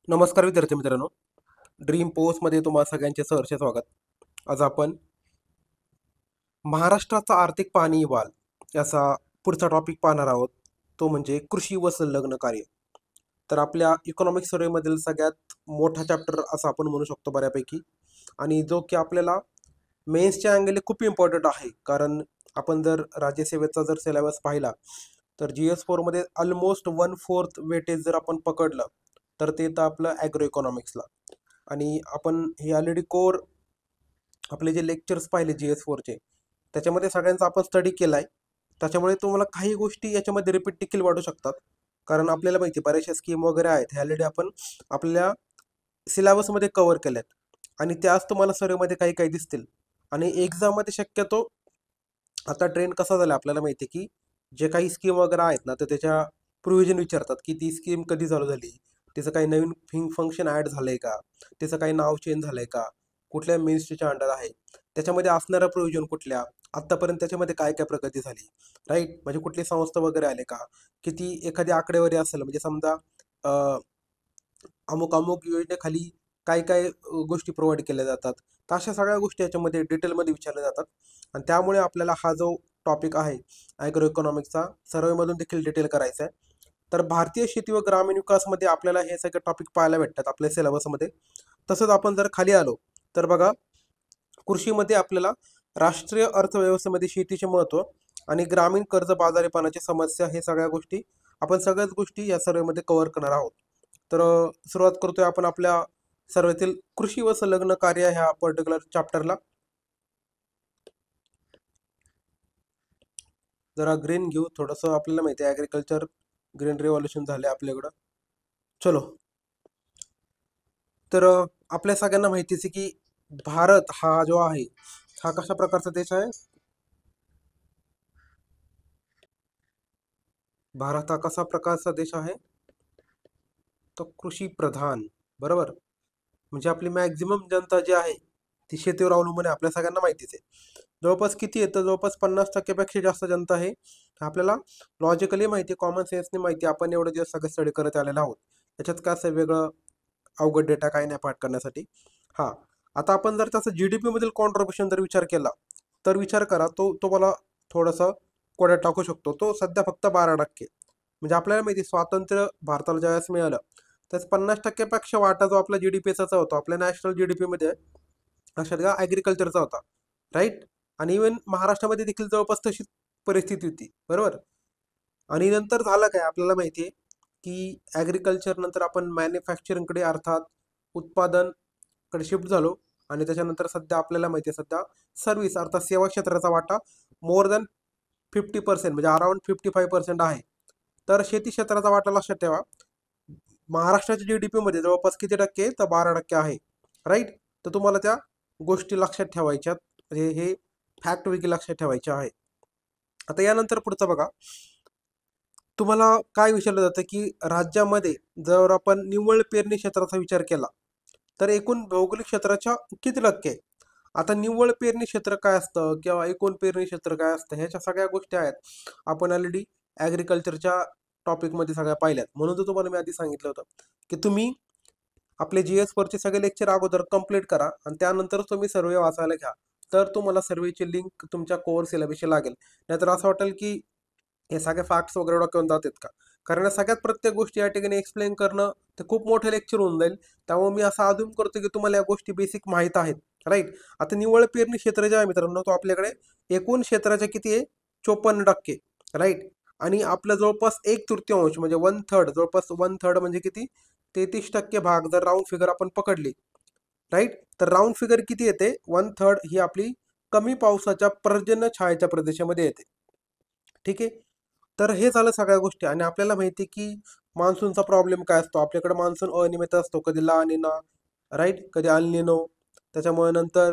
नमस्कार विद्यार्थी मित्रांनो. ड्रीम पोस्टमध्ये तुम्हाला सगळ्यांचे सहर्ष स्वागत. आज आपण महाराष्ट्राचा आर्थिक पाणी अहवाल याचा पुढचा टॉपिक पाहणार आहोत. तो म्हणजे कृषी व संलग्न कार्य. तर आपल्या इकॉनॉमिक सर्वेमधील सगळ्यात मोठा चॅप्टर असं आपण म्हणू शकतो बऱ्यापैकी, आणि जो की आपल्याला मेन्सच्या अँगलने खूप इम्पॉर्टंट आहे. कारण आपण जर राज्यसेवेचा जर सिलेबस पाहिला तर GS4 मध्ये ऑलमोस्ट 1/4 वेटेज जर आपण पकडलं तर ते तर आपलं ॲग्रो इकॉनॉमिक्सला. आणि आपण हे ऑलरेडी कोर आपले जे लेक्चर्स पाहिले GS4चे, त्याच्यामध्ये सगळ्यांचा आपण स्टडी केला आहे. त्याच्यामुळे तुम्हाला काही गोष्टी याच्यामध्ये रिपीट देखील वाटू शकतात. कारण आपल्याला माहिती आहे बऱ्याचशा स्कीम वगैरे आहेत हे ऑलरेडी आपण आपल्या सिलेबसमध्ये कव्हर केल्यात, आणि त्याच तुम्हाला सर्वेमध्ये काही काही दिसतील. आणि एक्झाममध्ये शक्यतो आता ट्रेंड कसा झाला आपल्याला माहिती आहे की जे काही स्कीम वगैरे आहेत ना, तर त्याच्या प्रोव्हिजन विचारतात की ती स्कीम कधी चालू झाली, तिचं काही नवीन फंक्शन ॲड झालं आहे का, तिचं काही नाव चेंज झालं आहे का, कुठल्या मिनिस्ट्रीच्या अंडर आहे, त्याच्यामध्ये असणाऱ्या प्रोव्हिजन कुठल्या, आत्तापर्यंत त्याच्यामध्ये काय काय प्रगती झाली, राईट. म्हणजे कुठली संस्था वगैरे आले का, किती एखादी आकडेवारी असेल, म्हणजे समजा अमुक अमुक योजनेखाली काय काय गोष्टी प्रोव्हाइड केल्या जातात, तर अशा सगळ्या गोष्टी याच्यामध्ये डिटेलमध्ये विचारल्या जातात. आणि त्यामुळे आपल्याला हा जो टॉपिक आहे ॲग्रो इकॉनॉमिक्सचा सर्वेमधून देखील डिटेल करायचा आहे. तर भारतीय शेती व ग्रामीण विकासमध्ये आपल्याला हे सगळे टॉपिक पाहायला भेटतात आपल्या सिलेबसमध्ये. तसंच आपण जर खाली आलो तर बघा, कृषीमध्ये आपल्याला राष्ट्रीय अर्थव्यवस्थेमध्ये शेतीचे महत्त्व आणि ग्रामीण कर्ज बाजारीपणाची समस्या, हे सगळ्या गोष्टी आपण सगळ्याच गोष्टी या सर्वेमध्ये कव्हर करणार आहोत. तर सुरुवात करतोय आपण आपल्या सर्वेतील कृषी व संलग्न कार्य ह्या पर्टिक्युलर चॅप्टरला. जरा ग्रीन घेऊ थोडंसं, आपल्याला माहिती आहे ॲग्रिकल्चर ग्रीन रिव्हॉल्युशन झाले आपल्याकडं. चलो. तर आपल्या सगळ्यांना माहितीच आहे की भारत हा जो आहे हा कशा प्रकारचा देश आहे. भारत हा कसा प्रकारचा देश आहे, तो कृषी प्रधान, बरोबर. म्हणजे आपली मॅक्झिमम जनता जी आहे ती शेतीवर अवलंबून आहे, आपल्या सगळ्यांना माहितीच आहे. जवळपास किती येतं, जवळपास 50% जास्त जनता आहे आपल्याला लॉजिकली माहिती, कॉमन सेन्सने माहिती, आपण एवढे दिवस सगळं स्टडी करत आलेलो आहोत. त्याच्यात काय असं वेगळं अवघड डेटा काही नाही पाठ करण्यासाठी. हां, आता आपण जर त्याचं GDP मधील कॉन्ट्रीब्युशन जर विचार केला तर विचार करा, तो तुम्हाला थोडंसं कोड्यात टाकू शकतो. तो सध्या फक्त 12%. म्हणजे आपल्याला माहिती स्वातंत्र्य भारताला ज्यावेळेस मिळालं त्याच 50%पेक्षा वाटा जो आपला GDPचा होता आपल्या नॅशनल GDP मध्ये, लक्षात घ्या, ॲग्रिकल्चरचा होता, राईट. आणि इवन महाराष्ट्रामध्ये देखील जवळपास तशी परिस्थिती होती, बरोबर. आणि नंतर झालं काय आपल्याला माहिती आहे की ॲग्रिकल्चर नंतर आपण मॅन्युफॅक्चरिंगकडे अर्थात उत्पादनकडे शिफ्ट झालो. आणि त्याच्यानंतर सध्या आपल्याला माहिती आहे सध्या सर्व्हिस अर्थात सेवा क्षेत्राचा वाटा मोर दॅन 50%, म्हणजे अराउंड 55% आहे. तर शेती क्षेत्राचा वाटा लक्षात ठेवा, महाराष्ट्राच्या GDP मध्ये जवळपास किती टक्के, तर 12% आहे, राईट. तर तुम्हाला त्या गोष्टी लक्षात ठेवायच्यात, म्हणजे हे फॅक्ट वेगळी लक्षात ठेवायचे आहे. आता यानंतर पुढचं बघा, तुम्हाला काय विचारलं जातं की राज्यामध्ये जर आपण निव्वळ पेरणी क्षेत्राचा विचार केला तर एकूण भौगोलिक क्षेत्राच्या किती टक्के आहे? आता निव्वळ पेरणी क्षेत्र काय असतं किंवा एकूण पेरणी क्षेत्र काय असतं, ह्याच्या सगळ्या गोष्टी आहेत आपण ऑलरेडी ॲग्रिकल्चरच्या टॉपिकमध्ये सगळ्या पाहिल्यात. म्हणून तर तुम्हाला मी आधी सांगितलं होतं की तुम्ही आपले GS4चे सगळे लेक्चर अगोदर कंप्लीट करा आणि त्यानंतर तुम्ही सर्वे वाचायला घ्या. तर तुम्हाला सर्वेची लिंक तुमच्या कोर सिलेबसशी लागेल. नाहीतर असं वाटेल की हे सगळे फॅक्ट्स वगैरे डोक्यावरून जातात का. कारण या सगळ्यात प्रत्येक गोष्टी या ठिकाणी एक्सप्लेन करणं ते खूप मोठं लेक्चर होऊन जाईल. त्यामुळे मी असं अजून करतो की तुम्हाला या गोष्टी बेसिक माहीत आहेत, राईट. आता निव्वळ पेरणी क्षेत्र जे आहे मित्रांनो, तो आपल्याकडे एकूण क्षेत्राच्या किती आहे, 54%, राईट. आणि आपलं जवळपास 1/3 म्हणजे 1/3, जवळपास 1/3 म्हणजे किती, 33% भाग जर राऊंड फिगर आपण पकडली, राईट. तर राऊंड फिगर किती येते, 1/3 ही आपली कमी पावसाच्या पर्जन्य छायेच्या प्रदेशामध्ये येते, ठीक आहे. तर हे झालं सगळ्या गोष्टी. आणि आपल्याला माहिती आहे की मान्सूनचा प्रॉब्लेम काय असतो, आपल्याकडे मान्सून अनियमित असतो, कधी ला निना, राईट, कधी अल निनो. त्याच्यामुळे नंतर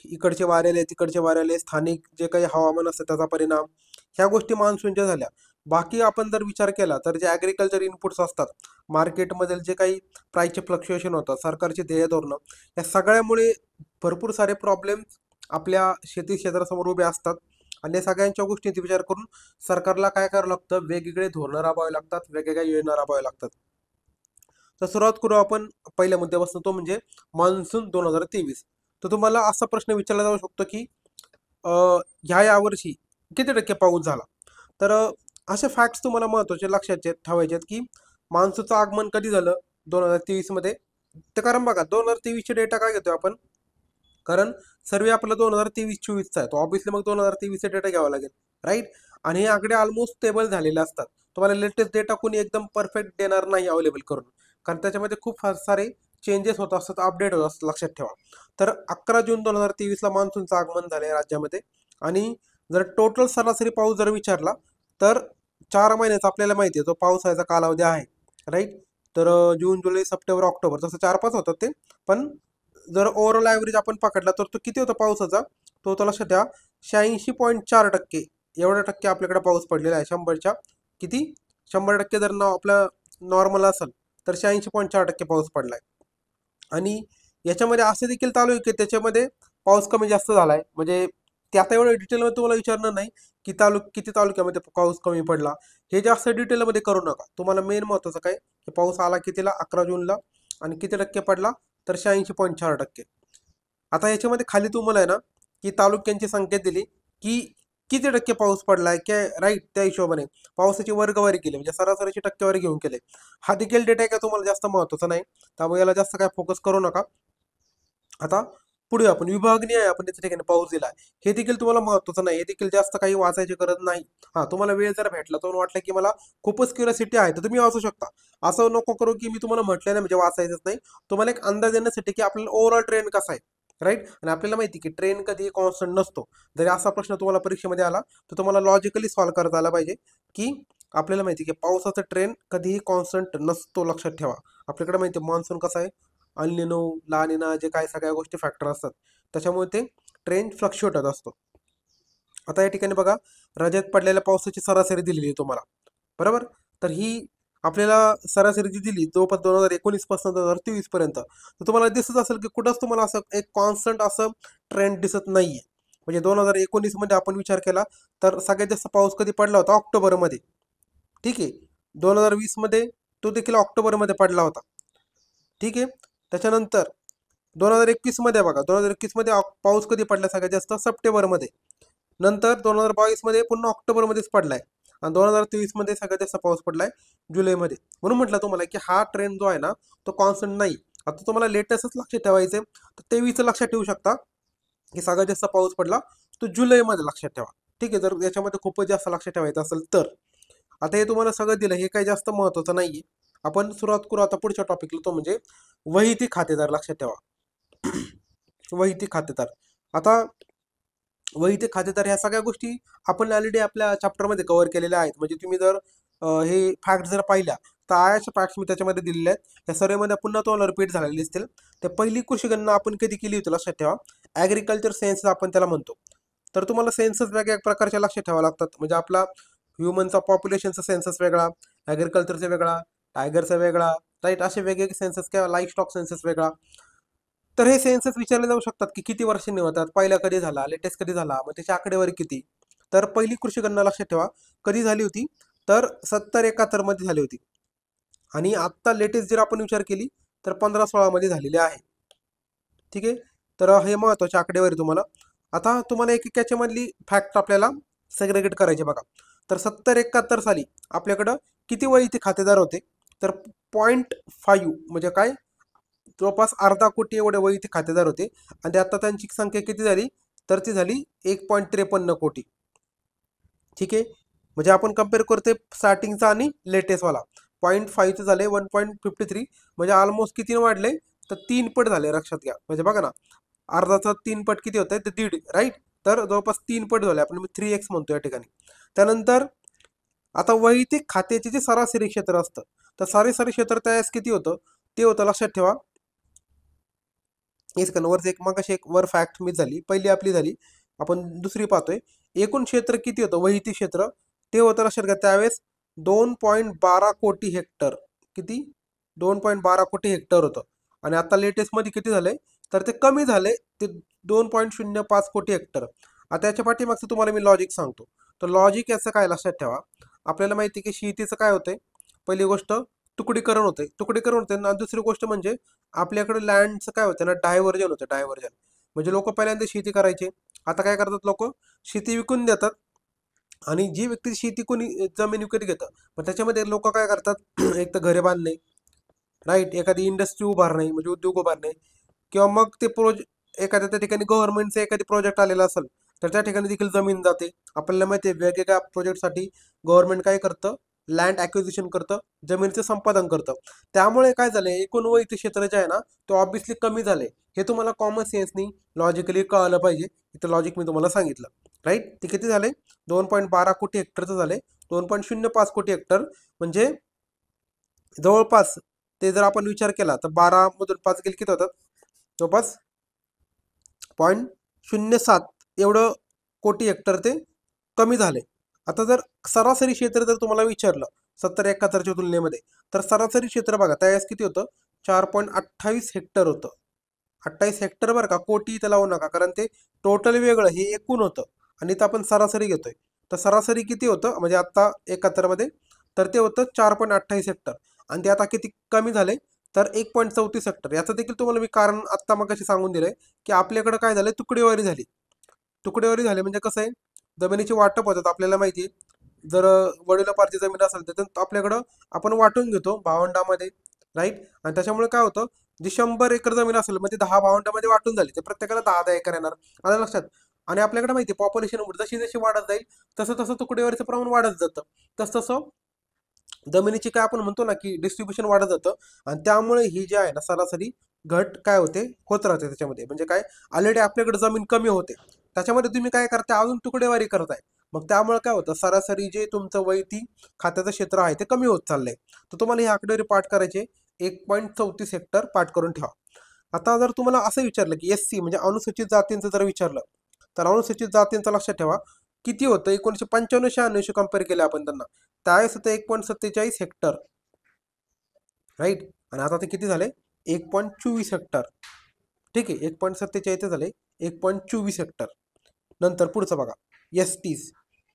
इकडचे वारे आले तिकडचे वारे आले, स्थानिक जे काही हवामान असतं त्याचा परिणाम, ह्या गोष्टी मान्सूनच्या झाल्या. बाकी आपण जर विचार केला तर जे ॲग्रिकल्चर इनपुट्स असतात, मार्केटमधील जे काही प्राईसचे फ्लक्च्युएशन होतात, सरकारची ध्येय धोरणं, या सगळ्यामुळे भरपूर सारे प्रॉब्लेम आपल्या शेती क्षेत्रासमोर उभे असतात. आणि या सगळ्यांच्या गोष्टींचा विचार करून सरकारला काय करावं लागतं, वेगवेगळे धोरणं राबवावे लागतात, वेगवेगळ्या योजना राबवाव्या लागतात. तर सुरुवात करू आपण पहिल्या मुद्द्यापासून, तो म्हणजे मान्सून 2023. तर तुम्हाला असा प्रश्न विचारला जाऊ शकतो की ह्या वर्षी किती टक्के पाऊस झाला. तर असे फॅक्ट्स तुम्हाला महत्त्वाचे लक्षात ठेवायचे आहेत की मान्सूनचं आगमन कधी झालं 2023 मध्ये. तर कारण बघा 2023चे डेटा काय घेतोय आपण, कारण सर्वे आपला 2023-24चा आहे, तो ऑब्विसली मग 2023चा डेटा घ्यावा लागेल, राईट. आणि हे आकडे ऑलमोस्ट स्टेबल झालेले असतात. तुम्हाला लेटेस्ट डेटा कोणी एकदम परफेक्ट देणार नाही अवेलेबल करून, कारण त्याच्यामध्ये खूप फार सारे चेंजेस होत असतात, अपडेट होत असतात, लक्षात ठेवा. तर 11 जून 2023ला मान्सूनचं आगमन झालंय राज्यामध्ये. आणि जर टोटल सरासरी पाऊस जर विचारला तर 4 महिन्याचा आपल्याला माहिती आहे तो पावसाचा कालावधी आहे, राईट. तर जून, जुलै, सप्टेंबर, ऑक्टोबर तसं 4-5 होतात ते. पण जर ओव्हरऑल ॲव्हरेज आपण पकडला तर तो किती होता पावसाचा, तो होता लक्षात ठेवा 86.4% एवढ्या टक्के आपल्याकडे पाऊस पडलेला आहे. 100च्या किती, 100% जर आपलं नॉर्मल असेल तर 86.4% पाऊस पडलाय. आणि याच्यामध्ये असे देखील तालुके की त्याच्यामध्ये पाऊस कमी जास्त झालाय, म्हणजे ते आता एवढं डिटेलमध्ये तुम्हाला विचारणार नाही की किती तालुक्यामध्ये पाऊस कमी पडला, हे जास्त डिटेलमध्ये करू नका. तुम्हाला मेन महत्त्वाचं काय की पाऊस आला कितीला, 11 जूनला, आणि किती टक्के पडला तर 86.4%. आता याच्यामध्ये खाली तुम्हाला आहे ना की तालुक्यांची संख्या दिली की किती टक्के पाऊस पडलाय काय, राईट. त्या हिशोबाने पावसाची वर्गवारी केली, म्हणजे सरासरीची टक्केवारी घेऊन केले. हा देखील डेटा काय तुम्हाला जास्त महत्त्वाचा नाही, त्यामुळे याला जास्त काय फोकस करू नका. आता पुढे आपण विभागनीय आहे, आपण त्याच्या ठिकाणी पाऊस दिला, हे देखील तुम्हाला महत्त्वाचं नाही, हे देखील जास्त काही वाचायची गरज नाही. हा, तुम्हाला वेळ जर भेटला तर वाटलं की मला खूपच क्युरियोसिटी आहे तर तुम्ही वाचू शकता. असं नको करू की मी तुम्हाला म्हटलं नाही म्हणजे वाचायचंच नाही. तुम्हाला एक अंदाज येण्यासाठी की आपल्याला ओव्हरऑल ट्रेंड कसा आहे, राईट. आणि आपल्याला माहिती की ट्रेंड कधी कॉन्स्टंट नसतो. जरी असा प्रश्न तुम्हाला परीक्षेमध्ये आला तर तुम्हाला लॉजिकली सॉल्व्ह करता आला पाहिजे की आपल्याला माहिती की पावसाचा ट्रेंड कधीही कॉन्स्टंट नसतो, लक्षात ठेवा. आपल्याकडे माहिती मान्सून कसा आहे, अल्निनो, लानिना, जे काय सगळ्या गोष्टी फॅक्टर असतात, त्याच्यामुळे ते ट्रेंड फ्लक्च्युएट होत असतो. आता या ठिकाणी बघा राज्यात पडलेल्या पावसाची सरासरी दिलेली आहे तुम्हाला, बरोबर. तर ही आपल्याला सरासरी जी दिली जवळपास 2019 पासून 2023 पर्यंत, तर तुम्हाला दिसत असेल की कुठंच तुम्हाला असं एक कॉन्स्टंट असं ट्रेंड दिसत नाहीये. म्हणजे 2019 मध्ये आपण विचार केला तर सगळ्यात जास्त पाऊस कधी पडला होता, ऑक्टोबरमध्ये, ठीक आहे. 2020 मध्ये तो देखील ऑक्टोबरमध्ये पडला होता, ठीक आहे. त्याच्यानंतर 2021 मध्ये बघा, 2021 मध्ये पाऊस कधी पडला सगळ्यात जास्त, सप्टेंबरमध्ये. नंतर 2022 मध्ये पुन्हा ऑक्टोबरमध्येच पडलाय. आणि 2023 मध्ये सगळ्यात जास्त पाऊस पडलाय जुलैमध्ये. म्हणून म्हटलं तुम्हाला की हा ट्रेंड जो आहे ना तो कॉन्स्टंट नाही. आता तुम्हाला लेटेस्टच लक्षात ठेवायचे, तर 23 लक्षात ठेवू शकता की सगळ्यात जास्त पाऊस पडला तो जुलैमध्ये, लक्षात ठेवा, ठीक आहे. जर याच्यामध्ये खूपच जास्त लक्षात ठेवायचं असेल तर. आता हे तुम्हाला सगळं दिलं, हे काही जास्त महत्त्वाचं नाहीये. आपण सुरुवात करू आता पुढच्या टॉपिकला, तो म्हणजे वहिती खातेदार, लक्षात ठेवा. वहिती खातेदार. आता वहिती खातेदार ह्या सगळ्या गोष्टी आपण ऑलरेडी आपल्या चॅप्टरमध्ये कव्हर केलेल्या आहेत. म्हणजे तुम्ही जर हे फॅक्ट जर पाहिल्या तर आयाच्या फॅक्ट्स मी त्याच्यामध्ये दिलेले आहेत. या सर्वेमध्ये पुन्हा तुम्हाला रिपीट झालेले दिसतील. तर पहिली कृषी गणना आपण कधी केली होती, लक्षात ठेवा, ॲग्रिकल्चर सेन्सस आपण त्याला म्हणतो. तर तुम्हाला सेन्सस वेगळ्या प्रकारच्या लक्षात ठेवावं लागतात. म्हणजे आपला ह्युमनचा पॉप्युलेशनचा सेन्सस वेगळा, ॲग्रिकल्चरचा वेगळा, टायगरचा वेगळा, राईट. असे वेगवेगळे सेन्सस किंवा लाईफ स्टॉक सेन्सस वेगळा. तर हे सेन्सस विचारले जाऊ शकतात की किती वर्षांनी होतात, पहिला कधी झाला, लेटेस्ट कधी झाला, मग त्याची आकडेवारी किती. तर पहिली कृषी गणना लक्षात ठेवा कधी झाली होती, तर 70-71 मध्ये झाली होती. आणि आत्ता लेटेस्ट जर आपण विचार केली तर 15-16 मध्ये झालेली आहे, ठीक आहे. तर हे महत्त्वाची आकडेवारी तुम्हाला. आता तुम्हाला एक याच्यामधली फॅक्ट आपल्याला सेग्रेगेट करायचे बघा. तर 70-71 साली आपल्याकडं किती वहिती खातेदार होते, तर 0.5 म्हणजे काय, जवळपास अर्धा कोटी एवढे वहिती खातेदार होते. आणि आता त्यांची संख्या किती झाली, तर ती झाली 1.53 कोटी, ठीक आहे. म्हणजे आपण कम्पेअर करतोय स्टार्टिंगचा आणि लेटेस्टवाला. 0.5चं झाले 1.53, म्हणजे ऑलमोस्ट किती वाढले, तर 3 पट झाले, लक्षात घ्या. म्हणजे बघा ना, अर्धाचा 3 पट किती होत आहे, तर 1.5, राईट. तर जवळपास 3 पट झाले, आपण 3x म्हणतो या ठिकाणी. त्यानंतर आता वैयक्तिक खात्याचे जे सरासरी क्षेत्र असतं, तर सरासरी क्षेत्र त्यावेळेस किती होतं, ते होतं, लक्षात ठेवा. वरच एक मग एक वर फॅक्ट मिस झाली, पहिली आपली झाली, आपण दुसरी पाहतोय. एकूण क्षेत्र किती होतं वैयक्तिक क्षेत्र, ते होतं, लक्षात घ्या, त्यावेळेस 2.12 कोटी हेक्टर. किती, 2.12 कोटी हेक्टर होतं. आणि आता लेटेस्टमध्ये किती झालंय, तर ते कमी झाले, ते 2.05 कोटी हेक्टर. आता याच्या पाठीमागचं तुम्हाला मी लॉजिक सांगतो. तर लॉजिक याचं काय, लक्षात ठेवा. आपल्याला माहिती आहे की शेतीचं काय होतंय, पहिली गोष्ट तुकडीकरण होते. तुकडीकरण होते ना. दुसरी गोष्ट म्हणजे आपल्याकडे लँडचं काय होतं ना, डायव्हर्जन होतं. डायव्हर्जन म्हणजे लोक पहिल्यांदा शेती करायचे, आता काय करतात लोक, शेती विकून देतात. आणि जी व्यक्ती शेती कोणी जमीन विकत घेतं, मग त्याच्यामध्ये लोक काय करतात एक तर घरे बांधणे, राईट, एखादी इंडस्ट्री उभारणे म्हणजे उद्योग उभारणे, किंवा मग ते एखाद्या त्या ठिकाणी गव्हर्नमेंटचा एखादी प्रोजेक्ट आलेला असेल तर त्या ठिकाणी देखील जमीन जाते. आपल्याला माहिती आहे वेगवेगळ्या प्रोजेक्टसाठी गव्हर्नमेंट काय करतं, लँड ॲक्विजिशन करतं, जमिनीचं संपादन करतं. त्यामुळे काय झालंय, एकूण वैयक्तिक क्षेत्र जे आहे ना, ते ऑब्व्हियसली कमी झाले. हे तुम्हाला कॉमन सेन्सनी लॉजिकली कळलं पाहिजे. इथं लॉजिक मी तुम्हाला सांगितलं, राईट. ते किती झाले, 2.12 कोटी हेक्टरचं झाले, 2.05 कोटी हेक्टर. म्हणजे जवळपास ते जर आपण विचार केला तर 12 मधून 5 गेले किती होतात, जवळपास 0.07 एवढं कोटी हेक्टर ते कमी झाले. आता जर सरासरी क्षेत्र जर तुम्हाला विचारलं 70-71च्या तुलनेमध्ये, तर सरासरी क्षेत्र बघा त्यावेळेस किती होतं, 4.28 हेक्टर होतं. 28 हेक्टर बरं का, कोटी इथं लावू नका, कारण ते टोटल वेगळं, हे एकूण होतं आणि इथं आपण सरासरी घेतोय. तर सरासरी किती होतं म्हणजे आत्ता 71मध्ये, तर ते होतं 4.28 हेक्टर. आणि ते आता किती कमी झाले, तर 1.34 हेक्टर. याचं देखील तुम्हाला मी कारण आत्ता मग कशी सांगून दिलंय, की आपल्याकडं काय झालं, तुकडेवारी झाली. तुकडेवारी झाली म्हणजे कसं आहे, जमिनीची वाटप होतात आपल्याला माहिती आहे. जर वडिलोपार्जित जमीन असेल तर आपल्याकडं आपण वाटून घेतो भावंडामध्ये, राईट. आणि त्याच्यामुळे काय होतं, जी 100 एकर जमीन असेल मग ती 10 भावंडामध्ये वाटून झाली, ते प्रत्येकाला 10-10 एकर येणार. आलं लक्षात. आणि आपल्याकडे माहिती आहे पॉप्युलेशन जशी जशी वाढत जाईल तसं तसं तुकडेवारीचं प्रमाण वाढत जातं. तसं तसं जमिनीची काय आपण म्हणतो ना की डिस्ट्रीब्युशन वाढत जातं. आणि त्यामुळे ही जी आहे ना सरासरी घट काय होते, होत राहते त्याच्यामध्ये. म्हणजे काय, ऑलरेडी आपल्याकडे जमीन कमी होते, त्याच्यामध्ये तुम्ही काय करताय, अजून तुकडेवारी करताय. मग त्यामुळे काय होतं, सरासरी जे तुमचं वैयक्तिक खात्याचं क्षेत्र आहे ते कमी होत चाललंय. तर तुम्हाला ही आकडेवारी पाठ करायचे, 1.34 हेक्टर पाठ करून ठेवा. आता जर तुम्हाला असं विचारलं की SC म्हणजे अनुसूचित जातींचं जर विचारलं, तर अनुसूचित जातींचं लक्षात ठेवा किती होतं, 1995-96 कम्पेअर केलं आपण त्यांना, त्यावेळेस होतं 1.47 हेक्टर, राईट. आणि आता ते किती झाले, 1.24 हेक्टर. ठीक आहे, 1.47 झाले, 1.24 हेक्टर. नंतर पुढचं बघा, STs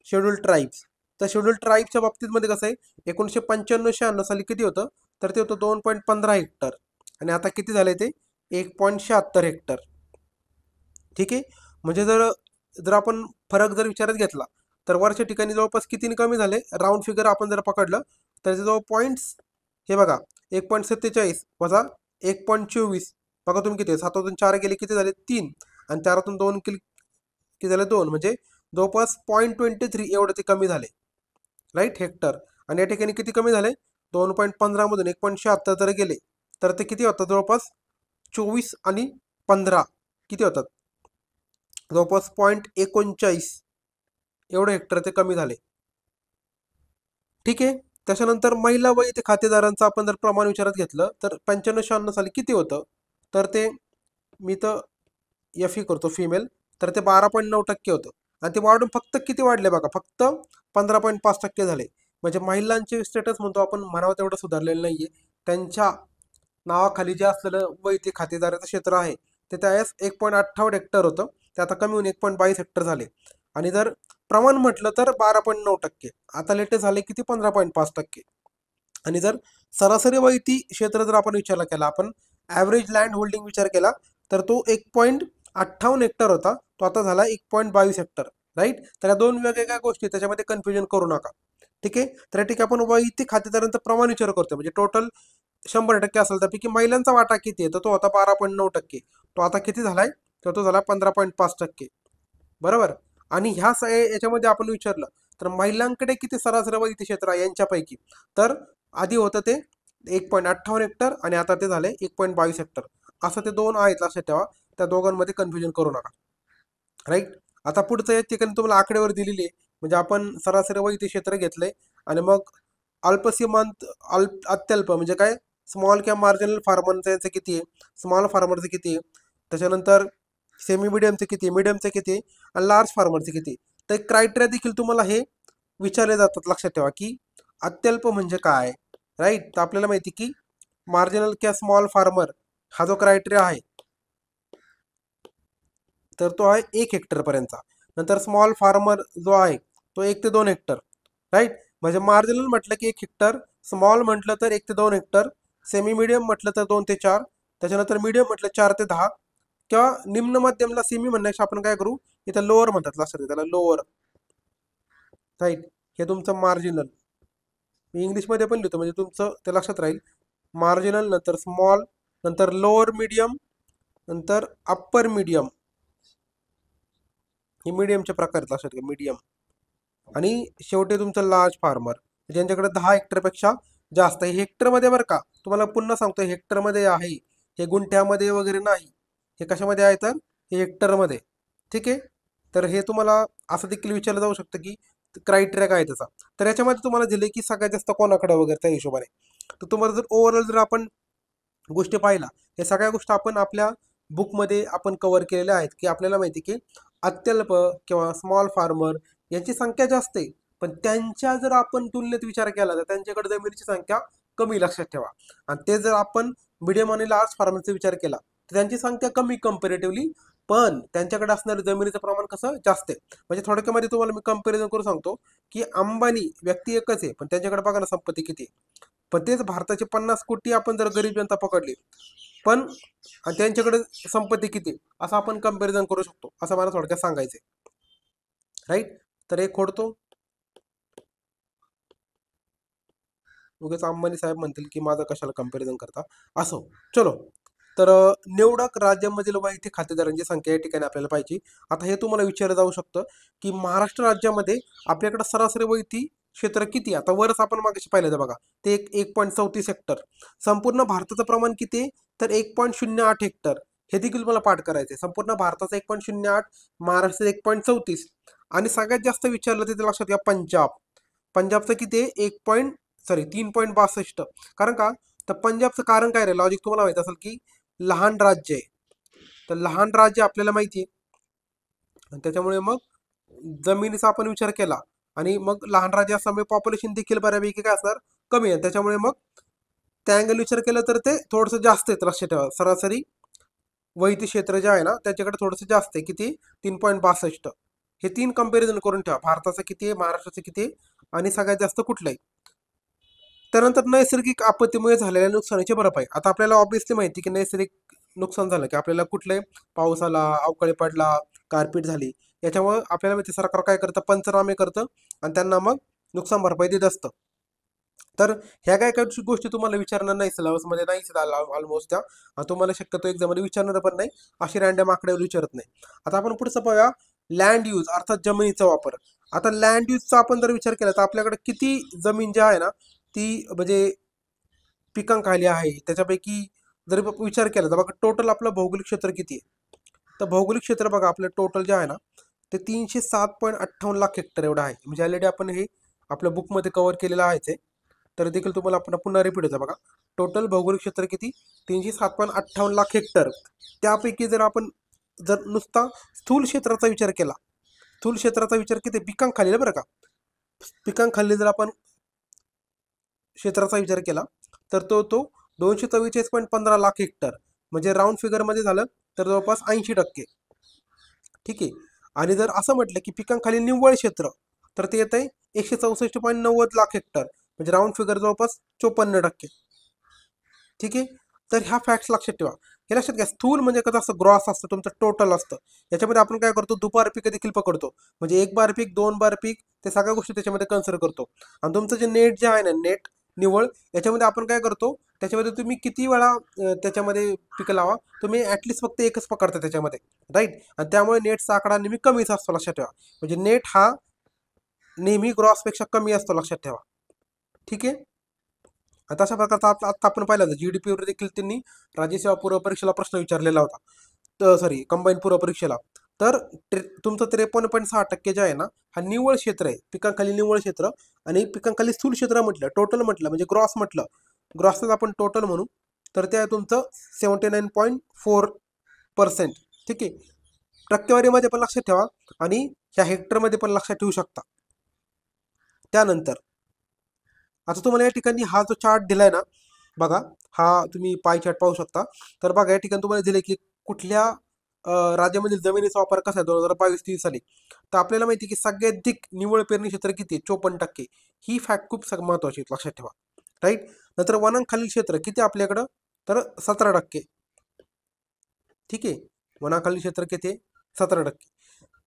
शेड्यूल्ड ट्राईब्स. तर शेड्यूल्ड ट्राईबच्या बाबतीत मध्ये कसं आहे, 1995-96 साली किती होतं, तर ते होतं 2.15 हेक्टर. आणि आता किती झाले ते, 1.76 हेक्टर. ठीक आहे. म्हणजे जर जर आपण फरक जर विचारात घेतला तर वरच्या ठिकाणी जवळपास कितीने कमी झाले, राऊंड फिगर आपण जर पकडलं तर जवळ पॉईंट्स, हे बघा, 1.47 वजा 1.24, बघा तुम्ही किती, 7तून 4 गेले किती झाले, 3. आणि 4तून 2 केले किती झाले, 2. म्हणजे जवळपास 0.23 एवढं ते कमी झाले, राईट, हेक्टर. आणि या ठिकाणी किती कमी झाले, 2.15 मधून 1.76 जर गेले तर ते किती होतात, जवळपास 24 आणि 15 किती होतात, जवळपास 0.39 एवढे हेक्टर ते कमी झाले. ठीक आहे. त्याच्यानंतर महिला व इथे खातेदारांचं आपण जर प्रमाण विचारात घेतलं तर 95-96 साली किती होतं, तर ते, मी तर FE करतो फिमेल, तर ते 12.9% होतं. आणि ते वाढून फक्त किती वाढले बघा, फक्त 15.5% झाले. म्हणजे महिलांचे स्टेटस म्हणतो आपण, म्हणावं तेवढं सुधारलेलं नाहीये. त्यांच्या नावाखाली जे असलेलं वैयक्तिक खातेदाराचं क्षेत्र आहे ते त्यावेळेस 1.58 हेक्टर होतं, ते आता कमी होऊन 1.22 हेक्टर झाले. आणि जर प्रमाण म्हटलं तर 12.9%, आता लेटेस्ट झाले किती, 15.5%. आणि जर सरासरी वैयक्तिक क्षेत्र जर आपण विचार केला, आपण ॲव्हरेज लँड होल्डिंग विचार केला, तर तो 1.58 हेक्टर होता, तो आता झाला 1.22 हेक्टर, राईट. तर या दोन वेगवेगळ्या गोष्टी, त्याच्यामध्ये कन्फ्युजन करू नका. ठीक आहे. तर ठीक आहे, आपण वैयक्तिक खातेदारांचं प्रमाण विचार करतो, म्हणजे टोटल 100% असेल, त्यापैकी महिलांचा वाटा किती आहे, तर तो होता 12.9%, तो आता किती झालाय, तर तो झाला 15.5%, बरोबर. आणि याच्यामध्ये आपण विचारलं तर महिलांकडे किती सरासरी वैयक्तिक क्षेत्र आहे यांच्यापैकी, तर आधी होतं ते 1.58 हेक्टर आणि आता ते झाले 1.22 हेक्टर. असं ते दोन आहेत, लक्षात ठेवा. त्या दोघांमध्ये कन्फ्युजन करू नका, राईट. आता पुढचं या ठिकाणी तुम्हाला आकडेवर दिलेली आहे, म्हणजे आपण सरासरी वैयक्तिक क्षेत्र घेतलंय. आणि मग अल्पसीमांत अत्यल्प म्हणजे काय, स्मॉल किंवा मार्जिनल फार्मरचं याचं किती आहे, स्मॉल फार्मरचं किती आहे, त्याच्यानंतर सेमी मिडियमचं किती आहे, मिडियमचं किती आहे, आणि लार्ज फार्मरचं किती आहे. तर एक क्रायटेरिया देखील तुम्हाला हे विचारले जातात, लक्षात ठेवा, की अत्यल्प म्हणजे काय, राईट. तर आपल्याला माहिती की मार्जिनल किंवा स्मॉल फार्मर हा जो क्रायटेरिया आहे तर तो आहे 1 हेक्टरपर्यंतचा. नंतर स्मॉल फार्मर जो आहे तो 1 ते 2 हेक्टर, राईट. म्हणजे मार्जिनल म्हटलं की 1 हेक्टर, स्मॉल म्हटलं तर 1 ते 2 हेक्टर, सेमी मिडियम म्हटलं तर 2 ते 4, त्याच्यानंतर मिडियम म्हटलं 4 ते 10, किंवा निम्न मध्यमला सेमी म्हणण्यापेक्षा आपण काय करू, इथं लोअर म्हणतात, लक्षात घ्या त्याला लोअर, राईट. हे तुमचं मार्जिनल, मी इंग्लिशमध्ये पण लिहितो म्हणजे तुमचं ते लक्षात राहील. मार्जिनल, नंतर स्मॉल, नंतर लोअर मीडियम, नंतर अप्पर मीडियम. हे मीडियमचे प्रकार आहेत, लक्षात घ्या मीडियम. आणि शेवटी तुमचं लार्ज फार्मर, ज्यांच्याकडे 10 हेक्टरपेक्षा जास्त. हे हेक्टरमध्ये बरं का, तुम्हाला पुन्हा सांगतो हेक्टरमध्ये आहे, हे गुंठ्यामध्ये वगैरे नाही. हे कशामध्ये आहे तर हे हेक्टरमध्ये. ठीक आहे. तर हे तुम्हाला असं देखील विचारलं जाऊ शकतं की क्रायटेरिया काय आहे त्याचा. तर याच्यामध्ये तुम्हाला दिले की सगळ्यात जास्त कोणाकडे वगैरे त्या हिशोबाने. तर तुम्हाला जर ओव्हरऑल जर आपण गोष्टी पाहिला, हे सगळ्या गोष्टी आपण आपल्या बुकमध्ये आपण कव्हर केलेल्या आहेत, की आपल्याला माहिती की अत्यल्प किंवा स्मॉल फार्मर यांची संख्या जास्त आहे, पण त्यांच्या जर आपण तुलनेत विचार केला तर त्यांच्याकडे जमिनीची संख्या कमी, लक्षात ठेवा. आणि ते जर आपण मिडियम आणि लार्ज फार्मरचा विचार केला तर त्यांची संख्या कमी कंपॅरेटिव्हली, पण त्यांच्याकडे असणारं जमिनीचं प्रमाण कसं जास्त आहे. म्हणजे थोडक्यामध्ये तुम्हाला मी कंपॅरिझन करून सांगतो की अंबानी व्यक्ती एकच आहे, पण त्यांच्याकडे बघा ना संपत्ती किती आहे. पण तेच भारताचे 50 कोटी आपण जर गरीब जनता पकडली, पण आणि त्यांच्याकडे संपत्ती किती, असं आपण कंपॅरिझन करू शकतो, असं मला थोडक्यात सांगायचंय. राईट. तर एक खोडतो, उगाच अंबानी साहेब म्हणतील की माझं कशाला कंपॅरिझन करता. असो, चलो. तर निवडक राज्यामधील वैयक्तिक खातेदारांची संख्या या ठिकाणी आपल्याला पाहिजे. आता हे तुम्हाला विचारलं जाऊ शकतं की महाराष्ट्र राज्यामध्ये आपल्याकडे सरासरी वैयक्तिक क्षेत्र किती. आता वरच आपण मागाशी पाहिलं बघा, ते 1.34 हेक्टर. संपूर्ण भारताचं प्रमाण किती आहे तर 1.08 हेक्टर. हे देखील मला पाठ करायचे. संपूर्ण भारताचं 1.08, महाराष्ट्राचं 1.34. आणि सगळ्यात जास्त विचारलं तिथे लक्षात घ्या पंजाब. पंजाबचं किती आहे 3.62. कारण का, तर पंजाबचं कारण काय रे, लॉजिक तुम्हाला माहित असेल की लहान राज्य आहे. तर लहान राज्य आपल्याला माहिती आहे, आणि त्याच्यामुळे मग जमिनीचा आपण विचार केला, आणि मग लहान राज्य असल्यामुळे पॉप्युलेशन देखील बऱ्यापैकी काय असणार, कमी आहे. त्याच्यामुळे मग त्या अँगल विचार केला तर ते थोडंसं जास्त आहे. लक्षात ठेवा, सरासरी वैयक्तिक क्षेत्र जे आहे ना त्याच्याकडे थोडंसं जास्त आहे. किती, 3.62. हे 3 कंपॅरिझन करून ठेवा, भारताचं किती आहे, महाराष्ट्राचं किती आहे, आणि सगळ्यात जास्त कुठलं आहे. त्यानंतर नैसर्गिक आपत्तीमुळे झालेल्या नुकसानीची भरपाई. आता आपल्याला ऑब्व्हियसली माहिती की नैसर्गिक नुकसान झालं की आपल्याला कुठले, पाऊस आला, अवकाळी पडला, गारपीट झाली, याच्यामुळे आपल्याला माहिती सरकार काय करतं, पंचनामे करतं आणि त्यांना मग नुकसान भरपाई देत असतं. तर ह्या काय काही गोष्टी तुम्हाला विचारणार नाही, सिलेबसमध्ये नाहीच ऑलमोस्ट त्या, तुम्हाला शक्यतो एक्झाममध्ये विचारणार पण नाही, अशी रँडम आकड्यावर विचारत नाही. आता आपण पुढचं पाहूया, लँड यूज अर्थात जमिनीचा वापर. आता लँड यूजचा आपण जर विचार केला तर आपल्याकडे किती जमीन जी आहे ना ती म्हणजे पिकांखाली आहे, त्याच्यापैकी जर विचार केला तर बघा टोटल आपलं भौगोलिक क्षेत्र किती आहे. तर भौगोलिक क्षेत्र बघा आपलं टोटल जे आहे ना ते 307.58 लाख हेक्टर एवढं आहे. म्हणजे ऑलरेडी आपण हे आपल्या बुकमध्ये कव्हर केलेलं आहेच आहे. तर देखील तुम्हाला आपण पुन्हा रिपीट होतं बघा, टोटल भौगोलिक क्षेत्र किती, 307.58 लाख हेक्टर. त्यापैकी जर आपण जर नुसता स्थूल क्षेत्राचा विचार केला, स्थूल क्षेत्राचा विचार किती पिकांखाली बरं का, पिकांखाली जर आपण क्षेत्राचा विचार केला तर तो 244.15 लाख हेक्टर, म्हणजे राऊंड फिगरमध्ये झालं तर जवळपास 80%. ठीक आहे. आणि जर असं म्हटलं की पिकांखाली निव्वळ क्षेत्र, तर ते येत आहे 164.90 लाख हेक्टर, म्हणजे राऊंड फिगर जवळपास 54%. ठीक आहे. तर ह्या फॅक्ट्स लक्षात ठेवा. हे लक्षात घ्या, स्थूल म्हणजे कसं असतं, ग्रॉस असतं, तुमचं टोटल असतं. याच्यामध्ये आपण काय करतो, दुबार पीक देखील पकडतो, म्हणजे 1 बार पीक, 2 बार पीक, ते सगळ्या गोष्टी त्याच्यामध्ये कन्सिडर करतो. आणि तुमचं जे नेट जे आहे ना, नेट निव्वळ, याच्यामध्ये आपण काय करतो, त्याच्यामध्ये तुम्ही किती वेळा त्याच्यामध्ये पिकं लावा, तुम्ही ॲटलिस्ट फक्त एकच पकडता त्याच्यामध्ये, राईट. आणि त्यामुळे नेटचा आकडा नेहमी कमीच असतो, लक्षात ठेवा. म्हणजे नेट हा नेहमी ग्रॉसपेक्षा कमी असतो, लक्षात ठेवा. ठीक आहे. आता अशा प्रकारचा आता आपण पाहिलं तर जीडीपीवर देखील त्यांनी राज्यसेवा पूर्व परीक्षेला प्रश्न विचारलेला होता, तर सॉरी कंबाईन पूर्व परीक्षेला. तर तुमचं 53.6% जे आहे ना, हा निव्वळ क्षेत्र आहे, पिकांखाली निव्वळ क्षेत्र. आणि पिकांखाली स्थूल क्षेत्र म्हटलं, टोटल म्हटलं, म्हणजे ग्रॉस म्हटलं, ग्रॉसच आपण टोटल म्हणू, तर ते आहे तुमचं 79.4%. ठीक आहे. टक्केवारीमध्ये पण लक्षात ठेवा, आणि ह्या हेक्टरमध्ये पण लक्षात ठेवू शकता. त्यानंतर आता तुम्हाला या ठिकाणी हा जो चार्ट दिलाय ना, बघा, हा तुम्ही पाय चार्ट पाहू शकता. तर बघा या ठिकाणी तुम्हाला दिले की कुठल्या राज्यामधील जमिनीचा वापर कसा आहे 2022-23 साली, तर आपल्याला माहिती आहे की सगळ्याधिक निव्वळ पेरणी क्षेत्र किती आहे 54%. ही फॅक्ट खूप महत्वाची आहे, लक्षात ठेवा. राईट. नंतर वनांखालील क्षेत्र किती आपल्याकडं, तर 17%. ठीक आहे, वनाखालील क्षेत्र किती आहे 17%.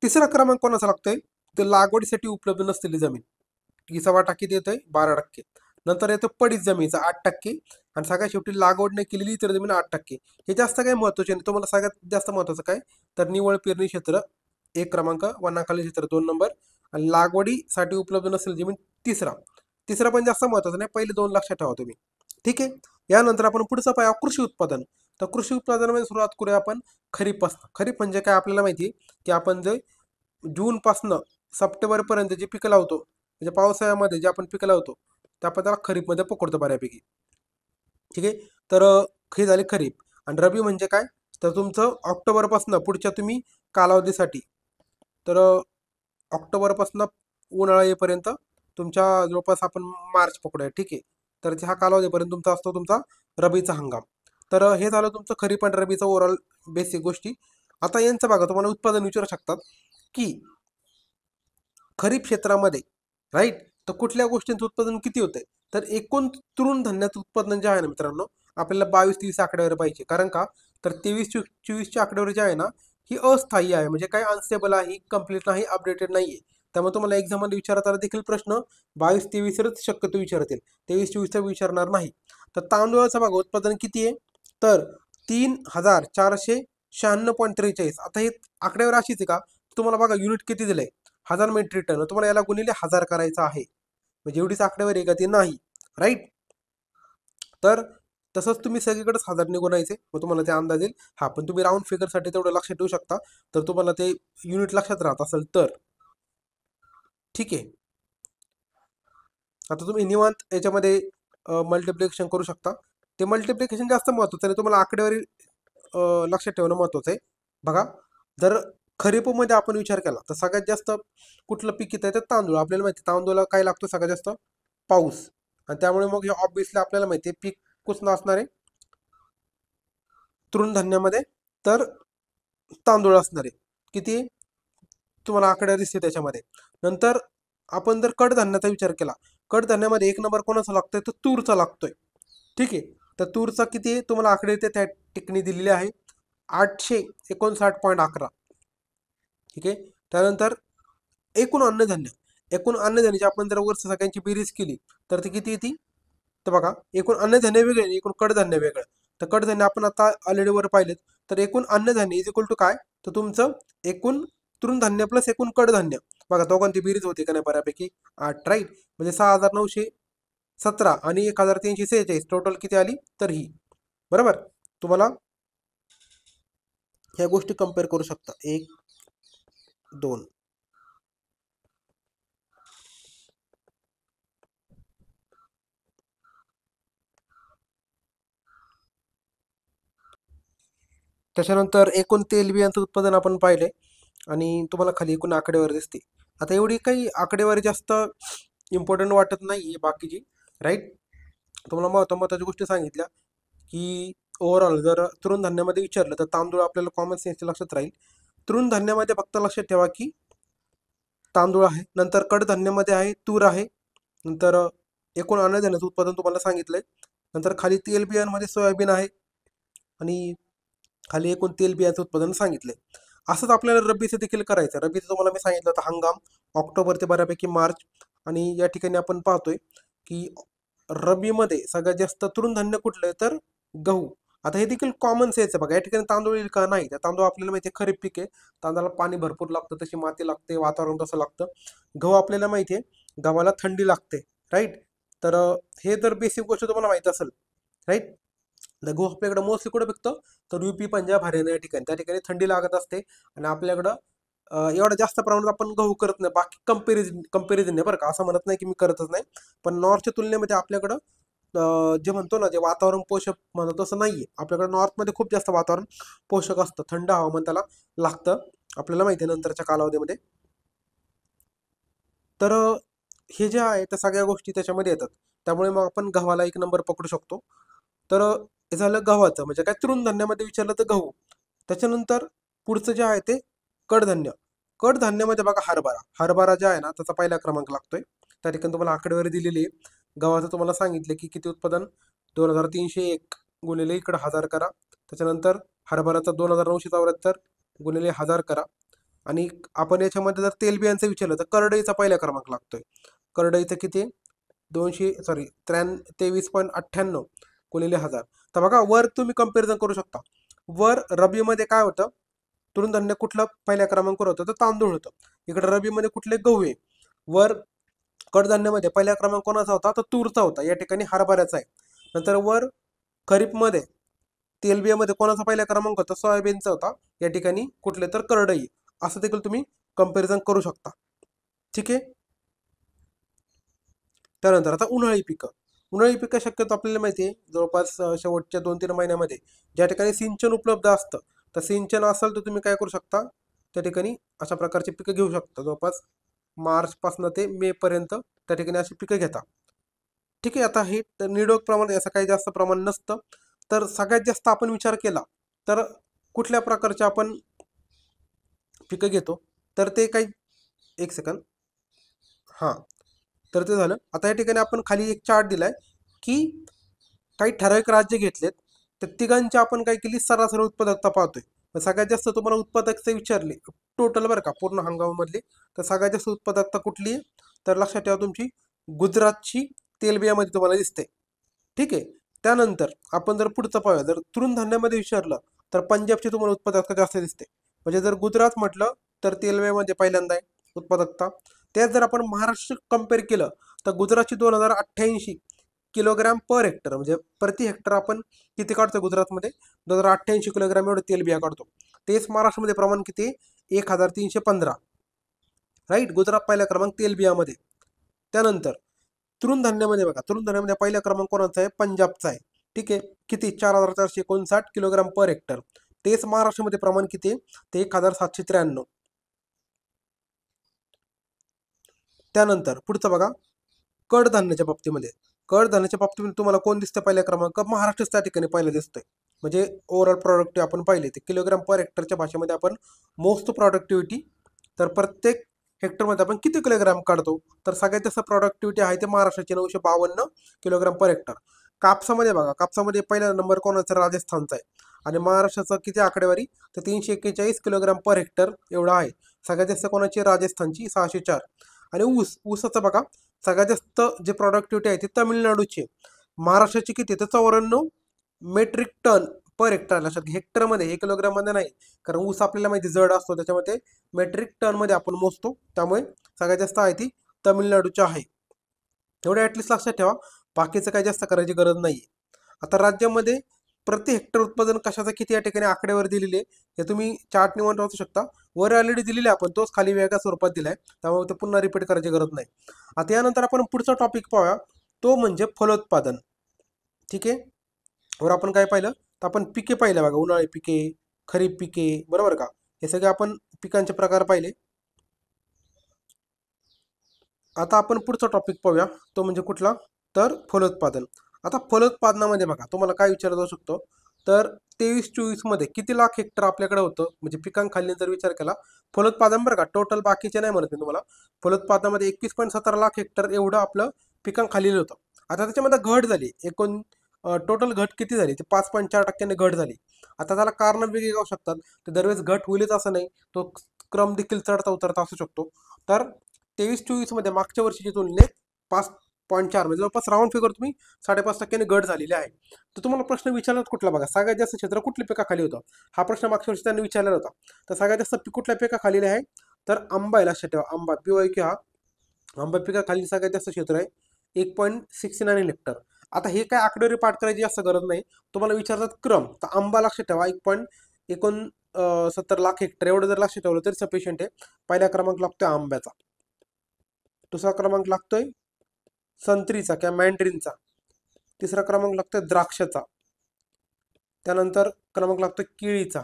तिसरा क्रमांक कोणाचा लागतोय, तर लागवडीसाठी उपलब्ध नसलेली जमीन, ही वाटा किती येतोय 12%. नंतर येतो पडीत जमिनीचा 8%. आणि सगळ्यात शेवटी लागवड नाही केलेली इतर जमीन 8%. हे जास्त काय महत्वाचे नाही, तुम्हाला सगळ्यात जास्त महत्वाचं काय, तर निव्वळ पेरणी क्षेत्र 1 क्रमांक, वनाखालील क्षेत्र 2 नंबर, आणि लागवडीसाठी उपलब्ध नसलेली जमीन तिसरा. तिसरा पण जास्त महत्वाचा नाही, पहिले 2 लक्षात ठेवा तुम्ही. ठीक आहे. यानंतर आपण पुढचा पाया कृषी उत्पादन. तर कृषी उत्पादनामध्ये सुरुवात करूया आपण खरीपपासून. खरीप म्हणजे काय आपल्याला माहिती आहे की आपण जे जूनपासनं सप्टेंबरपर्यंत जी पिकं लावतो, म्हणजे पावसाळ्यामध्ये जे आपण पिकं लावतो ते आपण त्याला खरीपमध्ये पकडतो बऱ्यापैकी. ठीक आहे. तर हे झाले खरीप. आणि रबी म्हणजे काय, तर तुमचं ऑक्टोबरपासून पुढच्या तुम्ही कालावधीसाठी, तर ऑक्टोबरपासून उन्हाळा येईपर्यंत तुमच्या जवळपास आपण मार्च पकडूया. ठीक आहे. तर हा कालावधीपर्यंत तुमचा असतो तुमचा रबीचा हंगाम. तर हे झालं तुमचं खरीप आणि रबीचं ओव्हरऑल बेसिक गोष्टी. आता यांचं बघा, तुम्हाला उत्पादन विचारू शकतात की खरीप क्षेत्रामध्ये, राईट, तर कुठल्या गोष्टींचं उत्पादन किती होतंय, तर एकूण तृणधान्याचं उत्पादन जे आहे ना मित्रांनो, आपल्याला 22-23 आकड्यावर पाहिजे. कारण का, तर 23-24ची आकड्यावर जे आहे ना, ही अस्थायी आहे, म्हणजे काय अनस्टेबल आहे, कम्प्लीट नाही, अपडेटेड नाहीये. त्यामुळे तुम्हाला एक्झाममध्ये विचारताना देखील प्रश्न 22-23वरच शक्यतो विचारतील, 23-24चा विचारणार नाही. तर तांदूळाचा बघा उत्पादन किती आहे, तर 3496.43. आता हे आकड्यावर अशीच आहे का, तुम्हाला बघा युनिट किती दिलंय, 1000 मेट्रिक टन, तुम्हाला याला गुणिले 1000 करायचं आहे, म्हणजे एवढीच आकड्यावर आहे का ते नाही. राईट. तर तसंच तुम्ही सगळीकडेच 1000ने गुणायचे, मग तुम्हाला ते अंदाज येईल. हा, पण तुम्ही राऊंड फिगरसाठी तेवढं लक्षात ठेवू शकता, तर तुम्हाला ते युनिट लक्षात राहत असेल तर. ठीक आहे. आता तुम्ही निवांत याच्यामध्ये मल्टिप्लिकेशन करू शकता. ते मल्टिप्लिकेशन जास्त महत्वाचं आहे, तुम्हाला आकडेवारी लक्षात ठेवणं महत्वाचं आहे. बघा, जर खरीपमध्ये आपण विचार केला तर सगळ्यात जास्त कुठलं पीक येतं, तर तांदूळ. आपल्याला माहिती तांदूळाला काय लागतो सगळ्यात जास्त, पाऊस. आणि त्यामुळे मग हे ऑब्विसली आपल्याला माहिती आहे पीक कुठलं असणार आहे तृणधान्यामध्ये, तर तांदूळ असणार आहे. किती तुम्हाला आकडे दिसते त्याच्यामध्ये. नंतर आपण जर कडधान्याचा विचार केला, कडधान्यामध्ये 1 नंबर कोणाचा लागतोय, तर तूरचा लागतोय. ठीक आहे. तर तूरचा किती आहे तुम्हाला आकडे येते त्या ठिकाणी दिलेले आहे 859.11. ठीक आहे. त्यानंतर एकूण अन्नधान्य, एकूण अन्नधान्याची आपण जर वर्ष सगळ्यांची बेरीज केली तर ती किती येते, तर बघा एकूण अन्नधान्य वेगळे आणि एकूण कडधान्य वेगळं. तर कडधान्य आपण आता ऑलरेडी वर पाहिलेत, तर एकूण अन्नधान्य इज इक्वल टू काय, तर तुमचं एकूण तृणधान्य प्लस एकूण कडधान्य. बघा दोघांची बेरीज होती का नाही बऱ्यापैकी 8, राईट. म्हणजे 6917 आणि 1346 टोटल किती आली, तर ही. बरोबर. तुम्हाला ह्या गोष्टी कम्पेअर करू शकता, 1 2. त्याच्यानंतर एकूण तेलबियांचं उत्पादन आपण पाहिले आणि तुम्हाला खाली एकूण आकडेवारी दिसते. आता एवढी काही आकडेवारी जास्त इम्पॉर्टंट वाटत नाही बाकीची, राईट. तुम्हाला महत्त्वाच्या गोष्टी सांगितल्या की ओव्हरऑल जर तृणधान्यामध्ये विचारलं तर तांदूळ आपल्याला कॉमन सेन्सच्या लक्षात राहील. तृणधान्यामध्ये फक्त लक्षात ठेवा की तांदूळ आहे, नंतर कडधान्यामध्ये आहे तूर आहे, नंतर एकूण अन्नधान्याचं उत्पादन तुम्हाला सांगितलंय, नंतर खाली तेलबियांमध्ये सोयाबीन आहे, आणि खाली एकूण तेलबियाचं उत्पादन सांगितलंय. असंच आपल्याला रब्बीचं देखील करायचं. रब्बीचं तुम्हाला मी सांगितलं होतं हंगाम ऑक्टोबर ते बऱ्यापैकी मार्च. आणि या ठिकाणी आपण पाहतोय की रब्बीमध्ये सगळ्यात जास्त तृणधान्य कुठलं आहे, तर गहू. आता हे देखील कॉमन सेन्स आहे बघा, या ठिकाणी तांदूळ येईल का, नाही. त्या तांदूळ आपल्याला माहिती आहे खरीप पीक आहे, तांदळाला पाणी भरपूर लागतं, तशी माती लागते, वातावरण तसं लागतं. गहू आपल्याला माहिती आहे गव्हाला थंडी लागते, राईट. तर हे जर बेसिक गोष्ट तुम्हाला माहिती असेल, राईट. गहू आपल्याकडे मोस्टली कुठं पिकतं, तर युपी, पंजाब, हरियाणा या ठिकाणी, त्या ठिकाणी थंडी लागत असते. आणि आपल्याकडं एवढं जास्त प्रमाणात आपण गहू करत नाही. बाकी कंपेरिझन नाही बरं का, असं म्हणत नाही की मी करतच नाही, पण नॉर्थच्या तुलनेमध्ये आपल्याकडं जे म्हणतो ना, जे वातावरण पोषक म्हणतो तसं नाहीये. आपल्याकडे नॉर्थमध्ये खूप जास्त वातावरण पोषक असतं, थंड हवामान त्याला लागतं, आपल्याला माहिती आहे नंतरच्या कालावधीमध्ये. तर हे जे आहे त्या सगळ्या गोष्टी त्याच्यामध्ये येतात, त्यामुळे मग आपण गव्हाला 1 नंबर पकडू शकतो. तर हे झालं गव्हाचं, म्हणजे काय तृणधान्यामध्ये विचारलं तर गहू. त्याच्यानंतर पुढचं जे आहे ते कडधान्य. कडधान्यामध्ये बघा हरभरा जे आहे ना त्याचा पहिला क्रमांक लागतोय. त्या ठिकाणी तुम्हाला आकडेवारी दिलेली आहे. गव्हाचं तुम्हाला सांगितले की किती उत्पादन 2301 गुणिले इकडे 1000 करा. त्याच्यानंतर हरभराचा 2974 गुणिले 1000 करा. आणि आपण याच्यामध्ये जर तेलबियांचं विचारलं तर करडईचा पहिला क्रमांक लागतोय. करडईचं किती 23.98 गुणिले 1000. तर बघा वर तुम्ही कंपॅरिझन करू शकता. वर रबीमध्ये काय होतं, तृणधान्य कुठलं पहिल्या क्रमांकावर होतं तर तांदूळ होतं. इकडे रबीमध्ये कुठले गहू आहे. वर कडधान्यामध्ये पहिला क्रमांक कोणाचा होता तर तूरचा होता. या ठिकाणी हरभऱ्याचा आहे. नंतर वर खरीपमध्ये तेलबियामध्ये कोणाचा पहिला क्रमांक होता सोयाबीनचा होता. या ठिकाणी कुठले तर करडई. असं देखील तुम्ही कंपॅरिझन करू शकता. ठीक आहे. त्यानंतर आता उन्हाळी पिकं शक्यतो आपल्याला माहिती आहे जवळपास शेवटच्या 2-3 महिन्यामध्ये ज्या ठिकाणी सिंचन उपलब्ध असतं तर सिंचन असेल तर तुम्ही काय करू शकता त्या ठिकाणी अशा प्रकारची पिकं घेऊ शकता. जवळपास मार्चपासून ते मे पर्यंत त्या ठिकाणी अशी पिकं घेता. ठीक आहे. आता हे निरोग प्रमाण याचं काही जास्त प्रमाण नसतं. तर सगळ्यात जास्त आपण विचार केला तर कुठल्या प्रकारचे आपण पिकं घेतो तर ते काही एक सेकंद हां तर ते झालं. आता या ठिकाणी आपण खाली एक चार्ट दिलाय की काही ठराविक राज्य घेतलेत तर तिघांची आपण काय केली सरासरी उत्पादकता पाहतोय. सगळ्यात जास्त तुम्हाला उत्पादकता विचारली टोटल बरं का पूर्ण हंगामामधली तर सगळ्यात जास्त उत्पादकता कुठली आहे तर लक्षात ठेवा तुमची गुजरातची तेलबियामध्ये तुम्हाला दिसते. ठीक आहे. त्यानंतर आपण जर पुढचं पाहूया जर तृणधान्यामध्ये विचारलं तर पंजाबची तुम्हाला उत्पादकता जास्त दिसते. म्हणजे जर गुजरात म्हटलं तर तेलबियामध्ये पहिल्यांदा आहे उत्पादकता. त्याच जर आपण महाराष्ट्र कम्पेअर केलं तर गुजरातची 2088 किलोग्रॅम पर हेक्टर म्हणजे प्रति हेक्टर आपण किती काढतो गुजरातमध्ये 2088 किलोग्रॅम एवढं तेलबिया काढतो. तेच महाराष्ट्रामध्ये प्रमाण किती 1315. राईट. गुजरात पहिला क्रमांक तेलबियामध्ये. त्यानंतर तृणधान्यामध्ये बघा तृणधान्यामध्ये पहिला क्रमांक कोणाचा आहे पंजाबचा आहे. ठीक आहे. किती 4459 किलोग्राम पर हेक्टर. तेच महाराष्ट्रामध्ये प्रमाण किती ते 1793. त्यानंतर पुढचं बघा कडधान्याच्या बाबतीमध्ये तुम्हाला कोण दिसतं पहिल्या क्रमांक महाराष्ट्रच त्या ठिकाणी पहिलं दिसतंय. म्हणजे ओव्हरऑल प्रोडक्टिव्हिटी आपण पाहिले ते किलोग्राम पर हेक्टरच्या भाषेमध्ये आपण मोजतो प्रोडक्टिव्हिटी. तर प्रत्येक हेक्टरमध्ये आपण किती किलोग्राम काढतो तर सगळ्यात जास्त प्रोडक्टिव्हिटी आहे ते महाराष्ट्राची 952 किलोग्राम पर हेक्टर. कापसामध्ये बघा कापसामध्ये पहिला नंबर कोणाचा राजस्थानचा आहे आणि महाराष्ट्राचा किती आकडेवारी तर 341 किलोग्राम पर हेक्टर एवढा आहे. सगळ्यात जास्त कोणाची राजस्थानची 604. आणि ऊसाचं बघा सगळ्यात जास्त जे प्रोडक्टिव्हिटी आहे ती तामिळनाडूची. महाराष्ट्राची किती तर 94 मेट्रिक टन पर हेक्टर. लक्षात हेक्टरमध्ये 1 किलोग्राममध्ये नाही कारण ऊस आपल्याला माहिती जड असतो त्याच्यामध्ये मेट्रिक टनमध्ये आपण मोजतो. त्यामुळे सगळ्यात जास्त आहे ती तामिळनाडूची आहे. एवढं ॲटलिस्ट लक्षात ठेवा. बाकीचं काही जास्त करायची गरज नाही. आता राज्यामध्ये प्रति हेक्टर उत्पादन कशाचं किती या ठिकाणी आकडेवर दिलेले हे तुम्ही चार्ट निवडून वाचू शकता. वर ऑलरेडी दिलेले आपण तोच खाली वेगळ्या स्वरूपात दिलाय त्यामुळे ते पुन्हा रिपीट करायची गरज नाही. आता यानंतर आपण पुढचा टॉपिक पाहूया तो म्हणजे फलोत्पादन. ठीक आहे. वर आपण काय पाहिलं तर आपण पिके पाहिलं बघा उन्हाळी पिके खरीप पिके बरोबर का हे सगळे आपण पिकांचे प्रकार पाहिले. आता आपण पुढचा टॉपिक पाहूया तो म्हणजे कुठला तर फलोत्पादन. आता फलोत्पादनामध्ये बघा तुम्हाला काय विचारलं जाऊ शकतो तर 23-24 मध्ये किती लाख हेक्टर आपल्याकडे होतं म्हणजे पिकांखाली जर विचार केला फलोत्पादन बरं का टोटल बाकीचे नाही म्हणत मी तुम्हाला. फलोत्पादनामध्ये 21.17 लाख हेक्टर एवढं आपलं पिकांखाली होतं. आता त्याच्यामध्ये घट झाली एकूण टोटल घट किती झाली ते 5.4% घट झाली. आता त्याला कारण वेगळी जाऊ शकतात तर दरवेळेस घट होईलच असं नाही तो क्रम देखील चढता उतरता असू शकतो. तर 23-24 मध्ये मागच्या वर्षीची तुलनेत 5.4 म्हणजे जवळपास राऊंड फिगर तुम्ही 5.5% घट झालेली आहे. तर तुम्हाला प्रश्न विचारलाच कुठला बघा सगळ्यात जास्त क्षेत्र कुठल्या पिकाखाली होतं हा प्रश्न मागच्या वर्षी त्यांनी विचारलेला होता. तर सगळ्यात जास्त कुठल्या पिकाखाली आहे तर आंबा आहे. लक्षात ठेवा आंबा PYQ हा आंबा पिकाखाली सगळ्यात जास्त क्षेत्र आहे 1.69 हेक्टर. आता हे काय आकडेवारी पाठ करायची जास्त गरज नाही. तुम्हाला विचारतात क्रम तर आंबा लक्षात ठेवा 1.69 लाख हेक्टर एवढं जर लक्षात ठेवलं तरी सफिशियंट आहे. पहिला क्रमांक लागतोय आंब्याचा. दुसरा क्रमांक लागतोय संत्रीचा किंवा मँड्रिनचा. तिसरा क्रमांक लागतोय द्राक्षाचा. त्यानंतर क्रमांक लागतोय केळीचा.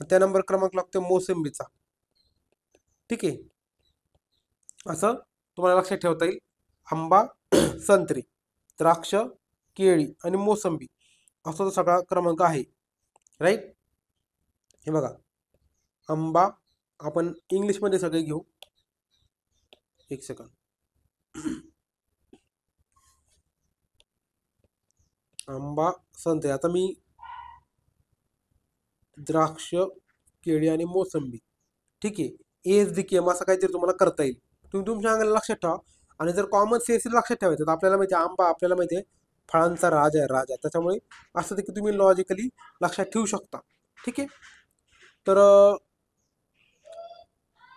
त्यानंतर क्रमांक लागतोय मोसंबीचा. ठीक आहे. असं तुम्हाला लक्षात ठेवता येईल. आंबा संत्री द्राक्ष केळी आणि मोसंबी असा तो सगळा क्रमांक आहे. राईट. हे बघा, आंबा, आपण इंग्लिशमध्ये सगळे घेऊ, एक सेकंड. आंबा, संत्रे. आता मी द्राक्ष, केळी आणि मोसंबी, ठीक आहे, ASDKM असं काहीतरी तुम्हाला करता येईल. तुम्ही तुमच्या अंगाला लक्षात ठेवा. आणि जर कॉमन सेन्स लक्षात ठेवायचं तर आपल्याला माहिती आहे आंबा आपल्याला माहिती आहे फळांचा राजा आहे, राजा. त्याच्यामुळे असं ते की तुम्ही लॉजिकली लक्षात ठेवू शकता. ठीक आहे. तर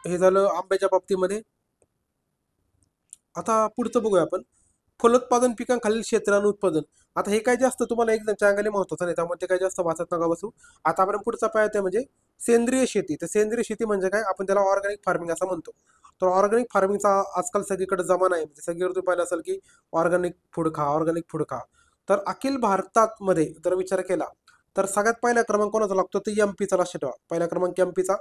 हे झालं आंब्याच्या बाबतीमध्ये. आता पुढचं बघूया आपण, फलोत्पादन पिकांखालील क्षेत्र आणि उत्पादन. आता हे काय जास्त तुम्हाला एकदम चांगले महत्वाचं नाही, त्यामुळे ते काय जास्त वाचत नका बसू. आता आपण पुढचा पाहत आहे म्हणजे सेंद्रिय शेती. तर सेंद्रिय शेती म्हणजे काय, आपण त्याला ऑर्गॅनिक फार्मिंग असं म्हणतो. तर ऑर्गॅनिक फार्मिंगचा आजकाल सगळीकडे जमाना आहे. म्हणजे सगळीकडे तुम्ही पाहिलं असेल की ऑर्गॅनिक फूड खा, ऑर्गॅनिक फूड खा. तर अखिल भारतात मध्ये जर विचार केला तर सगळ्यात पहिला क्रमांक कोणाचा लागतो, तर MP चा लक्षात ठेवा. पहिला क्रमांक MP चा.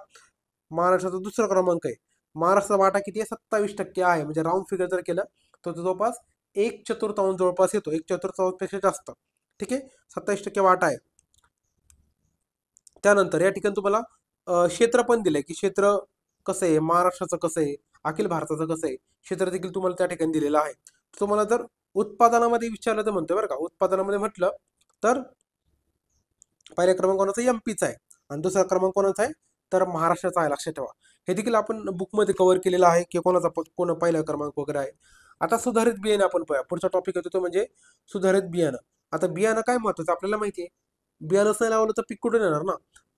महाराष्ट्राचा दुसरा क्रमांक आहे. महाराष्ट्राचा वाटा किती आहे, 27% आहे. म्हणजे राऊंड फिगर जर केलं तर जवळपास 1/4 जवळपास येतो, 1/4 पेक्षा जास्त. ठीक आहे, 27% वाटा आहे. त्यानंतर या ठिकाणी तुम्हाला क्षेत्र पण दिलंय की क्षेत्र कसं आहे, महाराष्ट्राचं कसं आहे, अखिल भारताचं कसं आहे, क्षेत्र देखील तुम्हाला त्या ठिकाणी दिलेलं आहे. तुम्हाला जर उत्पादनामध्ये विचारलं तर म्हणतोय बरं का, उत्पादनामध्ये म्हटलं तर पहिला क्रमांक कोणाचा, MPचा आहे. आणि दुसरा क्रमांक कोणाचा आहे, तर महाराष्ट्राचा आहे, लक्षात ठेवा. हे देखील आपण बुकमध्ये कव्हर केलेलं आहे की कोणाचा कोण पहिला क्रमांक वगैरे आहे. आता सुधारित बियाणे आपण पाहूया. पुढचा टॉपिक येतो तो म्हणजे सुधारित बियाणं. आता बियाणं काय महत्वाचं आपल्याला माहिती आहे, बियाणंच नाही लावलं तर पीक कुठून येणार ना.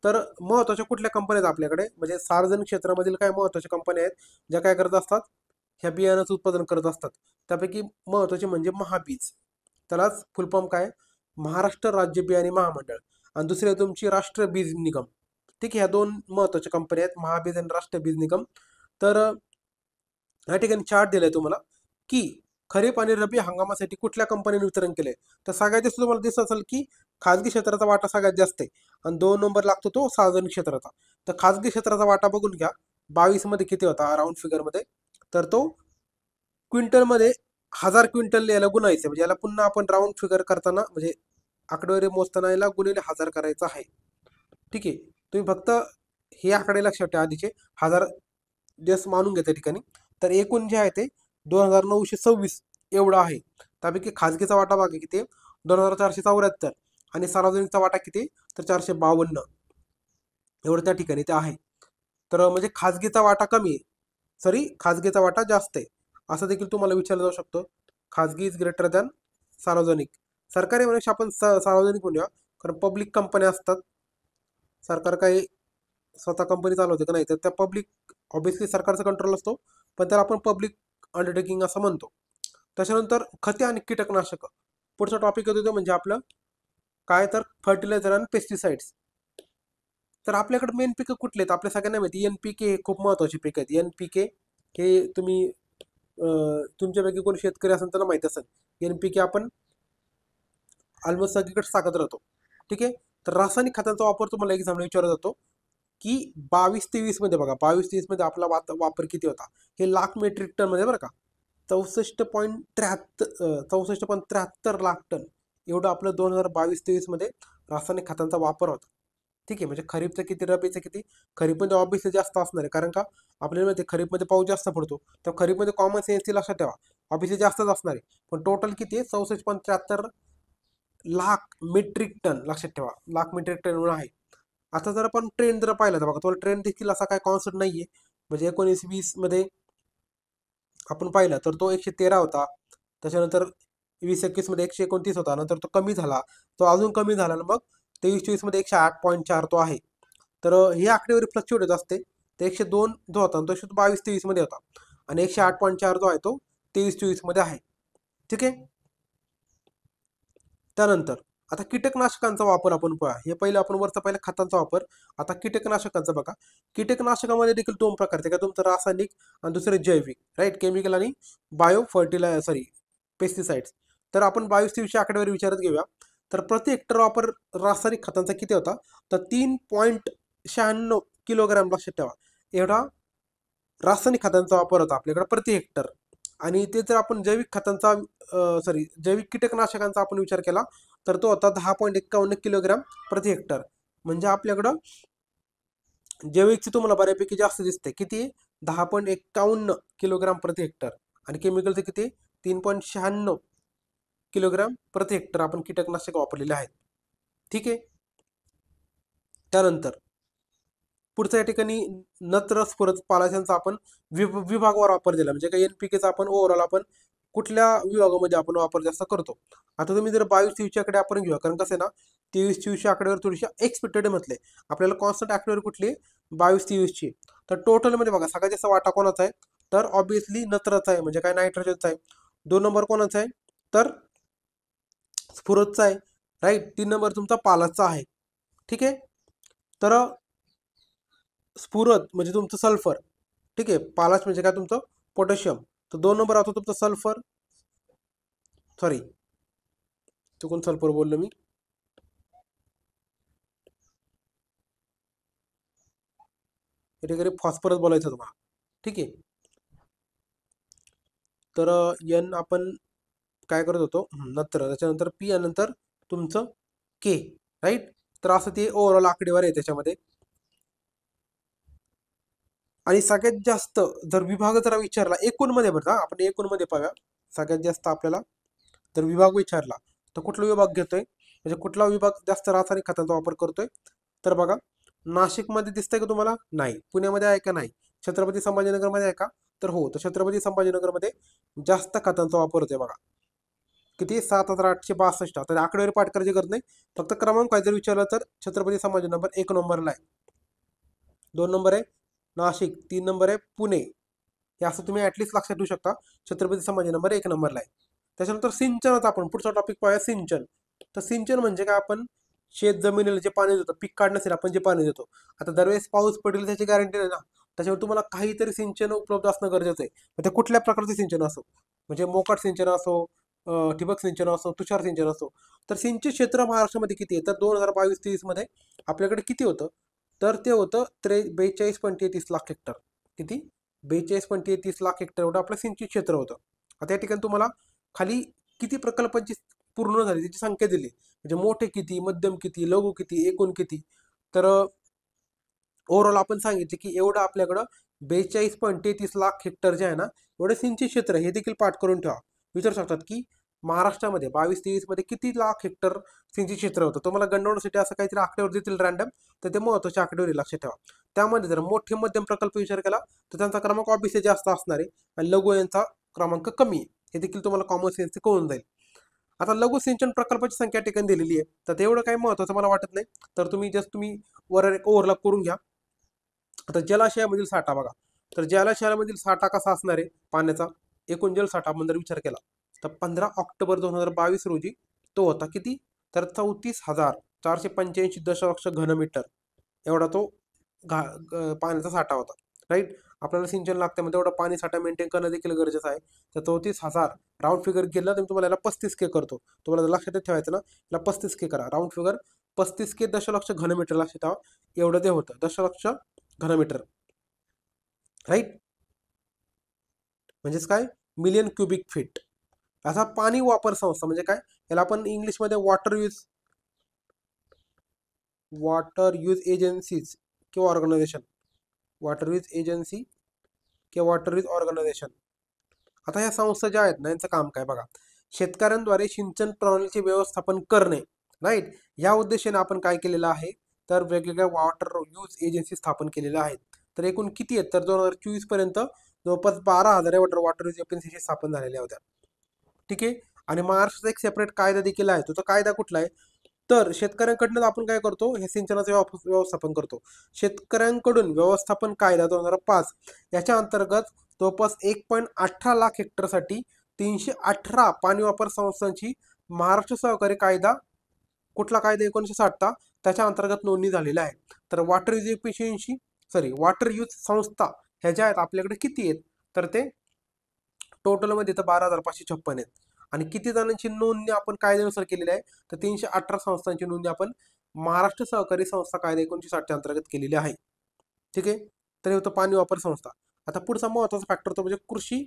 तर महत्वाच्या कुठल्या कंपन्या आहेत आपल्याकडे, म्हणजे सार्वजनिक क्षेत्रामधील काय महत्वाच्या कंपन्या आहेत ज्या काय करत असतात, ह्या बियाणाचं उत्पादन करत असतात. त्यापैकी महत्वाचे म्हणजे महाबीज, त्यालाच फुलफॉर्म काय, महाराष्ट्र राज्य बियाणे महामंडळ. आणि दुसरी तुमची राष्ट्र बीज निगम. ठीक आहे, ह्या दोन महत्वाच्या कंपन्या आहेत, महाबीज आणि राष्ट्र बीज निगम. तर या ठिकाणी चार्ट दिलाय तुम्हाला की खरीप आणि रब्बी हंगामासाठी कुठल्या कंपनीने वितरण केलंय. तर सगळ्यात जास्त तुम्हाला दिसत असेल की खाजगी क्षेत्राचा वाटा सगळ्यात जास्त आहे. आणि 2 नंबर लागतो तो सार्वजनिक क्षेत्राचा. तर खाजगी क्षेत्राचा वाटा बघून घ्या, 22 मध्ये किती होता राऊंड फिगर मध्ये, तर तो क्विंटल मध्ये 1000 क्विंटल याला गुणायचं. म्हणजे याला पुन्हा आपण राऊंड फिगर करताना म्हणजे आकडेवारी मोजताना याला गुणिले 1000 करायचं आहे. ठीक आहे, तुम्ही फक्त हे आकडे लक्षात ठेवा आधीचे 1000 दिवस मानून घ्या त्या ठिकाणी. तर एकूण जे आहे ते 2926 एवढं आहे. त्यापैकी खाजगीचा वाटा बघा किती, 2474. आणि सार्वजनिकचा वाटा किती, तर 452 एवढं त्या ठिकाणी ते आहे. तर म्हणजे खाजगीचा वाटा कमी आहे, सॉरी खाजगीचा वाटा जास्त आहे, असं देखील तुम्हाला विचारलं जाऊ शकतो. खाजगी इज ग्रेटर दॅन सार्वजनिक. सरकारी म्हणून आपण सार्वजनिक म्हणूया, कारण पब्लिक कंपन्या असतात. सरकार काही स्वतः कंपनी चालवते का नाही, तर त्या पब्लिक ऑब्विसली सरकारचा कंट्रोल असतो, पण त्याला आपण पब्लिक अंडरटेकिंग असं म्हणतो. त्याच्यानंतर खते आणि कीटकनाशक. पुढचा टॉपिक येतो तो म्हणजे आपलं काय, तर फर्टिलायझर आणि पेस्टिसाइड्स. तर आपल्याकडे मेन पिकं कुठले आहेत आपल्या सगळ्यांना माहिती, NPK हे खूप महत्वाचे पीक आहेत. NPK हे तुम्ही तुमच्यापैकी कोणी शेतकरी असेल त्यांना माहिती असेल. NPK आपण ऑलमोस्ट सगळीकडे टाकत राहतो. ठीक आहे, तर रासायनिक खतांचा वापर तुम्हाला एक्झामला विचारला जातो की 22-23 मध्ये बघा, 22-23 मध्ये आपला वापर किती होता, हे लाख मेट्रिक टन मध्ये बरं का, 64.73 लाख टन एवढं आपलं 2022-23 मध्ये रासायनिक खतांचा वापर होता. ठीक आहे, म्हणजे खरीपचं किती, रब्बीचं किती. खरीपमध्ये ऑब्विसली जास्त असणार आहे, कारण का आपल्याला माहिती खरीपमध्ये पाऊस जास्त पडतो, तर खरीपमध्ये कॉमन सेन्स लक्षात ठेवा ऑब्विसली जास्तच असणार आहे. पण टोटल किती आहे, 64.73 लाख मेट्रिक टन, लक्षात ठेवा लाख मेट्रिक टन एवढं आहे. आता जर आपण ट्रेंड जर पाहिला तर बघा, तुम्हाला ट्रेंड देखील असा काय कॉन्सेप्ट नाहीये. म्हणजे 19-20 मध्ये आपण पाहिला तर तो 113 होता, त्याच्यानंतर 20-21 मध्ये 129 होता, नंतर तो कमी झाला, तो अजून कमी झाला, मग 23-24 मध्ये 108.4 तो आहे. तर ही आकडेवारी फ्लक्च्युएट होत असते. तर 102 जो होता तो 22-23 मध्ये होता, आणि 108.4 जो आहे तो 23-24 मध्ये आहे. ठीक आहे, त्यानंतर आता कीटकनाशकांचा वापर आपण पहा. हे पहिलं आपण वरचा पहिला खतांचा वापर. आता कीटकनाशकांचा बघा, कीटकनाशकामध्ये देखील 2 प्रकारचे, का तुमचं रासायनिक आणि दुसरे जैविक, राईट, केमिकल आणि बायो फर्टिलायझर सॉरी पेस्टिसाइड्स. तर आपण 22-23 आकडेवारी विचारात घेऊया. तर प्रति हेक्टर वापर रासायनिक खतांचा किती होता, तर 3.96 किलोग्राम, लक्षात ठेवा एवढा रासायनिक खतांचा वापर होता आपल्याकडे प्रति हेक्टर. आणि ते जर आपण जैविक खतांचा सॉरी जैविक कीटकनाशकांचा आपण विचार केला तर तो होता 10.51 किलोग्राम प्रति हेक्टर. म्हणजे आपल्याकडं जैविकची तुम्हाला बऱ्यापैकी जास्त दिसते, किती 10.51 किलोग्राम प्रति हेक्टर, आणि केमिकलचे किती 3.96 किलोग्राम प्रति हेक्टर आपण कीटकनाशक वापरलेले आहेत. ठीक आहे. त्यानंतर पुढच्या या ठिकाणी नत्र स्फुरद पालाशांचा आपण विभागावर वापर दिला, म्हणजे काही NPKचा आपण ओव्हरऑल आपण कुठल्या विभागामध्ये आपण वापर जास्त करतो. आता तुम्ही जर 22-23 आकडे आपण घेऊया, कारण कसं आहे ना 23-24 आकड्यावर थोडीशी एक्सपेक्टेड म्हटले, आपल्याला कॉन्स्टंट आकडेवर कुठली 22-23ची. तर टोटलमध्ये बघा सगळ्यात जास्त वाटा कोणाचा आहे, तर ऑब्विसली नत्रचा आहे, म्हणजे काय नायट्रोजनचा आहे. 2 नंबर कोणाचा आहे, तर स्फुरदचा आहे, राईट. 3 नंबर तुमचा पालाचा आहे. ठीक आहे. तर स्फुरद म्हणजे तुमचं सल्फर, ठीक आहे. पालाश म्हणजे काय तुमचं पोटॅशियम. तर 2 नंबर आता तुमचं सल्फर, सॉरी चुकून सल्फर बोललो मी, या ठिकाणी फॉस्फरस बोलायचं तुम्हाला. ठीक आहे. तर एन आपण काय करत होतो, नत्र, त्याच्यानंतर पी, आणि नंतर तुमचं के, राईट. तर असं ते ओव्हरऑल आकडेवारी आहे त्याच्यामध्ये. आणि सगळ्यात जास्त जर विभाग जर विचारला एकूण मध्ये, बरं आपण एकूण मध्ये पाहूया, सगळ्यात जास्त आपल्याला जर विभाग विचारला तर कुठला विभाग घेतोय, म्हणजे कुठला विभाग जास्त रासायनिक खतांचा वापर करतोय. तर बघा नाशिकमध्ये दिसतंय का तुम्हाला, नाही. पुण्यामध्ये आहे का, नाही. छत्रपती संभाजीनगरमध्ये आहे का, तर हो. तर छत्रपती संभाजीनगरमध्ये जास्त खतांचा वापर होतोय बघा. किती 7,862. आता आकडेवारी पाठ करायची गरज नाही, फक्त क्रमांक काय जर विचारलं तर छत्रपती संभाजीनगर 1 नंबरला आहे, 2 नंबर आहे नाशिक, 3 नंबर आहे पुणे. हे असं तुम्ही ऍटलिस्ट लक्षात ठेवू शकता. छत्रपती संभाजीनगर 1 नंबरला आहे. त्याच्यानंतर सिंचनाचा आपण पुढचा टॉपिक पाहूया, सिंचन. तर सिंचन म्हणजे काय, आपण शेत जमिनीला जे पाणी देतो, पीक काढण्यासाठी आपण जे पाणी देतो. आता दरवेळेस पाऊस पडेल त्याची गॅरंटी नाही ना, त्याच्यावर तुम्हाला काहीतरी सिंचन उपलब्ध असणं गरजेचं आहे. मग ते कुठल्या प्रकारचे सिंचन असो, म्हणजे मोकाट सिंचन असो, ठिबक सिंचन असो, तुषार सिंचन असो. तर सिंचन क्षेत्र महाराष्ट्रामध्ये किती आहे, तर 2022-23 मध्ये आपल्याकडे किती होतं, तर ते होतं 42.33 लाख हेक्टर. किती, 42.33 लाख हेक्टर एवढं आपलं सिंचित क्षेत्र होतं. आता या ठिकाणी तुम्हाला खाली किती प्रकल्पांची पूर्ण झाली त्याची संख्या दिली, म्हणजे मोठे किती, मध्यम किती, लघु किती, एकूण किती. तर ओव्हरऑल आपण सांगितले की एवढं आपल्याकडं 42.33 लाख हेक्टर जे आहे ना, एवढं सिंचित क्षेत्र, हे देखील पाठ करून ठेवा. विचारू शकतात की महाराष्ट्रामध्ये 22-23 मध्ये किती लाख हेक्टर सिंचित क्षेत्र होतं. तुम्हाला गणवण्यासाठी असं काहीतरी आकडेवर देतील रँडम, तर ते महत्त्वाच्या आकडेवारी लक्षात ठेवा. त्यामध्ये जर मोठे मध्यम प्रकल्प विचार केला तर त्यांचा क्रमांक ऑब्विसली जास्त असणार आहे, आणि लघु यांचा क्रमांक कमी आहे. हे देखील तुम्हाला कॉमन सेन्स कळून जाईल. आता लघु सिंचन प्रकल्पाची संख्या ठिकाणी दिलेली आहे, तर तेवढं काही महत्त्वाचं मला वाटत नाही. तर तुम्ही जस्ट तुम्ही वर एक ओव्हरलॅप करून घ्या. आता जलाशयामधील साठा बघा, तर जलाशयामधील साठा कसा असणार आहे पाण्याचा, एकूण जलसाठा आपण जर विचार केला तर 15 ऑक्टोबर 2022 रोजी तो होता किती, तर 34,485 दशलक्ष घनमीटर एवढा तो पाण्याचा साठा होता, राईट. आपल्याला सिंचन लागतं म्हणजे तेवढं पाणी साठा मेंटेन करणं देखील गरजेचं आहे. तर 34,000 राऊंड फिगर केला तर तुम्हाला याला 35K करतो. तुम्हाला लक्षात ठेवायचं ना, याला 35K करा, राऊंड फिगर 35K दशलक्ष घनमीटर लक्षात ठेवा. एवढं ते होतं दशलक्ष घनमीटर, राईट. म्हणजेच काय, मिलियन क्युबिक फीट. असा पाणी वापर संस्था म्हणजे काय, याला आपण इंग्लिशमध्ये वॉटर यूज एजन्सीज किंवा ऑर्गनायझेशन, वॉटर यूज एजन्सी किंवा वॉटर यूज ऑर्गनायझेशन. आता ह्या संस्था ज्या आहेत ना, यांचं काम काय बघा, शेतकऱ्यांद्वारे सिंचन प्रणालीचे व्यवस्थापन करणे, राईट. या उद्देशाने आपण काय केलेलं आहे, तर वेगवेगळ्या वॉटर यूज एजन्सी स्थापन केलेल्या आहेत. तर एकूण किती आहेत, तर 2024 पर्यंत जवळपास 12,000 वॉटर यूज एजन्सी स्थापन झालेल्या होत्या. ठीक आहे. आणि महाराष्ट्राचा एक सेपरेट कायदा देखील आहे. तो कायदा कुठला आहे, तर शेतकऱ्यांकडनं आपण काय करतो, हे सिंचनाचं व्यवस्थापन करतो. शेतकऱ्यांकडून व्यवस्थापन कायदा 2005 याच्या अंतर्गत जवळपास 1.18 लाख हेक्टरसाठी 318 पाणी वापर संस्थांची महाराष्ट्र सहकारी कायदा, कुठला कायदा 1960 त्याच्या अंतर्गत नोंदणी झालेली आहे. तर water use efficiency, sorry water use संस्था ह्या ज्या आहेत आपल्याकडे किती आहेत, तर ते टोटलमध्ये तर 12,556 आहेत. आणि किती जणांची नोंदणी आपण कायद्यानुसार केलेली आहे, तर 318 संस्थांची नोंदणी आपण महाराष्ट्र सहकारी संस्था कायदा 1960 अंतर्गत केलेली आहे. ठीक आहे. तर हे होतं पाणी वापर संस्था. आता पुढचा महत्वाचा फॅक्टर तो म्हणजे कृषी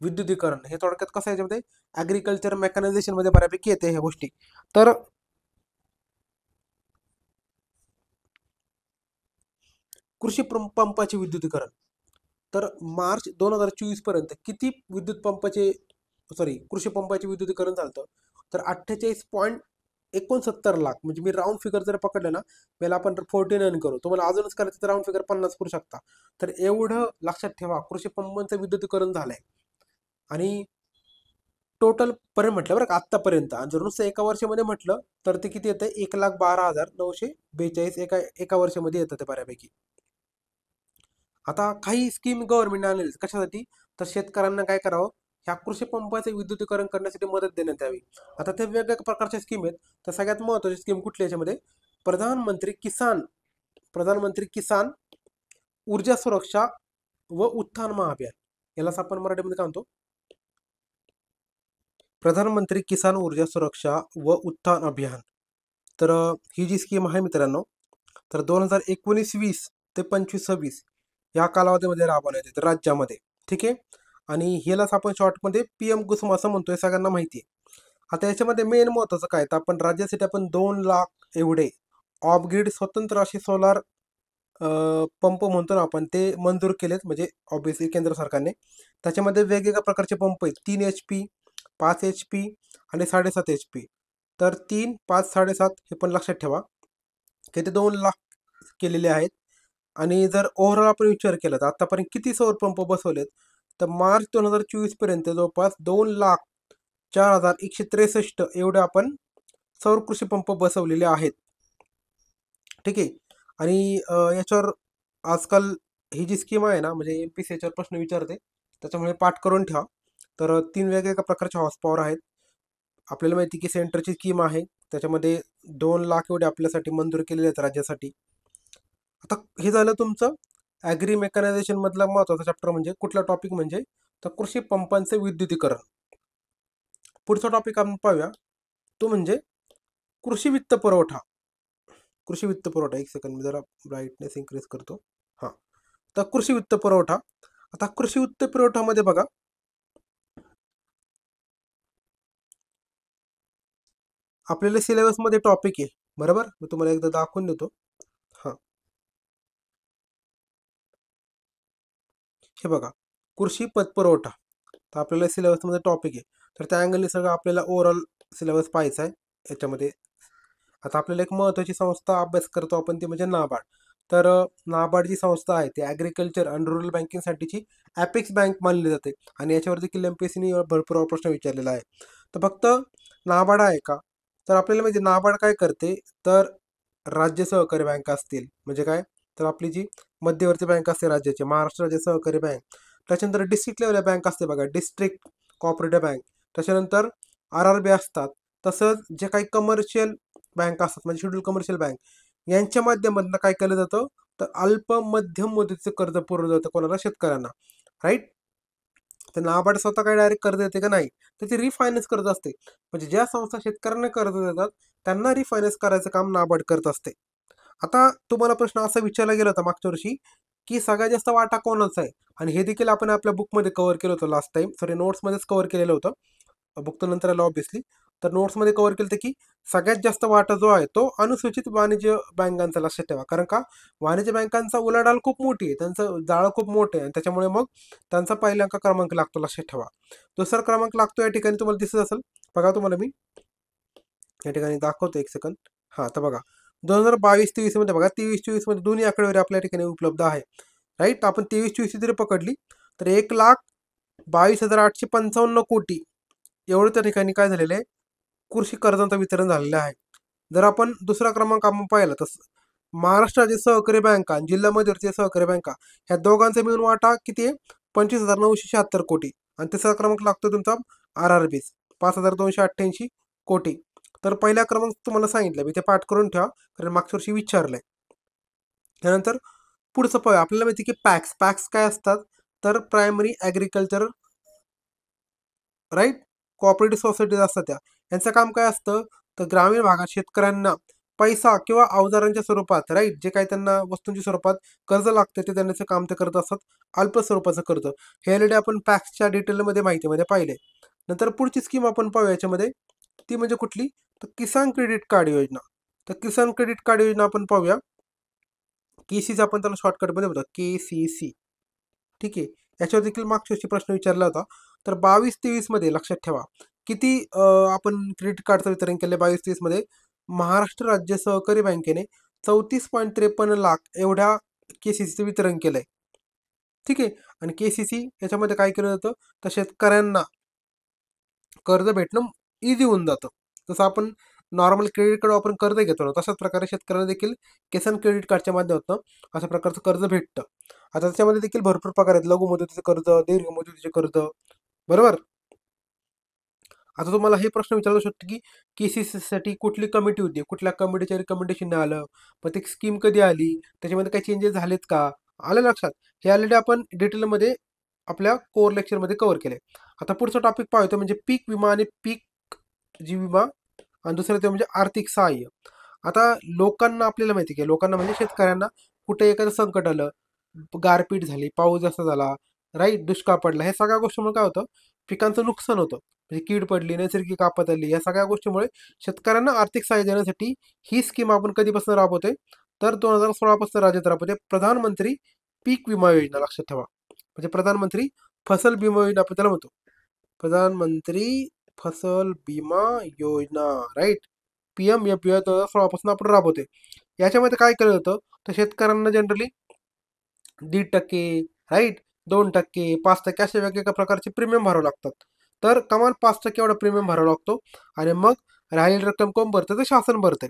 विद्युतीकरण. हे थोडक्यात कसं आहे, याच्यामध्ये ॲग्रिकल्चर मेकॅनायझेशन मध्ये बऱ्यापैकी येते ह्या गोष्टी. तर पंपाचे विद्युतीकरण. तर मार्च 2024 पर्यंत किती विद्युत पंपाचे कृषी पंपाचे विद्युतीकरण झालं तर 48.69 लाख. म्हणजे मी राऊंड फिगर जर पकडलं ना, पहिला आपण 49 करू, तुम्हाला अजूनच करायचं तर राऊंड फिगर 50 करू शकता. तर एवढं लक्षात ठेवा, कृषी पंपांचं विद्युतीकरण झालंय. आणि टोटल पर्यंत म्हटलं बरं का आत्तापर्यंत, आणि जर नुसतं एका वर्षामध्ये म्हटलं तर ते किती येतं, 1,12,942 एका वर्षामध्ये येतं ते बऱ्यापैकी. आता काही स्कीम गव्हर्नमेंटने आणलेली कशासाठी, तर शेतकऱ्यांना काय करावं, ह्या कृषी पंपाचे विद्युतीकरण करण्यासाठी मदत देण्यात यावी. आता ते वेगवेगळ्या प्रकारच्या स्कीम आहेत. तर सगळ्यात महत्त्वाची स्कीम कुठली याच्यामध्ये, प्रधानमंत्री किसान ऊर्जा सुरक्षा व उत्थान महाअभियान. यालाच आपण मराठीमध्ये काय म्हणतो, प्रधानमंत्री किसान ऊर्जा सुरक्षा व उत्थान अभियान. तर ही जी स्कीम आहे मित्रांनो, तर 2019-20 ते 25-26 या कालावधीमध्ये राबवण्यात येते राज्यामध्ये. ठीक आहे. आणि ह्यालाच आपण शॉर्टमध्ये PM कुसुम असं म्हणतोय, सगळ्यांना माहिती आहे. आता याच्यामध्ये मेन महत्त्वाचं काय, तर आपण राज्यासाठी आपण 2 लाख एवढे ऑफ ग्रीड स्वतंत्र असे सोलार पंप म्हणतो ना आपण, ते मंजूर केलेत, म्हणजे ऑब्व्हियसली केंद्र सरकारने. त्याच्यामध्ये वेगवेगळ्या प्रकारचे पंप आहेत, 3 HP, 5 HP आणि 7.5 HP. तर 3, 5, 7.5 हे पण लक्षात ठेवा की ते 2 लाख केलेले आहेत. आणि जर ओव्हरऑल आपण विचार केला तर आतापर्यंत किती सौर पंप बसवलेत, तर मार्च 2024 पर्यंत जवळपास 2,04,163 एवढे आपण सौर कृषी पंप बसवलेले आहेत. ठीक आहे. आणि याच्यावर आजकाल ही जी स्कीम आहे ना, म्हणजे MPSC याच्यावर प्रश्न विचारते, त्याच्यामुळे पाठ करून ठेवा. तर 3 वेगवेगळ्या प्रकारचे हॉर्स पॉवर आहेत. आपल्याला माहिती की सेंटरची स्कीम आहे, त्याच्यामध्ये 2 लाख एवढे आपल्यासाठी मंजूर केलेले आहेत राज्यासाठी. आता हे झालं तुमचं ॲग्री मेकॅनायझेशन मधला महत्त्वाचा चॅप्टर, म्हणजे कुठला टॉपिक, म्हणजे तर कृषी पंपांचे विद्युतीकरण. पुढचा टॉपिक आपण पाहूया, तो म्हणजे कृषी वित्त पुरवठा. एक सेकंड, मी जरा ब्राईटनेस इन्क्रीज करतो. हां, तर कृषी वित्त पुरवठा. आता कृषी वित्त पुरवठामध्ये बघा, आपल्याला सिलेबसमध्ये टॉपिक आहे, बरोबर. मी तुम्हाला एकदा दाखवून देतो. हां, हे बघा, कृषी पतपुरवठा. तर आपल्याला सिलेबसमध्ये टॉपिक आहे, तर त्या अँगलने सगळं आपल्याला ओव्हरऑल सिलेबस पाहायचा आहे याच्यामध्ये. आता आपल्याला एक महत्त्वाची संस्था अभ्यास करतो आपण, ती म्हणजे नाबार्ड. तर नाबार्ड जी संस्था आहे ती ॲग्रिकल्चर अँड रुरल बँकिंगसाठीची ॲपेक्स बँक मानली जाते. आणि याच्यावर देखील MPSCने भरपूर प्रश्न विचारलेला आहे. तर फक्त नाबार्ड आहे का, तर आपल्याला म्हणजे नाबार्ड काय करते, तर राज्य सहकारी बँक असतील, म्हणजे काय, तर आपली जी मध्यवर्ती बँक असते राज्याची, महाराष्ट्र राज्य सहकारी बँक. त्याच्यानंतर डिस्ट्रिक्ट लेवल बँक असते बघा, डिस्ट्रिक्ट कोऑपरेटिव्ह बँक. त्याच्यानंतर RRB असतात. तसंच जे काही कमर्शियल बँक असतात, म्हणजे शेड्यूल कमर्शियल बँक, यांच्या माध्यमातून काय केलं जातं, तर अल्प मध्यम मुदतीचं कर्ज पुरवलं जातं कोणाला, शेतकऱ्यांना. राईट. तर नाबार्ड स्वतः काय डायरेक्ट कर्ज देते का, नाही, तर ती रिफायनान्स कर्ज असते. म्हणजे ज्या संस्था शेतकऱ्यांना कर्ज देतात त्यांना रिफायनान्स करायचं काम नाबार्ड करत असते. आता तुम्हाला प्रश्न असा विचारला गेला होता मागच्या वर्षी, की सगळ्यात जास्त वाटा कोणाचा आहे, आणि हे देखील आपण आपल्या बुकमध्ये कव्हर केलं होतं लास्ट टाइम, सॉरी नोट्समध्येच कव्हर केलेलं होतं. बुक तर नंतर आलं ऑब्व्हियसली. तर नोट्समध्ये कव्हर केलं होतं की सगळ्यात जास्त वाटा जो आहे तो अनुसूचित वाणिज्य बँकांचा. लक्षात ठेवा, कारण का, वाणिज्य बँकांचा उलाढाल खूप मोठी आहे, त्यांचं जाळं खूप मोठं आहे, आणि त्याच्यामुळे मग त्यांचा पहिला क्रमांक लागतो, लक्षात ठेवा. दुसरा क्रमांक लागतो या ठिकाणी तुम्हाला दिसत असेल, बघा तुम्हाला मी या ठिकाणी दाखवतो, एक सेकंद. हां, तर बघा, 2022-23 मध्ये बघा, 23-24 मध्ये दोन्ही आकडेवारी आपल्या ठिकाणी उपलब्ध आहे. राईट. आपण 23-24 जरी पकडली तर 1,22,855 कोटी एवढं त्या ठिकाणी काय झालेलं आहे, कृषी कर्जांचं वितरण झालेलं आहे. जर आपण दुसरा क्रमांक आपण पाहिला तर महाराष्ट्र राज्य सहकारी बँका आणि जिल्हा मध्यवर्ती सहकारी बँका, ह्या दोघांचा मिळून वाटा किती आहे, 25,976 कोटी. आणि तिसरा क्रमांक लागतो तुमचा RRB, 5,288 कोटी. तर पहिला क्रमांक तुम्हाला सांगितलं मी, ते पाठ करून ठेवा, कारण मागच्या वर्षी विचारलंय. त्यानंतर पुढचं पाहूया. आपल्याला माहिती की पॅक्स काय असतात, तर primary agriculture, right, cooperative societies असतात त्या. यांचं काम काय असतं, तर ग्रामीण भागात शेतकऱ्यांना पैसा किंवा अवजारांच्या स्वरूपात, राईट, जे काही त्यांना वस्तूंच्या स्वरूपात कर्ज लागते ते देण्याचं काम ते करत असतात, अल्प स्वरूपाचं कर्ज. हे ऑलरेडी आपण पॅक्सच्या डिटेलमध्ये माहितीमध्ये पाहिले. नंतर पुढची स्कीम आपण पाहूया याच्यामध्ये, ती म्हणजे कुठली, तर किसान क्रेडिट कार्ड योजना. तर किसान क्रेडिट कार्ड योजना आपण पाहूया. KCC आपण त्याला शॉर्टकटमध्ये होतं KCC. ठीक आहे. याच्यावर देखील मागच्या वर्षी प्रश्न विचारला होता. तर 22-23 मध्ये लक्षात ठेवा किती आपण क्रेडिट कार्डचं वितरण केलं 22-23 मध्ये. महाराष्ट्र राज्य सहकारी बँकेने 34.53 लाख एवढ्या KCCचं वितरण केलंय. ठीक आहे. आणि KCC याच्यामध्ये काय केलं जातं, तर शेतकऱ्यांना कर्ज भेटणं इझी होऊन जातं. जसं आपण नॉर्मल क्रेडिट कार्ड वापरून कर्ज घेतो ना, तशाच प्रकारे शेतकऱ्यांना देखील किसान क्रेडिट कार्डच्या माध्यमातून अशा प्रकारचं कर्ज भेटतं. आता त्याच्यामध्ये देखील भरपूर प्रकार आहेत. लघु मुदतीचे कर्ज, दीर्घ मुदतीचे कर्ज, बरोबर. आता तुम्हाला हे प्रश्न विचारू शकतो की KCC साठी कुठली कमिटी होती, कुठल्या कमिटीच्या रिकमेंडेशन आलं, मग ती स्कीम कधी आली, त्याच्यामध्ये काही चेंजेस झालेत का, आलं लक्षात. हे ऑलरेडी आपण डिटेलमध्ये आपल्या कोर लेक्चरमध्ये कव्हर केले. आता पुढचा टॉपिक पाहतो म्हणजे पीक विमा आणि पीक जी विमा, आणि दुसरं ते म्हणजे आर्थिक सहाय्य. आता लोकांना आपल्याला माहिती आहे, लोकांना म्हणजे शेतकऱ्यांना कुठे एखादं संकट आलं, गारपीट झाली, पाऊस जास्त झाला, राईट, दुष्काळ पडला, ह्या सगळ्या गोष्टीमुळे काय होतं, पिकांचं नुकसान होतं. म्हणजे कीड पडली, नैसर्गिक आपत आली, या सगळ्या गोष्टीमुळे शेतकऱ्यांना आर्थिक सहाय्य देण्यासाठी ही स्कीम आपण कधीपासून राबवते, तर 2016 पासून राज्यात राबवते. प्रधानमंत्री पीक विमा योजना, लक्षात ठेवा. म्हणजे प्रधानमंत्री फसल बीमा योजना आपण त्याला म्हणतो. प्रधानमंत्री फसल बीमा योजना, राईट, PMFBY 2016 पासून आपण राबवते. याच्यामध्ये काय केलं जातं, तर शेतकऱ्यांना जनरली 1.5%, राईट, 2%, 5% अशा वेगवेगळ्या प्रकारचे प्रीमियम भरावं लागतात. तर कमाल 5% एवढा प्रीमियम भरावा लागतो. आणि मग राहिलेली रक्कम कोण भरतं, तर शासन भरते.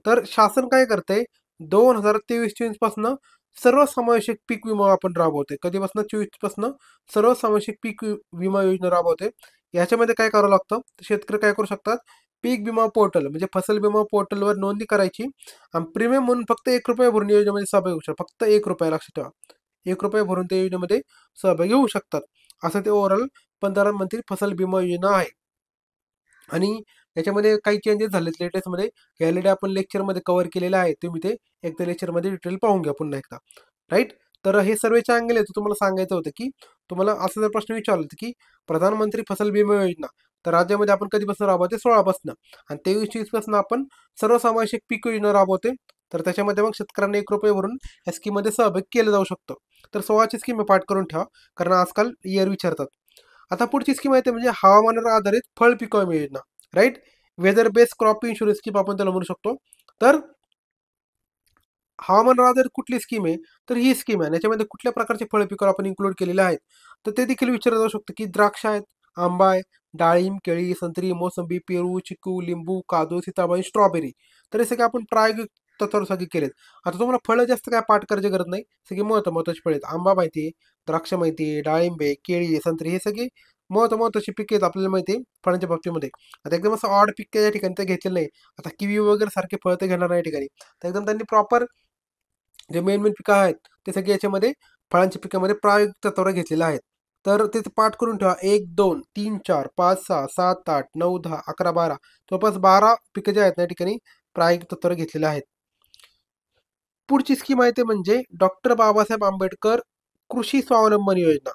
तर शासन काय करते, 2023-24 पासून सर्वसमावेशक पीक विमा आपण राबवते. कधीपासून, 24 पासून सर्वसमावेशक पीक विमा योजना राबवते. याच्यामध्ये काय करावं लागतं, शेतकरी काय करू शकतात, पीक विमा पोर्टल म्हणजे फसल विमा पोर्टलवर नोंदणी करायची आणि प्रीमियम म्हणून फक्त ₹1 भरून योजनेमध्ये सहभागी होऊ शकतात. फक्त ₹1, लक्षात ठेवा. ₹1 भरून त्या योजनेमध्ये सहभागी होऊ शकतात. असं ते ओव्हरऑल प्रधानमंत्री फसल बीमा योजना आहे. आणि याच्यामध्ये काही चेंजेस झालेत लेटेस्टमध्ये, हे ऑलरेडी आपण लेक्चरमध्ये कव्हर केलेलं आहे. तुम्ही ते एकदा लेक्चरमध्ये डिटेल पाहून घ्या पुन्हा एकदा, राईट. तर हे सर्वेचे अँगल आहे, तुम्हाला सांगायचं होतं की तुम्हाला असं जर प्रश्न विचारला होता की प्रधानमंत्री फसल बीमा योजना, तर राज्यामध्ये आपण कधीपासून राबवते, 16 पासून, आणि 23-24 पासून आपण सर्वसमावेशक पीक योजना राबवते. तर त्याच्यामध्ये मग शेतकऱ्यांना ₹1 भरून या स्कीममध्ये सहभाग केलं जाऊ शकतं. तर 16ची स्कीम पाठ करून ठेवा, कारण आजकाल इयर विचारतात. आता पुढची स्कीम आहे ते म्हणजे हवामानावर आधारित फळ पीक विमा योजना, right, weather based crop insurance scheme आपण त्याला म्हणू शकतो. तर हवामानावर आधारित कुठली स्कीम आहे, तर ही स्कीम आहे. याच्यामध्ये कुठल्या प्रकारचे फळ पिकावर आपण इन्क्लूड केलेले आहेत, तर ते देखील विचारलं जाऊ शकतं की द्राक्ष आहेत, आंबा आहे, डाळिंब, केळी, संत्री, मोसंबी, पेरू, चिकू, लिंबू, काजू, सीताफळ, स्ट्रॉबेरी. तर हे सगळे आपण प्रायोगिक तत्वावर सगळे केलेत. आता तुम्हाला फळं जास्त काय पाठ करायची गरज नाही, सगळी महत्त्वाची फळे आहेत. आंबा माहिती आहे, द्राक्ष माहिती आहे, डाळिंब आहे, केळी आहे, संत्री, हे सगळे महत्त्वाची पिके आहेत आपल्याला माहिती आहे फळांच्या बाबतीमध्ये. आता एकदम असं ऑड पिक या ठिकाणी ते घेतलेलं नाही. आता किवी वगैरे सारखे फळं ते घेणार नाही या ठिकाणी. तर एकदम त्यांनी प्रॉपर जे मेन पिकं आहेत ते सगळे याच्यामध्ये फळांच्या पिकामध्ये प्रायोगिक तत्वावर घेतलेले आहेत. तर ते पाठ करून ठेवा. 1, 2, 3, 4, 5, 6, 7, 8, 9, 10, 11, 12, जवळपास 12 पिकं जे आहेत ना या ठिकाणी प्रायोगिक तत्वावर घेतलेले आहेत. पुढची स्कीम आहे ते म्हणजे डॉक्टर बाबासाहेब आंबेडकर कृषी स्वावलंबन योजना.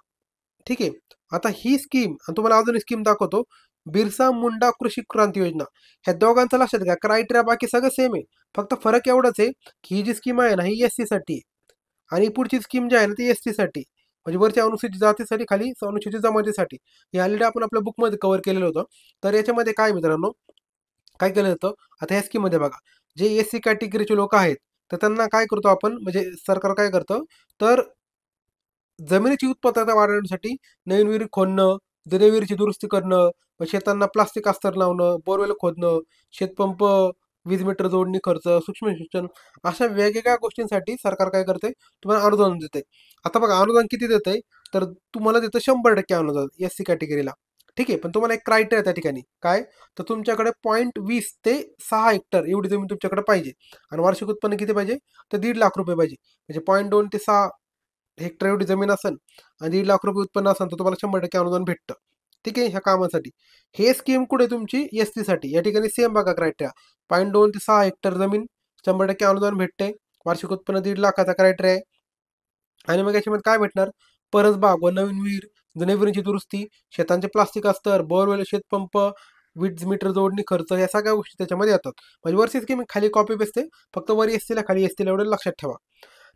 ठीक आहे. आता ही स्कीम, आणि तुम्हाला अजून स्कीम दाखवतो, बिरसा मुंडा कृषी क्रांती योजना. ह्या दोघांचं लक्षात घ्या, क्रायटेरिया बाकी सगळं सेम आहे. फक्त फरक एवढाच आहे की ही जी स्कीम आहे ना ही SC साठी, आणि पुढची स्कीम जी आहे ना ती ST साठी, म्हणजे वरच्या अनुसूचित जातीसाठी, खाली अनुसूचित जमातीसाठी. हे ऑलरेडी आपण आपल्या बुकमध्ये कव्हर केलेलं होतं. तर याच्यामध्ये काय मित्रांनो, काय केलं जातं, आता या स्कीममध्ये बघा, जे SC कॅटेगरीचे लोक आहेत, तर त्यांना काय करतो आपण, म्हणजे सरकार काय करतं, तर जमिनीची उत्पादकता वाढवण्यासाठी नवीन विहीर खोदणं, जुन्या विहिरीची दुरुस्ती करणं, मग शेतांना प्लास्टिक अस्तर लावणं, बोरवेल खोदणं, शेतपंप, वीज मीटर जोडणी खर्च, सूक्ष्म सिंचन, अशा वेगवेगळ्या गोष्टींसाठी सरकार काय करते, तुम्हाला अनुदान देते. आता बघा अनुदान किती देते, तर तुम्हाला देतं 100% अनुदान SC कॅटेगरीला. ठीक आहे. पण तुम्हाला एक क्रायटेरिया त्या ठिकाणी काय, तर तुमच्याकडे 0.20 ते 6 हेक्टर एवढी जमीन तुमच्याकडे पाहिजे, आणि वार्षिक उत्पन्न किती पाहिजे, तर ₹1.5 लाख पाहिजे. म्हणजे 0.2 ते 6 हेक्टर एवढी जमीन असेल आणि ₹1.5 लाख उत्पन्न असेल, तर तुम्हाला 100% अनुदान भेटतं. ठीक आहे, ह्या कामासाठी. हे स्कीम कुठे तुमची SC साठी. या ठिकाणी सेम बघा क्रायटेरिया, 0.2 ते 6 हेक्टर जमीन, 100% अनुदान भेटते, वार्षिक उत्पन्न 1.5 लाखाचा क्रायटेरिया आहे. आणि मग याच्यामध्ये काय भेटणार, परसबाग व नवीन विहीर, जुन्या विहिरींची दुरुस्ती, शेतांचे प्लास्टिक अस्तर, बोरवेल, शेतपंप, वीज मीटर जोडणी खर्च, या सगळ्या गोष्टी त्याच्यामध्ये येतात. म्हणजे वरची स्कीम खाली कॉपी पेस्ट आहे, फक्त वर SC ला खाली ST ला, एवढं लक्षात ठेवा.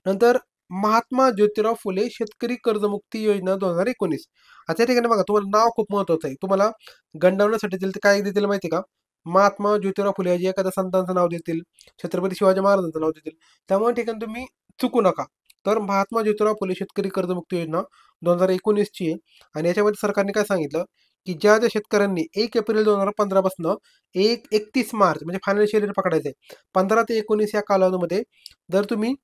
नंतर महात्मा ज्योतिराव फुले शेतकरी कर्जमुक्ती योजना 2019. आता या ठिकाणी बघा, तुम्हाला नाव खूप महत्वाचं आहे. तुम्हाला गंडवण्यासाठी दिलं तर काय देतील माहिती का? महात्मा ज्योतिराव फुले जे एखाद्या संतांचं नाव देतील, छत्रपती शिवाजी महाराजांचं नाव देतील. त्यामुळे ठिकाणी तुम्ही चुकू नका. तर महात्मा ज्योतिराव फुले शेतकरी कर्जमुक्ती योजना 2019 ची आहे. आणि याच्यामध्ये सरकारने काय सांगितलं, की ज्या ज्या शेतकऱ्यांनी 1 एप्रिल 2015 पासून 31 मार्च म्हणजे फायनान्शियल इयर पकडायचे 15 ते 19 या कालावधीमध्ये जर तुम्ही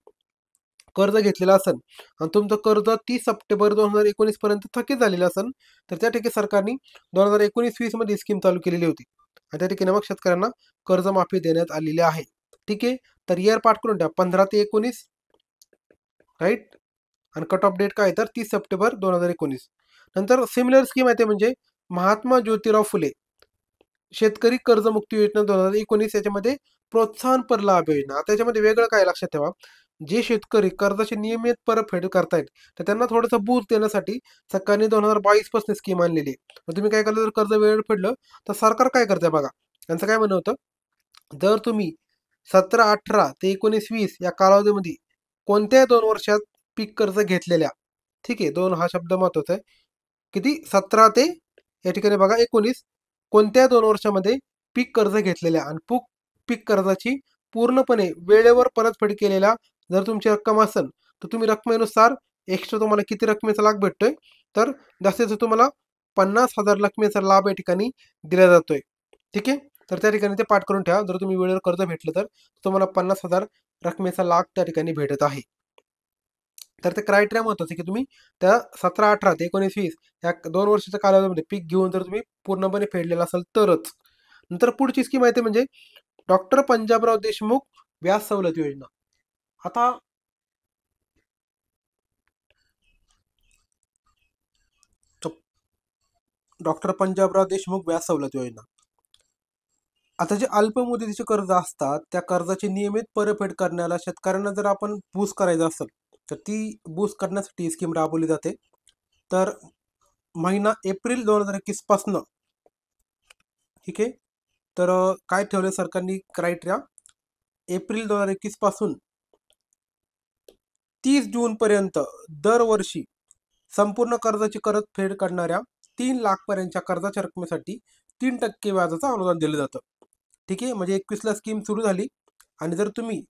कर्ज घेतलेलं असेल आणि तुमचं कर्ज 30 सप्टेंबर 2019 पर्यंत थकीत झालेलं असेल, तर त्या ठिकाणी सरकारने 2019-20 मध्ये स्कीम चालू केलेली होती. आणि त्या ठिकाणी मग शेतकऱ्यांना कर्जमाफी देण्यात आलेली आहे. ठीक आहे. तर इयर पाठ करून ठेवा, 15 ते 19, राईट. आणि कट ऑफ डेट काय तर 30 सप्टेंबर 2019. नंतर सिमिलर स्कीम आहे ते म्हणजे महात्मा ज्योतिराव फुले शेतकरी कर्जमुक्ती योजना 2019. याच्यामध्ये प्रोत्साहनपर लाभ योजना. आता याच्यामध्ये वेगळं काय लक्षात ठेवा, जे शेतकरी कर्जाची नियमित परतफेड करतायत तर त्यांना थोडंसं बूस्ट देण्यासाठी सरकारने 2022 पासून स्कीम आणलेली आहे. मग तुम्ही काय केलं, जर कर्ज वेळेवर फेडलं तर सरकार काय करतंय बघा. त्यांचं काय म्हणणं होतं, जर तुम्ही 17, 18 ते 19, 20 या कालावधीमध्ये कोणत्याही 2 वर्षात पीक कर्ज घेतलेल्या, ठीक आहे, 2 हा शब्द महत्वाचा आहे. किती? 17 ते या ठिकाणी बघा 19, कोणत्या 2 वर्षामध्ये पीक कर्ज घेतलेल्या आणि पीक कर्जाची पूर्णपणे वेळेवर परतफेड केलेल्या जर तुमची रक्कम असेल, तर तुम्ही रकमेनुसार एक्स्ट्रा तुम्हाला किती रकमेचा लाभ भेटतोय, तर जास्तीत जास्त तुम्हाला 50,000 रकमेचा लाभ या ठिकाणी दिला जातोय. ठीक आहे. तर त्या ठिकाणी ते पाठ करून ठेवा. जर तुम्ही वेळेवर कर्ज भेटलं तर तुम्हाला 50,000 रकमेचा लाभ त्या ठिकाणी भेटत आहे. तर ते क्रायटेरिया महत्वाचं आहे, की तुम्ही त्या 17, 18 ते 19, 20 या 2 वर्षाच्या कालावधीमध्ये पीक घेऊन जर तुम्ही पूर्णपणे फेडलेलं असाल तरच. नंतर पुढची स्कीम आहे ते म्हणजे डॉक्टर पंजाबराव देशमुख व्याज सवलत योजना. आता डॉक्टर पंजाबराव देशमुख व्याज सवलत योजना. आता जे अल्प मुदतीचे कर्ज असतात त्या कर्जाची नियमित परतफेड करण्याला शेतकऱ्यांना जर आपण बूस्ट करायचं असेल तर ती बूस्ट करण्यासाठी स्कीम राबवली जाते. तर महिना एप्रिल 2021 पासून, ठीक आहे. तर काय ठेवलं सरकारने क्रायटेरिया, एप्रिल 2021 पासून 30 जून पर्यंत दरवर्षी संपूर्ण कर्जाची परतफेड करणाऱ्या 3 लाख पर्यंतच्या कर्जाच्या रकमेसाठी 3% व्याजाचं अनुदान दिलं जातं. ठीक आहे. म्हणजे 21 ला स्कीम सुरू झाली आणि जर तुम्ही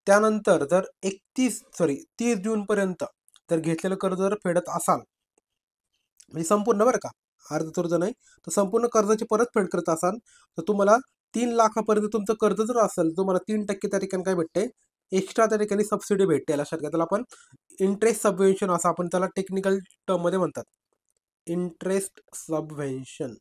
त्यानंतर जर 30 जून पर्यंत जर घेतलेलं कर्ज जर फेडत असाल, म्हणजे संपूर्ण बरं का, अर्ध तुर्ज नाही, तर संपूर्ण कर्जाची परतफेड करत असाल तर तुम्हाला 3 लाखापर्यंत तुमचं कर्ज जर असेल तुम्हाला 3% त्या ठिकाणी काय भेटते, एक्स्ट्रा त्या ठिकाणी सबसिडी भेटते. लक्षात घ्या, त्याला आपण इंटरेस्ट सबव्हेन्शन असं आपण त्याला टेक्निकल टर्म मध्ये म्हणतात, इंटरेस्ट सबव्हेन्शन.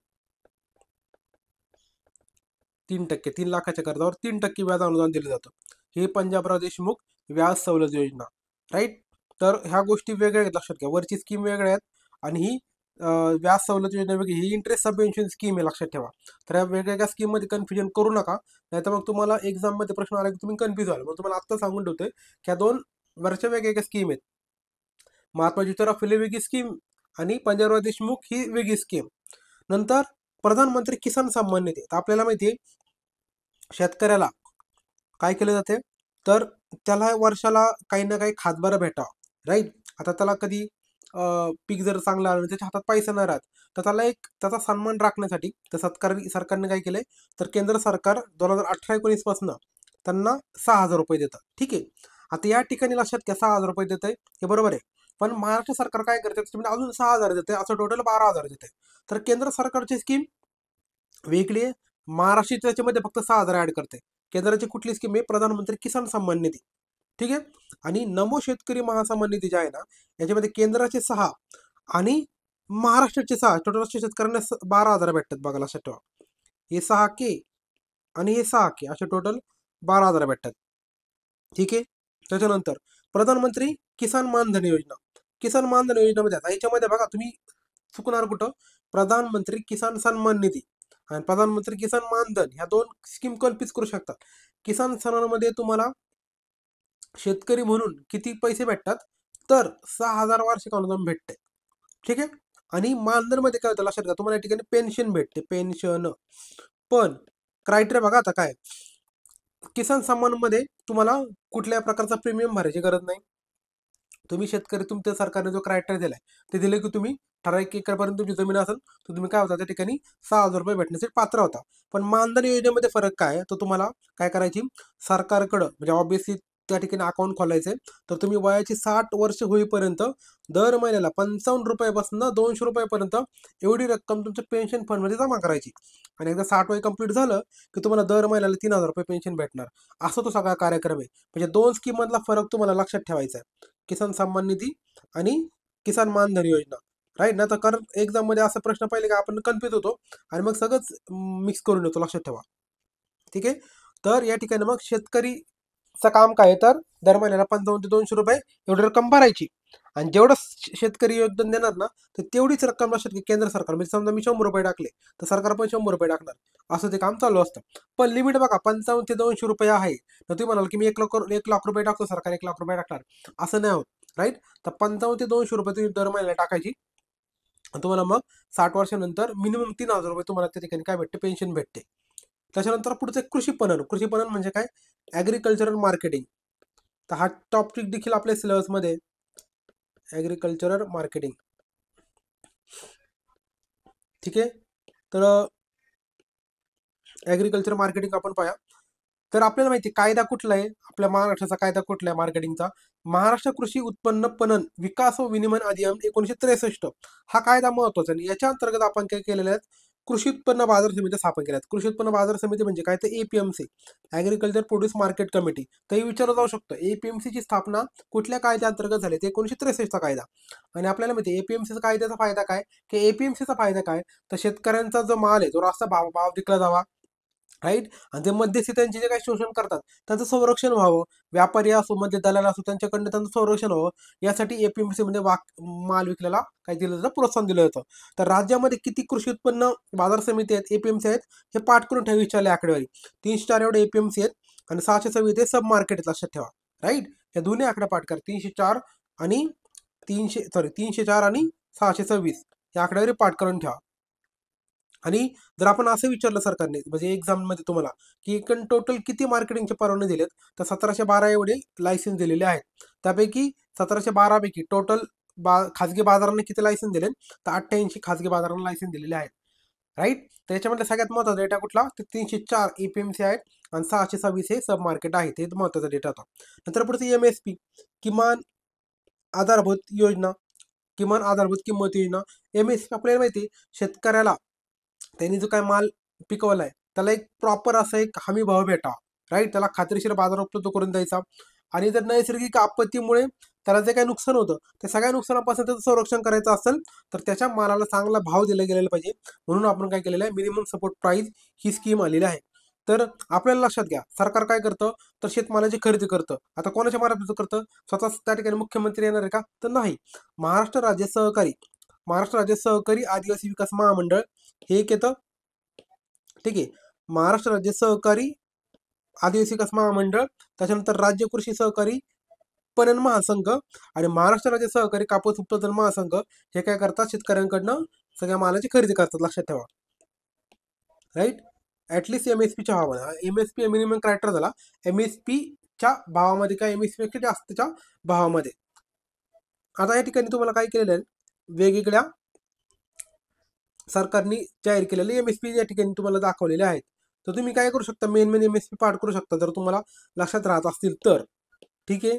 3%, 3 लाखाच्या कर्जावर 3% व्याज अनुदान दिलं जातं. हे पंजाबराव देशमुख व्याज सवलत योजना, राईट. तर ह्या गोष्टी वेगळ्या आहेत, लक्षात घ्या. वरची स्कीम वेगळ्या आहेत आणि ही व्याज सवलत योजना वेगळी, ही इंटरेस्ट सबवेन्शन स्कीम आहे, लक्षात ठेवा. तर या वेगवेगळ्या स्कीम मध्ये कन्फ्युजन करू नका, नाहीतर मग तुम्हाला एक्झाम मध्ये प्रश्न आला की तुम्ही कन्फ्युज व्हाल. मग तुम्हाला आत्ता सांगून ठेवतोय की या 2 वरच्या वेगवेगळ्या स्कीम आहेत. महात्मा ज्योतिराव फुले वेगळी स्कीम आणि पंजाबराव देशमुख ही वेगळी स्कीम. नंतर प्रधानमंत्री किसान सन्मान निधी. तर आपल्याला माहिती आहे शेतकऱ्याला काय केलं जाते, तर त्याला वर्षाला काही ना काही खातबारा भेटावं, राईट. आता त्याला कधी पीक जर चांगलं आलं आणि त्याच्या हातात पैसा नाही राहत, तर त्याला एक त्याचा सन्मान राखण्यासाठी तर सरकारने काय केलंय, तर केंद्र सरकार 2018-19 पासून त्यांना 6,000 रुपये देतं. ठीक आहे. आता या ठिकाणी लक्षात घ्या, 6,000 रुपये देत आहे हे बरोबर आहे, पण महाराष्ट्र सरकार काय करते, तुम्ही अजून 6,000 देते, असं टोटल 12,000 देते. तर केंद्र सरकारची स्कीम वेगळी आहे, महाराष्ट्र त्याच्यामध्ये फक्त 6,000 ऍड करते. केंद्राची कुठली स्कीम आहे, प्रधानमंत्री किसान सन्मान निधी. ठीक आहे. आणि नमो शेतकरी महासन्मान निधी जे आहे ना, याच्यामध्ये केंद्राचे 6 आणि महाराष्ट्राचे 6, टोटल शेतकऱ्यांना 12,000 भेटतात बघा, लक्षात ठेवा. हे 6K आणि हे 6K असे टोटल 12,000 भेटतात. ठीक आहे. त्याच्यानंतर प्रधानमंत्री किसान मानधन योजना. किसान मानधन योजनेमध्ये आता याच्यामध्ये बघा तुम्ही चुकणार कुठं, प्रधानमंत्री किसान सन्मान निधी आणि प्रधानमंत्री किसान मानधन ह्या 2 स्कीम कल्पित करू शकतात. किसान सन्मानमध्ये तुम्हाला शेतकरी म्हणून किती पैसे भेटतात, तर 6,000 वार्षिक अनुदान भेटते. ठीक आहे. आणि मानधन मध्ये काय होतं लक्षात घ्या, तुम्हाला या ठिकाणी पेन्शन भेटते, पेन्शन. पण क्रायटेरिया बघा आता काय, किसान सन्मान मध्ये तुम्हाला कुठल्या प्रकारचा प्रीमियम भरायची गरज नाही, तुम्ही शेतकरी, तुमच्या सरकारने जो क्रायटेरिया दिलाय ते दिले की तुम्ही ठराविक एकरपर्यंत तुमची जमीन असेल तर तुम्ही काय होता त्या ठिकाणी 6,000 रुपये भेटण्यासाठी पात्र होता. पण मानधन योजनेमध्ये फरक काय आहे, तर तुम्हाला काय करायची, सरकारकडं म्हणजे ऑब्व्हियसली त्या ठिकाणी अकाउंट खोलायचंय. तर तुम्ही वयाची 60 वर्ष होईपर्यंत दर महिन्याला 55 रुपयापासून 200 रुपयापर्यंत एवढी रक्कम तुमच्या पेन्शन फंडमध्ये जमा करायची. आणि एकदा 60 वय कंप्लीट झालं की तुम्हाला दर महिन्याला 3,000 रुपये पेन्शन भेटणार. असा तो सगळा कार्यक्रम आहे. म्हणजे दोन स्कीम मधला फरक तुम्हाला लक्षात ठेवायचा आहे, किसान सन्मान निधी आणि किसान मानधन योजना. राईट ना. तर कारण एक्झाम मध्ये असा प्रश्न पाहिले का आपण कन्फ्युज होतो आणि मग सगळंच मिक्स करून येतो. लक्षात ठेवा. ठीक आहे. तर या ठिकाणी मग शेतकरीचं काम काय आहे, तर दर महिन्याला 55 ते 200 रुपये एवढी रक्कम भरायची. आणि जेवढं शेतकरी योगदान देणार ना, तर तेवढीच रक्कम लक्षात घ्या, केंद्र सरकार म्हणजे समजा मी 100 रुपये टाकले तर सरकार पण 100 रुपये टाकणार. असं ते काम चालू असतं. पण लिमिट बघा, 55 ते 200 रुपये आहे. तर तुम्ही म्हणाल की मी 1 लाख रुपये टाकतो, सरकार 1 लाख रुपये टाकणार. असं नाही होत. राईट. तर 55 ते 200 रुपये तुम्ही दर महिन्याला टाकायची. आणि तुम्हाला मग 60 वर्षानंतर मिनिमम 3,000 रुपये तुम्हाला त्या ठिकाणी काय भेटते, पेन्शन भेटते. त्याच्यानंतर पुढचं कृषी पणन. कृषी पणन म्हणजे काय, ॲग्रिकल्चरल मार्केटिंग. तर हा टॉपिक देखील आपल्या सिलेबसमध्ये, ॲग्रिकल्चरल मार्केटिंग. ठीक आहे. तर ॲग्रिकल्चर मार्केटिंग आपण पाहूया. तर आपल्याला माहिती आहे कायदा कुठला आहे, आपल्या महाराष्ट्राचा कायदा कुठला आहे मार्केटिंगचा, महाराष्ट्र कृषी उत्पन्न पणन विकास व विनिमय अधिनियम 1963. हा कायदा महत्वाचा आहे. याच्या अंतर्गत आपण काय केलेलं आहे, कृषी उत्पन्न बाजार समिती स्थापन केल्या आहेत. कृषी उत्पन्न बाजार समिती म्हणजे काय, तर APMC, agriculture produce market committee. तर हे विचारलं जाऊ शकतं, एपीएमसीची स्थापना कुठल्या कायद्या अंतर्गत झाली, ते 1963चा कायदा. आणि आपल्याला माहिती एपीएमसीचा कायद्याचा फायदा काय, की एपीएमसीचा फायदा काय, तर शेतकऱ्यांचा जो माल आहे तो रास्त भाव विकला जावा. राईट. आणि ते मध्यस्थी त्यांचे जे काही शोषण करतात त्यांचं संरक्षण व्हावं. व्यापारी असो, मध्ये दलाल असो, त्यांच्याकडनं त्यांचं संरक्षण व्हावं, यासाठी एपीएमसी मध्ये माल विकल्याला काय दिलं जातं, प्रोत्साहन दिलं जातं. तर राज्यामध्ये किती कृषी उत्पन्न बाजार समिती आहेत, एपीएमसी आहेत, हे पाठ करून ठेवा. विचारले आकडेवारी 304 एवढे एपीएमसी आहेत आणि 626 ते सब मार्केट आहेत. लक्षात ठेवा. राईट. हे दोन्ही आकडे पाठ करा, 304 आणि 304 आणि 626 या आकडेवारी पाठ करून ठेवा. आणि जर आपण असं विचारलं सरकारने म्हणजे एक्झाम मध्ये तुम्हाला, की एकूण टोटल किती मार्केटिंगचे परवाने दिलेत, तर 1712 एवढे लायसन्स दिलेले आहेत. त्यापैकी 1712 पैकी टोटल खाजगी बाजारांना किती लायसन्स दिले, तर 88 खाजगी बाजारांना लायसन्स दिलेले आहेत. राईट. त्याच्यामध्ये सगळ्यात महत्वाचा डेटा कुठला, तर 304 एपीएमसी आहेत आणि 626 हे सब मार्केट आहेत. हे महत्वाचा डेटा होता. नंतर पुढचं एमएसपी, किमान आधारभूत योजना, किमान आधारभूत किंमत योजना. एमएसपी आपल्याला माहिती, शेतकऱ्याला त्यांनी जो काय माल पिकवलाय त्याला एक प्रॉपर असा एक हमी भाव भेटावा. राईट. त्याला खात्रीशीर बाजार उपलब्ध करून द्यायचा. आणि जर नैसर्गिक आपत्तीमुळे त्याला जे काही नुकसान होतं, त्या सगळ्या नुकसानापासून त्याचं संरक्षण करायचं असेल तर त्याच्या मालाला चांगला भाव दिला गेलेला पाहिजे. म्हणून आपण काय केलेलं आहे, मिनिमम सपोर्ट प्राइस ही स्कीम आलेली आहे. तर आपल्याला लक्षात घ्या, सरकार काय करतं, तर शेतमालाची खरेदी करतं. आता कोणाच्या मार्फत करतं, स्वतः त्या ठिकाणी मुख्यमंत्री येणार आहे का, तर नाही. महाराष्ट्र राज्य सहकारी महाराष्ट्र राज्य सहकारी आदिवासी विकास महामंडळ हे एक येतं. ठीक आहे. महाराष्ट्र राज्य सहकारी आदिवासी विकास महामंडळ, त्याच्यानंतर राज्य कृषी सहकारी पणन महासंघ आणि महाराष्ट्र राज्य सहकारी कापूस उत्पादन महासंघ हे काय करतात, शेतकऱ्यांकडनं सगळ्या मालाची खरेदी करतात. लक्षात ठेवा. राईट. ऍटलिस्ट एमएसपीच्या भावामध्ये, एमएसपी मिनिमम क्रायटेरिया झाला, एमएसपीच्या भावामध्ये काय, एमएसपी पेक्षा जास्तच्या भावामध्ये. आता या ठिकाणी तुम्हाला काय केलेलं आहे, वेगवेगळ्या सरकारने जाहीर केलेले एमएसपी या ठिकाणी तुम्हाला दाखवलेले आहेत. तर तुम्ही काय करू शकता, मेन एमएसपी पाठ करू शकता जर तुम्हाला लक्षात राहत असतील तर. ठीक आहे.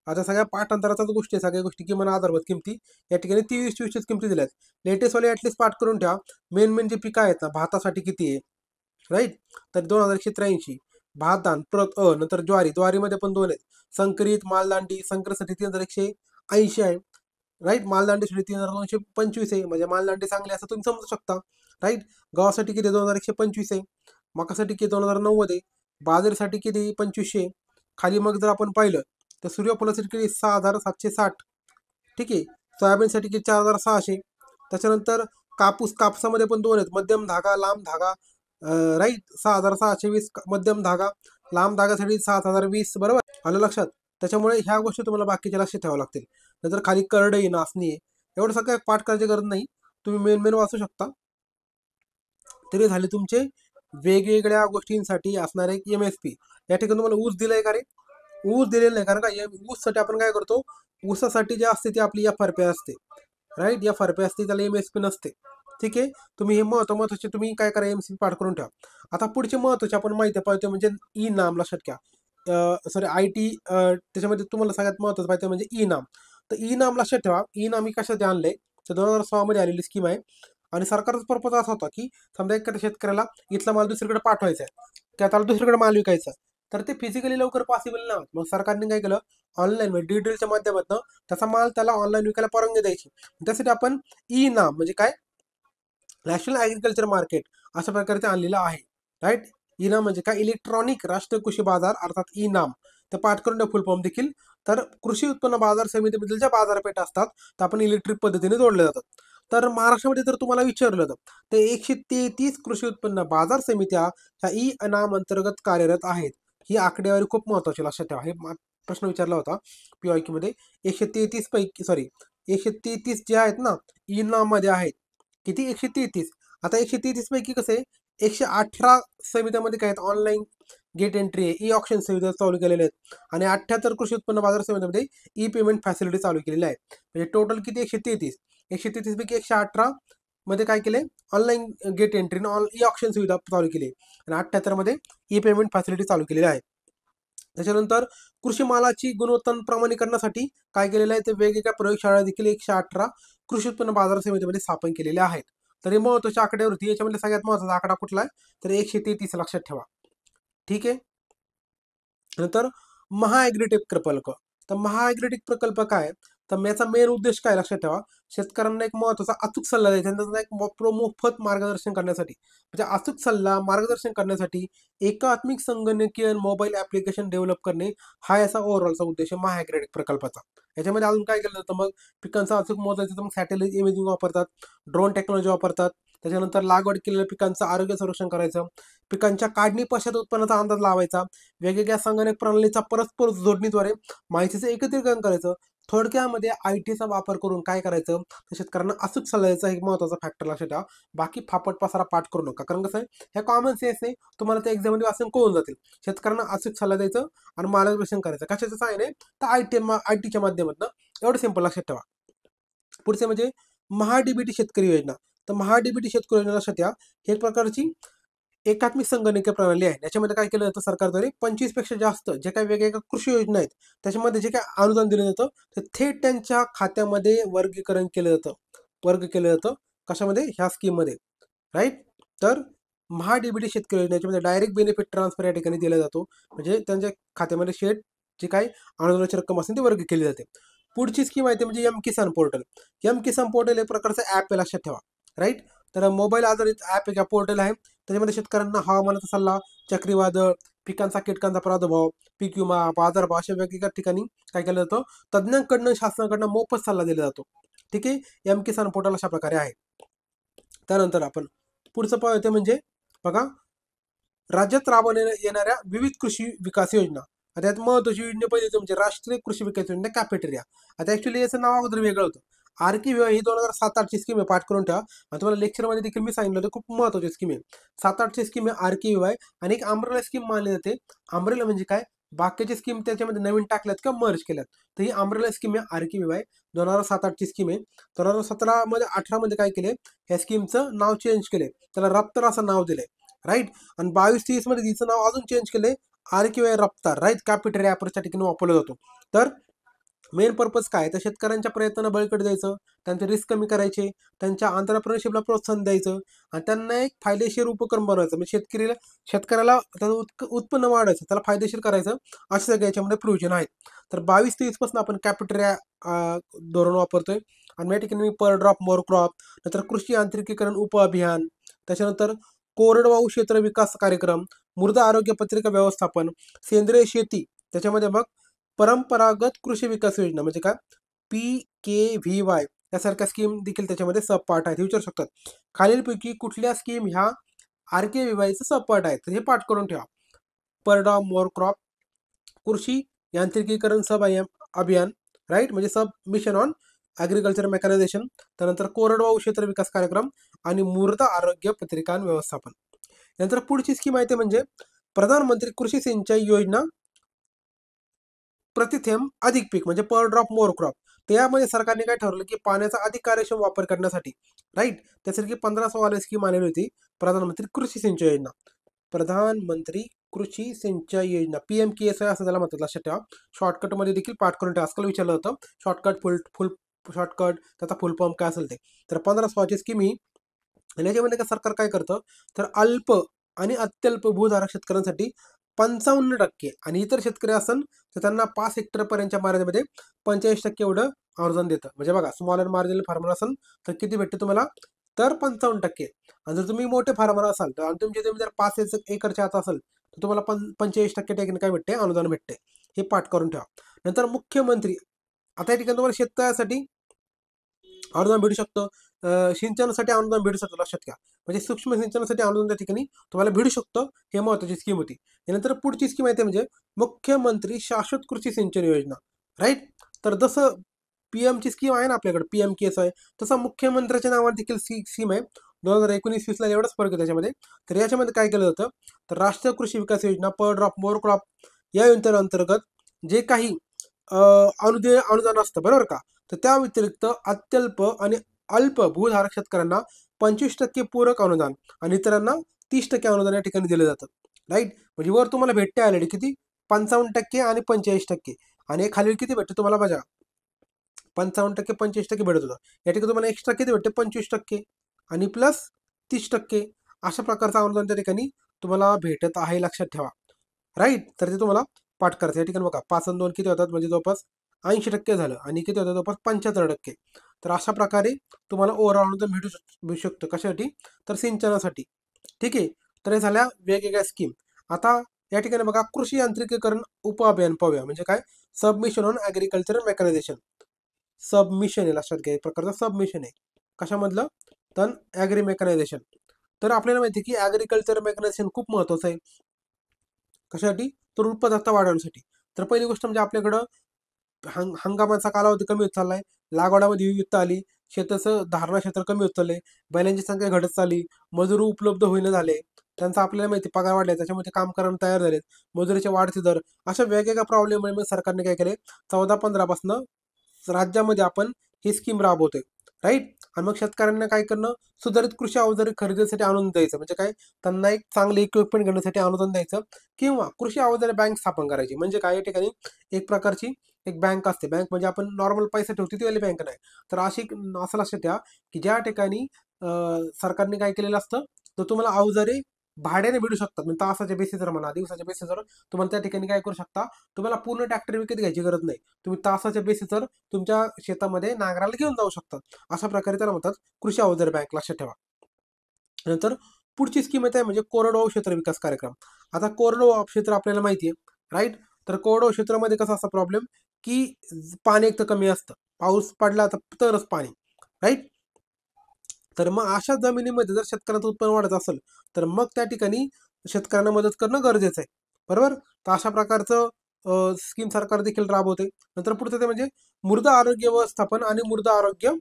आता सगळ्या पाठांतराचाच गोष्टी, सगळ्या गोष्टी किमान आधारभूत किमती या ठिकाणी 23-24 किमती दिल्यात. लेटेस्ट वाले ऍटलीस्ट पाठ करून ठेवा. मेन जे पिकं आहेत ना, भातासाठी किती आहे, राईट, तर 2183. भात धान प्रत नंतर ज्वारीमध्ये पण 2 आहेत. संकरित मालदांडी, संकरितसाठी 3180 आहे. राईट. मालदांडीसाठी 3225 आहे, म्हणजे मालदांडी चांगली असं तुम्ही समजू शकता. राईट. गव्हासाठी किती, 2125 आहे. मकासाठी किती, 2090 आहे. बाजरीसाठी किती, 2500. खाली मग जर आपण पाहिलं तर सूर्यफुलासाठी किती, 6760. ठीक आहे. सोयाबीनसाठी किती, 4600. त्याच्यानंतर कापसामध्ये पण 2 आहेत, मध्यम धागा, लांब धागा. राईट. 6620 मध्यम धागा, लांब धागासाठी 7020. बरोबर आलं लक्षात. त्याच्यामुळे ह्या गोष्टी तुम्हाला बाकीच्या लक्षात ठेवाव्या लागतील. नंतर खाली करडई, नाचणी आहे. एवढं सगळं पाठ करायची गरज नाही, तुम्ही मेन वाचू शकता. तरी झाले तुमचे वेगवेगळ्या गोष्टींसाठी असणारे एमएसपी. या ठिकाणी तुम्हाला ऊस दिलाय का रे, ऊस दिलेला नाही, कारण का ऊससाठी आपण काय करतो, ऊसासाठी जे असते ती आपली FRP असते, राईट. FRP असते, त्याला MSP नसते. ठीक आहे. तुम्ही हे महत्वाचे तुम्ही काय करा, MSP पाठ करून ठेवा. आता पुढचे महत्वाचे आपण माहिती पाहिजे म्हणजे ई नाम, लक्षात घ्या. सॉरी IT, त्याच्यामध्ये तुम्हाला सगळ्यात महत्वाचं पाहिजे म्हणजे ई नाम. तर ई नाम लक्षात ठेवा. ई नाम ही कशासाठी आणलंय, तर 2006 मध्ये आलेली स्कीम आहे. आणि सरकारचा पर्पज असा होता की समजा एखाद्या शेतकऱ्याला इथला माल दुसरीकडे पाठवायचा आहे, त्याला दुसरीकडे माल विकायचा, तर ते फिजिकली लवकर पॉसिबल नाही. मग सरकारने काय केलं, ऑनलाईन म्हणजे डिटेलच्या माध्यमातून त्याचा माल त्याला ऑनलाईन विकायला परवानगी द्यायची. त्यासाठी आपण ई नाम म्हणजे काय, नॅशनल ॲग्रिकल्चर मार्केट अशा प्रकारे ते आणलेलं आहे, राईट. ई नाम म्हणजे काय, इलेक्ट्रॉनिक राष्ट्रीय कृषी बाजार, अर्थात ई नाम. तर पाठ करून द्या फुल फॉर्म देखील. तर कृषी उत्पन्न बाजार समितीबद्दल ज्या बाजारपेठा असतात तर आपण इलेक्ट्रिक पद्धतीने जोडले जातात. तर महाराष्ट्रामध्ये जर तुम्हाला विचारलं तर 133 कृषी उत्पन्न बाजार समित्या ह्या ई नाम अंतर्गत कार्यरत आहेत. ही आकडेवारी खूप महत्वाची, लक्षात ठेवा. हे प्रश्न विचारला होता PYQ मध्ये. 133 पैकी, सॉरी, 133 जे आहेत ना ई नाम मध्ये आहेत. किती, 133. आता 133 पैकी कसे 118 समित्यामध्ये काय आहेत, ऑनलाईन गेट एंट्री आहे, ई ऑप्शन सुविधा चालू केलेल्या आहेत. आणि 78 कृषी उत्पन्न बाजार समितीमध्ये ई पेमेंट फॅसिलिटी चालू केलेली आहे. म्हणजे टोटल किती, 133. 133 पैकी 118 मध्ये काय केले, online gate entry e option सुविधा चालू केली. आणि 78 मध्ये ई पेमेंट फॅसिलिटी चालू केलेली आहे. त्याच्यानंतर कृषी मालाची गुणवत्ता प्रमाणीकरणासाठी काय केलेलं आहे, ते वेगवेगळ्या प्रयोगशाळा देखील 118 कृषी उत्पन्न बाजार समितीमध्ये स्थापन केलेले आहेत. तर हे महत्वाच्या आकड्यावरती, याच्यामध्ये सगळ्यात महत्वाचा आकडा कुठला आहे, तर 133 लक्षात ठेवा. ठीक आहे. नंतर महाॲग्रीटेक प्रकल्प. तर महाॲग्रीटेक प्रकल्प काय, तर याचा मेन उद्देश काय लक्षात ठेवा, शेतकऱ्यांना एक महत्वाचा अचूक सल्ला द्यायचा, त्यांना एक मोफत मार्गदर्शन करण्यासाठी, म्हणजे अचूक सल्ला मार्गदर्शन करण्यासाठी एकात्मिक संगणकीय मोबाईल ऍप्लिकेशन डेव्हलप करणे, हा याचा ओव्हरऑलचा उद्देश आहे महाॲग्रीटेक प्रकल्पाचा. याच्यामध्ये अजून काय केलं जातं, मग पिकांचं अचूक मोजायचं तर मग सॅटेलाइट इमेजिंग वापरतात, ड्रोन टेक्नॉलॉजी वापरतात. त्याच्यानंतर लागवड केलेल्या पिकांचं आरोग्य संरक्षण करायचं, पिकांच्या काढणी पश्चात उत्पन्नाचा अंदाज लावायचा, वेगवेगळ्या संगणक प्रणालीचा परस्पर जोडणीद्वारे माहितीचं एकत्रीकरण करायचं. थोडक्यामध्ये ITचा वापर करून काय करायचं, तर शेतकऱ्यांना अचूक सल्ला द्यायचा, एक महत्वाचा फॅक्टर लक्षात ठेवा. बाकी फापट पसारा पाठ करू नका, कारण कसं आहे, ह्या कॉमन सेन्स आहे, तुम्हाला त्या एक्झाममध्ये वाचून कळून जातील. शेतकऱ्यांना अचूक सल्ला द्यायचं आणि मार्गदर्शन करायचं, कशाचं काय नाही, तर ITच्या माध्यमातून. एवढं सिंपल लक्षात ठेवा. पुढचे म्हणजे महाडीबीटी शेतकरी योजना. तर महाडीबीटी शेतकरी योजना लक्षात ठेवा, हे एक प्रकारची एकात्मिक संगणकीय प्रणाली आहे. याच्यामध्ये काय केलं जातं सरकारद्वारे, 25 पेक्षा जास्त जे काही वेगवेगळ्या कृषी योजना आहेत त्याच्यामध्ये जे काही अनुदान दिलं जातं ते थेट त्यांच्या खात्यामध्ये वर्गीकरण केलं जातं. कशामध्ये, ह्या स्कीममध्ये, राईट. तर महाडीबीटी शेतकरी योजनेच्यामध्ये डायरेक्ट बेनिफिट ट्रान्सफर या ठिकाणी दिला जातो, म्हणजे त्यांच्या खात्यामध्ये शेट जे काही अनुदानाची रक्कम असेल ती वर्ग केली जाते. पुढची स्कीम आहे ते म्हणजे M-किसान पोर्टल. M-किसान पोर्टल एक प्रकारचं ॲप आहे, लक्षात ठेवा, राईट. तर मोबाईल आधारित ॲप आहे, पोर्टल आहे. त्याच्यामध्ये शेतकऱ्यांना हवामानाचा सल्ला, चक्रीवादळ, पिकांचा कीटकांचा प्रादुर्भाव, पीक विमा, बाजारभाव अशा वेगवेगळ्या ठिकाणी काय केलं जातं, तज्ज्ञांकडनं शासनाकडनं मोफत सल्ला दिला जातो. ठीक आहे. M-किसान पोर्टल अशा प्रकारे आहे. त्यानंतर आपण पुढचं पाहतो म्हणजे बघा, राज्यात राबवण्यात येणाऱ्या विविध कृषी विकास योजना. आता यात महत्वाची योजना पहिली म्हणजे राष्ट्रीय कृषी विकास योजना कॅफेटेरिया. आता ऍक्च्युली याचं नाव अगोदर वेगळं होतं. RKVY ही 2007-8ची स्कीम आहे, पाठ करून ठेवा. आणि तुम्हाला लेक्चरमध्ये देखील मी सांगितलं होतं, खूप महत्वाची स्कीम आहे. 7-8ची स्कीम आहे RKVY. आणि एक अम्ब्रेला स्कीम मानली जाते. अम्ब्रेला म्हणजे काय, बाकीची स्कीम त्याच्यामध्ये नवीन टाकल्यात किंवा मर्ज केल्यात, तर ही अम्ब्रेला स्कीम आहे RKVY. 2007-8ची स्कीम आहे. 2017 मध्ये 18 मध्ये काय केले, या स्कीमचं नाव चेंज केले, त्याला रफ्तार असं नाव दिलंय, राईट. आणि 22-23 मध्ये तिचं नाव अजून चेंज केले, RKVY रफ्तार, राईट. कॅपिटल ॲपच्या ठिकाणी वापरला जातो. तर मेन पर्पज काय, तर शेतकऱ्यांच्या प्रयत्नांना बळकटी द्यायचं, त्यांचे रिस्क कमी करायचे, त्यांच्या एंटरप्रेन्योरशिपला प्रोत्साहन द्यायचं, आणि त्यांना एक फायदेशीर उपक्रम बनवायचं, म्हणजे शेतकऱ्याला त्याचं उत्पन्न वाढायचं, त्याला फायदेशीर करायचं, असे सगळे याच्यामध्ये प्रोविजन आहेत. तर 22-23 पासून आपण कॅपिटल धोरण वापरतोय. आणि या ठिकाणी पर ड्रॉप मोर क्रॉप, नंतर कृषी यांत्रिकीकरण उपअभियान, त्याच्यानंतर कोरडवाहू क्षेत्र विकास कार्यक्रम, मृदा आरोग्य पत्रिका व्यवस्थापन, सेंद्रिय शेती, त्याच्यामध्ये मग परंपरागत कृषी विकास योजना म्हणजे काय, PKVY यासारख्या स्कीम देखील त्याच्यामध्ये सब पार्ट आहेत. विचारू शकतात, खालीलपैकी कुठल्या स्कीम ह्या RKVYचं सब पार्ट आहेत, तर हे पाठ करून ठेवा. परडॉ मोर क्रॉप, कृषी यांत्रिकीकरण सब अभियान, राईट, म्हणजे सब मिशन ऑन ॲग्रिकल्चर मेकॅनायझेशन. त्यानंतर कोरडवाहू क्षेत्र विकास कार्यक्रम आणि मृदा आरोग्य पत्रिका व्यवस्थापन. नंतर पुढची स्कीम आहे ते म्हणजे प्रधानमंत्री कृषी सिंचाई योजना प्रतिथेंब अधिक पीक म्हणजे पर ड्रॉप मोर क्रॉप. तर यामध्ये सरकारने काय ठरवलं की पाण्याचा अधिक कार्यक्षम वापर करण्यासाठी, राईट, त्यासाठी 1500 स्कीम आलेली होती, प्रधानमंत्री कृषी सिंचन योजना. प्रधानमंत्री कृषी सिंचाई योजना, PMKSY असं त्याला म्हणतात, लक्षात ठेवा. शॉर्टकटमध्ये देखील पाठ करून ठेवा, आजकाल विचारलं होतं शॉर्टकट फुल फुल शॉर्टकट त्याचा फुल फॉर्म काय असेल ते. तर 1500 स्कीम ही, आणि याच्यामध्ये का सरकार काय करतं, तर अल्प आणि अत्यल्प भूधारक शेतकऱ्यांसाठी 55% आणि इतर शेतकरी असन तर त्यांना 5 हेक्टर पर्यंतच्या मर्यादेमध्ये 45% एवढं अनुदान देतं. म्हणजे बघा, स्मॉल अँड मार्जिनल फार्मर असेल तर किती भेटते तुम्हाला, तर 55%. आणि जर तुम्ही मोठे फार्मर असाल तर, आणि तुमची जमीन जर 5 एकरच्या आत असेल तर तुम्हाला 45% टक्के काय भेटते, अनुदान भेटते. हे पाठ करून ठेवा. नंतर मुख्यमंत्री, आता या ठिकाणी तुम्हाला शेतकऱ्यासाठी अनुदान भेटू शकतं, सिंचनासाठी अनुदान भेटू शकतं, लक्षात घ्या. म्हणजे सूक्ष्म सिंचनासाठी अनुदान त्या ठिकाणी तुम्हाला भेटू शकतं. हे महत्त्वाची स्कीम होती. त्यानंतर पुढची स्कीम आहे ते म्हणजे मुख्यमंत्री शाश्वत कृषी सिंचन योजना, राईट. तर जसं पीएमची स्कीम आहे ना आपल्याकडे, PMKSY, तसं मुख्यमंत्र्याच्या नावावर देखील स्कीम आहे. 2019-20ला एवढाच फरक आहे त्याच्यामध्ये. तर याच्यामध्ये काय केलं जातं, तर राष्ट्रीय कृषी विकास योजना पर ड्रॉप मोर क्रॉप या योजनेअंतर्गत जे काही अनुदान असतं, बरोबर का, तर त्या व्यतिरिक्त अत्यल्प आणि अल्प भूधारक शेतकऱ्यांना 25% पूरक अनुदान आणि इतरांना 30% अनुदान या ठिकाणी दिलं जातं, राईट. म्हणजे वर तुम्हाला भेटते ऑलरेडी किती, 55% आणि 45%, आणि खाली किती भेटते तुम्हाला बघा, 55%, 45% भेटत होतं. या ठिकाणी तुम्हाला एक्स्ट्रा किती भेटते, 25% आणि प्लस 30%. अशा प्रकारचं अनुदान त्या ठिकाणी तुम्हाला भेटत आहे, लक्षात ठेवा, राईट. तर ते तुम्हाला पाठ करायचं. या ठिकाणी बघा, 5 आणि 2 किती होतात, म्हणजे जवळपास 80% झालं, आणि किती होतं, जवळपास 75%. तर अशा प्रकारे तुम्हाला ओव्हरऑल अनुदान भेटू शकतं. कशासाठी, तर सिंचनासाठी. ठीक आहे. तर हे झाल्या वेगवेगळ्या स्कीम. आता या ठिकाणी बघा, कृषी यांत्रिकीकरण उपअभियान पाहूया. म्हणजे काय, submission on agriculture mechanisation. Submission आहे, लक्षात घ्या, एक प्रकारचं सबमिशन आहे. कशामधलं, तर ॲग्री मेकॅनायझेशन. तर आपल्याला माहिती आहे की ॲग्रिकल्चर मेकॅनायझेशन खूप महत्त्वाचं आहे. कशासाठी, तर उत्पादकता वाढवण्यासाठी. तर पहिली गोष्ट म्हणजे आपल्याकडं हंगामाचा कालावधी कमी होत चाललाय, लागवडामध्ये विविधता आली, शेताचं धारणा क्षेत्र कमी होत चाललंय, बैलांची संख्या घटत चालली, मजूर उपलब्ध होईना झाले, त्यांचा आपल्याला माहिती पगार वाढले, त्याच्यामध्ये काम करायला तयार झालेत, मजुरीचे वाढते दर, अशा वेगवेगळ्या प्रॉब्लेममुळे सरकारने काय केले, 14-15 पासून राज्यामध्ये आपण ही स्कीम राबवतोय, राईट. आणि मग शेतकऱ्यांना काय करणं, सुधारित कृषी अवजारे खरेदीसाठी अनुदान द्यायचं. म्हणजे काय, त्यांना एक चांगले इक्विपमेंट घेण्यासाठी अनुदान द्यायचं, किंवा कृषी अवजारे बँक स्थापन करायची. म्हणजे काय, या ठिकाणी एक प्रकारची एक बँक असते. बँक म्हणजे आपण नॉर्मल पैसे ठेवतो ती वाली बँक नाही. तर अशी असं लक्षात ठेवा की ज्या ठिकाणी सरकारने काय केलेलं असतं, तर तुम्हाला अवजारे भाड्याने भेटू शकतात. म्हणजे तासाच्या बेसिसवर म्हणा, दिवसाच्या बेसिसवर तुम्हाला त्या ठिकाणी काय करू शकता, तुम्हाला पूर्ण ट्रॅक्टर विकत घ्यायची गरज नाही. तुम्ही तासाच्या बेसिसवर तुमच्या शेतामध्ये नांगराला घेऊन जाऊ शकतात. अशा प्रकारे त्याला म्हणतात कृषी अवजार बँक, लक्षात ठेवा. नंतर पुढची स्कीम येते म्हणजे कोरडवाहू क्षेत्र विकास कार्यक्रम. आता कोरडवाहू क्षेत्र आपल्याला माहिती आहे, राईट. तर कोरडवाहू क्षेत्रामध्ये कसा असता प्रॉब्लेम, की पाणी एक तर कमी असतं, पाऊस पडला तरच पाणी, राईट. तर मग अशा जमिनीमध्ये जर शेतकऱ्यांचं उत्पन्न वाढत असेल तर मग त्या ठिकाणी शेतकऱ्यांना मदत करणं गरजेचं आहे, बरोबर. तर अशा प्रकारचं स्कीम सरकार देखील राबवते. नंतर पुढचं ते म्हणजे मृदा आरोग्य व्यवस्थापन आणि मृदा आरोग्य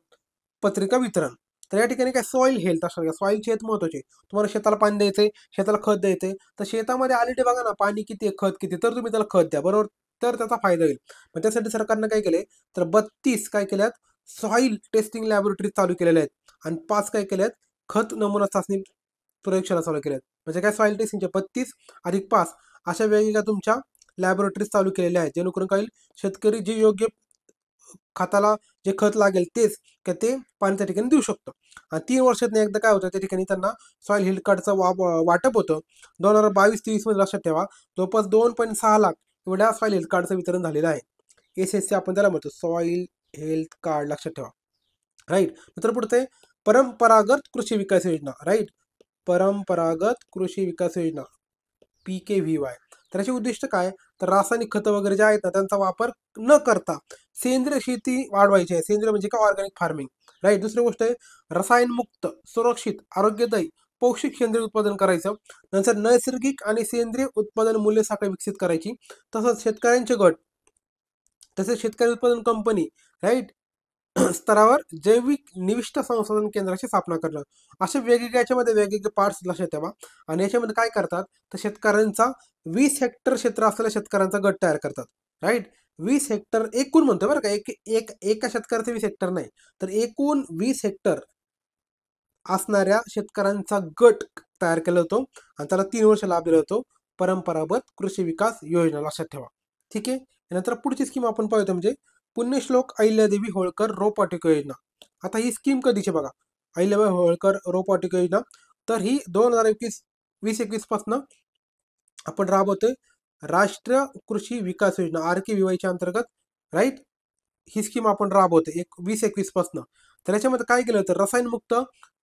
पत्रिका वितरण. तर या ठिकाणी काय, सॉईल हेल्थ असणार, सॉईलची हेल्थ महत्वाची. तुम्हाला शेताला पाणी द्यायचंय, शेताला खत द्यायचंय, तर शेतामध्ये ऑलरेडी बघा ना पाणी किती आहे, खत किती, तर तुम्ही त्याला खत द्या, बरोबर, तर त्याचा फायदा होईल. मग त्यासाठी सरकारनं काय केलंय, तर 32 काय केल्यात, सॉईल टेस्टिंग लॅबोरेटरी चालू केलेल्या आहेत, आणि 5 काय केल्यात, खत नमुना चाचणी प्रयोगशाळा चालू केल्यात. म्हणजे काय, सॉईल टेस्टिंगचे 32 अधिक 5 अशा वेगवेगळ्या तुमच्या लॅबोरेटरीज चालू केलेल्या आहेत, जेणेकरून काय, शेतकरी जे योग्य खताला जे खत लागेल तेच ते पाणी त्या ठिकाणी देऊ शकतो. आणि 3 वर्षातनं एकदा काय होतं, त्या ठिकाणी त्यांना सॉईल हेल्थ कार्डचं वाटप होतं. 2022-23 मध्ये, लक्षात ठेवा, जवळपास 2.6 लाख एवढ्या सॉईल हेल्थ कार्डचं वितरण झालेलं आहे. SHC आपण त्याला म्हणतो, सॉईल हेल्थ कार्ड, लक्षात ठेवा, राईट. नंतर पुढचे परंपरागत कृषी विकास योजना, राईट. परंपरागत कृषी विकास योजना, PKVY. तर याचे उद्दिष्ट काय, तर रासायनिक खतं वगैरे जे आहेत ना त्यांचा वापर न करता सेंद्रिय शेती वाढवायची आहे. सेंद्रिय म्हणजे काय, ऑर्गॅनिक फार्मिंग, राईट. दुसरी गोष्ट आहे, रसायनमुक्त, सुरक्षित, आरोग्यदायी, पौष्टिक सेंद्रिय उत्पादन करायचं. नंतर नैसर्गिक आणि सेंद्रिय उत्पादन मूल्य साखळी विकसित करायची. तसंच शेतकऱ्यांचे गट, तसेच शेतकरी उत्पादन कंपनी, राईट, स्तरावर जैविक निविष्ठ संशोधन केंद्राची स्थापना करणं. असे वेगवेगळ्या याच्यामध्ये वेगवेगळे पार्ट्स लक्षात ठेवा. आणि याच्यामध्ये काय करतात, तर शेतकऱ्यांचा 20 हेक्टर क्षेत्र असलेल्या शेतकऱ्यांचा गट तयार करतात, राईट. 20 हेक्टर एकूण म्हणतोय बरं का, एका शेतकऱ्याचं 20 हेक्टर नाही, तर एकूण 20 हेक्टर असणाऱ्या शेतकऱ्यांचा गट तयार केला होतो आणि त्याला 3 वर्ष लाभ दिला होतो. परंपरागत कृषी विकास योजना लक्षात ठेवा. ठीक आहे. नंतर पुढची स्कीम आपण पाहतो म्हणजे पुण्यश्लोक अहिल्यादेवी होळकर रोपवाटिका योजना. आता ही स्कीम कधीची बघा, अहिल्यादेवी होळकर रोपवाटिका योजना, तर ही 2021 पासून आपण राबवतोय. राष्ट्रीय कृषी विकास योजना RKVYच्या अंतर्गत, राईट, ही स्कीम आपण राबवतोय 2021 पासून. तर याच्यामध्ये काय केलं तर रसायनमुक्त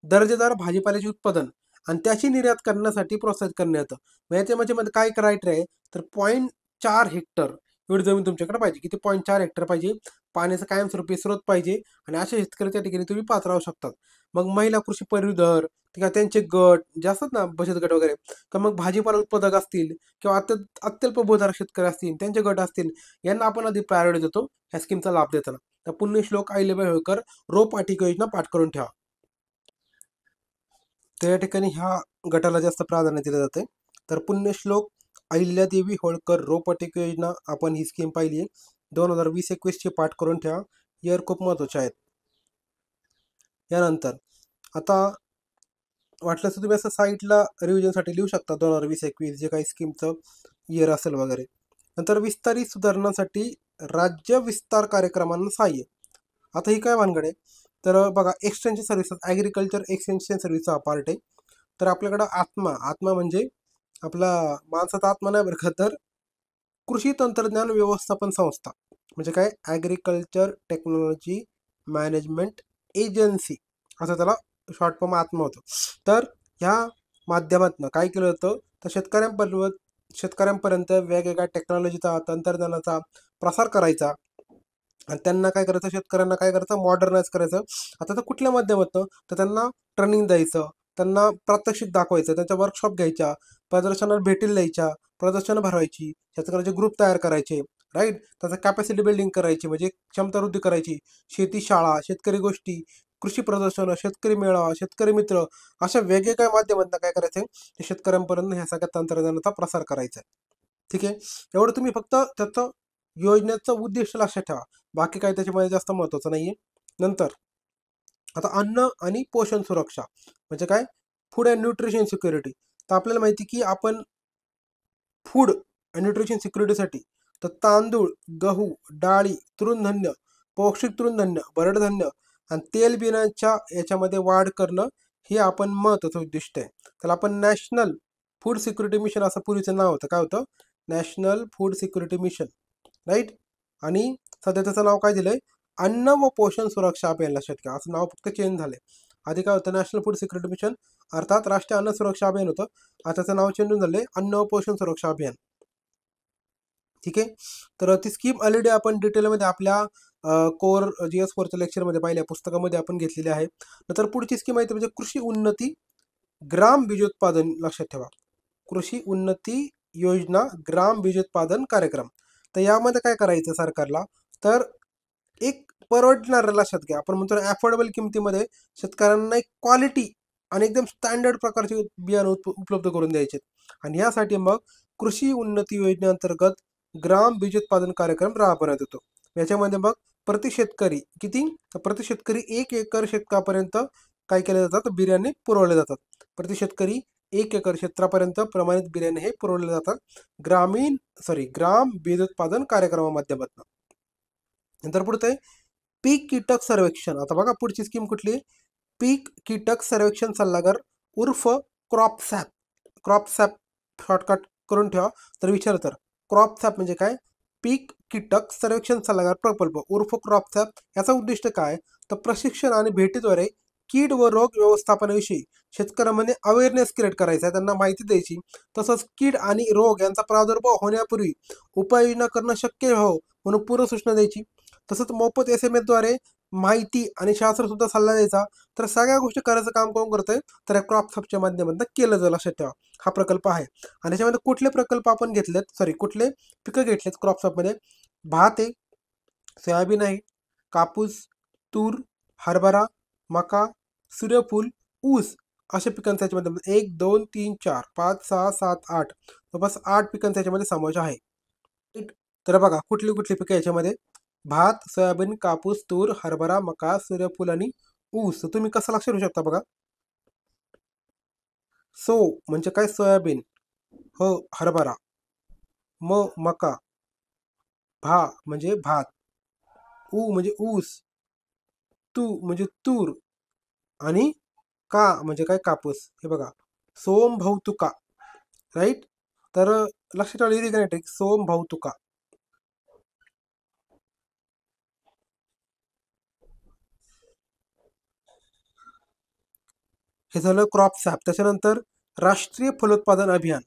दर्जेदार भाजीपाल्याचे उत्पादन आणि त्याची निर्यात करण्यासाठी प्रोत्साहित करण्यात येतं. मग याच्यामध्ये काय क्रायटेरिया आहे तर 0.4 हेक्टर एवढी जमीन तुमच्याकडे पाहिजे. किती? 0.4 हेक्टर पाहिजे. पाण्याचा कायमस्वरूपी स्रोत पाहिजे आणि अशा शेतकरी त्या ठिकाणी तुम्ही पात्र राहू शकतात. मग महिला कृषी पदवीधर, ठीक आहे, त्यांचे गट जे असतात ना, बचत गट वगैरे, तर मग भाजीपाला उत्पादक असतील किंवा अत्यल्प भूधारक शेतकरी असतील, त्यांचे गट असतील, यांना आपण आधी प्रायोरिटी देतो ह्या स्कीमचा लाभ देताना. तर पुण्यश्लोक अहिल्याबाई होळकर रोपवाटिका योजना पाठ करून ठेवा. तर या ठिकाणी ह्या गटाला जास्त प्राधान्य दिले जाते. तर पुण्यश्लोक अहिल्यादेवी होळकर रोपवाटिका योजना आपण ही स्कीम पाहिली आहे. 2020-21 ची पाठ करून ठेवा. इयर खूप महत्वाचे आहेत. यानंतर आता वाटलं तर तुम्ही असं साईटला रिव्हिजनसाठी लिहू शकता 2020-21 जे काही स्कीमचं इयर असेल वगैरे. नंतर विस्तारित सुधारणांसाठी राज्य विस्तार कार्यक्रमांना सहाय्य. आता ही काय भानगड आहे तर बघा, एक्सटेन्शन सर्व्हिसेस, ॲग्रिकल्चर एक्सटेन्शन सर्व्हिसचा पार्ट आहे. तर आपल्याकडं आत्मा म्हणजे आपला माणसाचा आत्मा नाही बरं का, तर कृषी तंत्रज्ञान व्यवस्थापन संस्था म्हणजे काय, ॲग्रिकल्चर टेक्नॉलॉजी मॅनेजमेंट एजन्सी असं त्याला शॉर्ट फॉर्म आत्मा होतं. तर ह्या माध्यमातून काय केलं होतं तर शेतकऱ्यांपर्यंत वेगवेगळ्या टेक्नॉलॉजीचा, तंत्रज्ञानाचा प्रसार करायचा आणि त्यांना काय करायचं, शेतकऱ्यांना काय करायचं, मॉडर्नाइज करायचं. आता तर कुठल्या माध्यमातून तर त्यांना ट्रेनिंग द्यायचं, त्यांना प्रात्यक्षिक दाखवायचं, त्यांच्या वर्कशॉप घ्यायच्या, प्रदर्शनात भेटीला द्यायच्या, प्रदर्शनं भरवायची, शेतकऱ्याचे ग्रुप तयार करायचे, राईट, त्याचं कॅपॅसिटी बिल्डिंग करायची म्हणजे क्षमता वृद्धी करायची, शेती शाळा, शेतकरी गोष्टी, कृषी प्रदर्शनं, शेतकरी मेळावा, शेतकरी मित्र, अशा वेगवेगळ्या माध्यमातून काय करायचं ते शेतकऱ्यांपर्यंत ह्या सगळ्या तंत्रज्ञानाचा प्रसार करायचा आहे. ठीक आहे. एवढं तुम्ही फक्त त्याचं योजनेचं उद्दिष्ट लक्षात ठेवा, बाकी काही त्याच्यामध्ये जास्त महत्त्वाचं नाहीये. नंतर आता अन्न आणि पोषण सुरक्षा म्हणजे काय, फूड अँड न्यूट्रिशन सिक्युरिटी. तर आपल्याला माहिती की आपण फूड अँड न्यूट्रिशन सिक्युरिटीसाठी तर तांदूळ, गहू, डाळी, तृणधान्य, पौष्टिक तृणधान्य, भरडधान्य आणि तेलबियांच्या याच्यामध्ये वाढ करणं हे आपण महत्त्वाचं उद्दिष्ट आहे. त्याला आपण नॅशनल फूड सिक्युरिटी मिशन असं पूर्वीचं नाव होतं. काय होतं? National food security mission, right. आणि सध्या त्याचं नाव काय दिलंय, अन्न व पोषण सुरक्षा अभियान. लक्षात घ्या, असं नाव फक्त चेंज झालंय. आधी काय होतं, नॅशनल फूड सिक्युरिटी मिशन अर्थात राष्ट्रीय अन्न सुरक्षा अभियान होतं. आता त्याचं नाव चेंज होऊन झालंय अन्न व पोषण सुरक्षा अभियान. ठीक आहे. तर ती स्कीम ऑलरेडी आपण डिटेलमध्ये आपल्या कोर GS4च्या लेक्चरमध्ये पाहिल्या, पुस्तकामध्ये आपण घेतलेली आहे. नंतर पुढची स्कीम आहे म्हणजे कृषी उन्नती ग्राम बीजोत्पादन. लक्षात ठेवा, कृषी उन्नती योजना ग्राम बीजोत्पादन कार्यक्रम. तर यामध्ये काय करायचं सरकारला तर एक परवडणाऱ्या, लक्षात घ्या, आपण म्हणतो अफोर्डेबल किमतीमध्ये शेतकऱ्यांना एक क्वालिटी आणि एकदम स्टँडर्ड प्रकारचे बियाणं उपलब्ध करून द्यायचे. आणि यासाठी मग कृषी उन्नती योजनेअंतर्गत ग्राम बीजोत्पादन कार्यक्रम राबवण्यात येतो. याच्यामध्ये मग प्रति शेतकरी किती, तर प्रति शेतकरी 1 एकर शेतकऱ्यापर्यंत काय केले जातात, बियाणे पुरवले जातात. प्रति शेतकरी 1 एकर क्षेत्रापर्यंत प्रमाणित बियाणे हे पुरवले जातात ग्राम बीजोत्पादन कार्यक्रमामाध्यमातून. नंतर पुढचं आहे पीक कीटक सर्वेक्षण. आता बघा पुढची स्कीम कुठली, पीक कीटक सर्वेक्षण सल्लागार उर्फ क्रॉपसॅप. क्रॉपसॅप शॉर्टकट करून ठेवा. तर विचार तर क्रॉपसॅप म्हणजे काय, पीक कीटक सर्वेक्षण सल्लागार प्रकल्प उर्फ क्रॉपसॅप. याचा उद्दिष्ट काय तर प्रशिक्षण आणि भेटीद्वारे कीड व रोग व्यवस्थापनाविषयी शेतकऱ्यांमध्ये अवेअरनेस क्रिएट करायचा आहे, त्यांना माहिती द्यायची. तसंच कीड आणि रोग यांचा प्रादुर्भाव होण्यापूर्वी उपाययोजना करणं शक्य हो म्हणून पूर्वसूचना द्यायची. तसंच मोफत SMS द्वारे माहिती आणि शास्त्र सुद्धा सल्ला द्यायचा. तर सगळ्या गोष्टी करायचं काम कोण करतोय तर या क्रॉपसॅपच्या माध्यमातून केलं जाईल. लक्षात ठेवा, हा प्रकल्प आहे. आणि त्याच्यामध्ये कुठले प्रकल्प आपण घेतलेत, कुठले पिकं घेतलेत क्रॉपसॅपमध्ये, भात आहे, सोयाबीन आहे, कापूस, तूर, हरभरा, मका, सूर्यफूल, ऊस, अशा पिकांचा याच्यामध्ये 1 2 3 4 5 6 7 8 बस 8 पिकांचा याच्यामध्ये समावेश आहे. तर बघा कुठली कुठली पिकं याच्यामध्ये, भात, सोयाबीन, कापूस, तूर, हरभरा, मका, सूर्यफूल आणि ऊस. तर तुम्ही कसं लक्ष ठेवू शकता बघा. सो म्हणजे काय, सोयाबीन. हो, हरभरा. मका. भा म्हणजे भात. ऊ म्हणजे ऊस. तू म्हणजे तूर. आणि का म्हणजे काय, कापूस. हे बघा, सोम भाऊ तुका. राईट. तर लक्षात ठेवलं का नाही, सोम भाऊ तुका. हे झालं क्रॉप सॅप. त्याच्यानंतर राष्ट्रीय फलोत्पादन अभियान.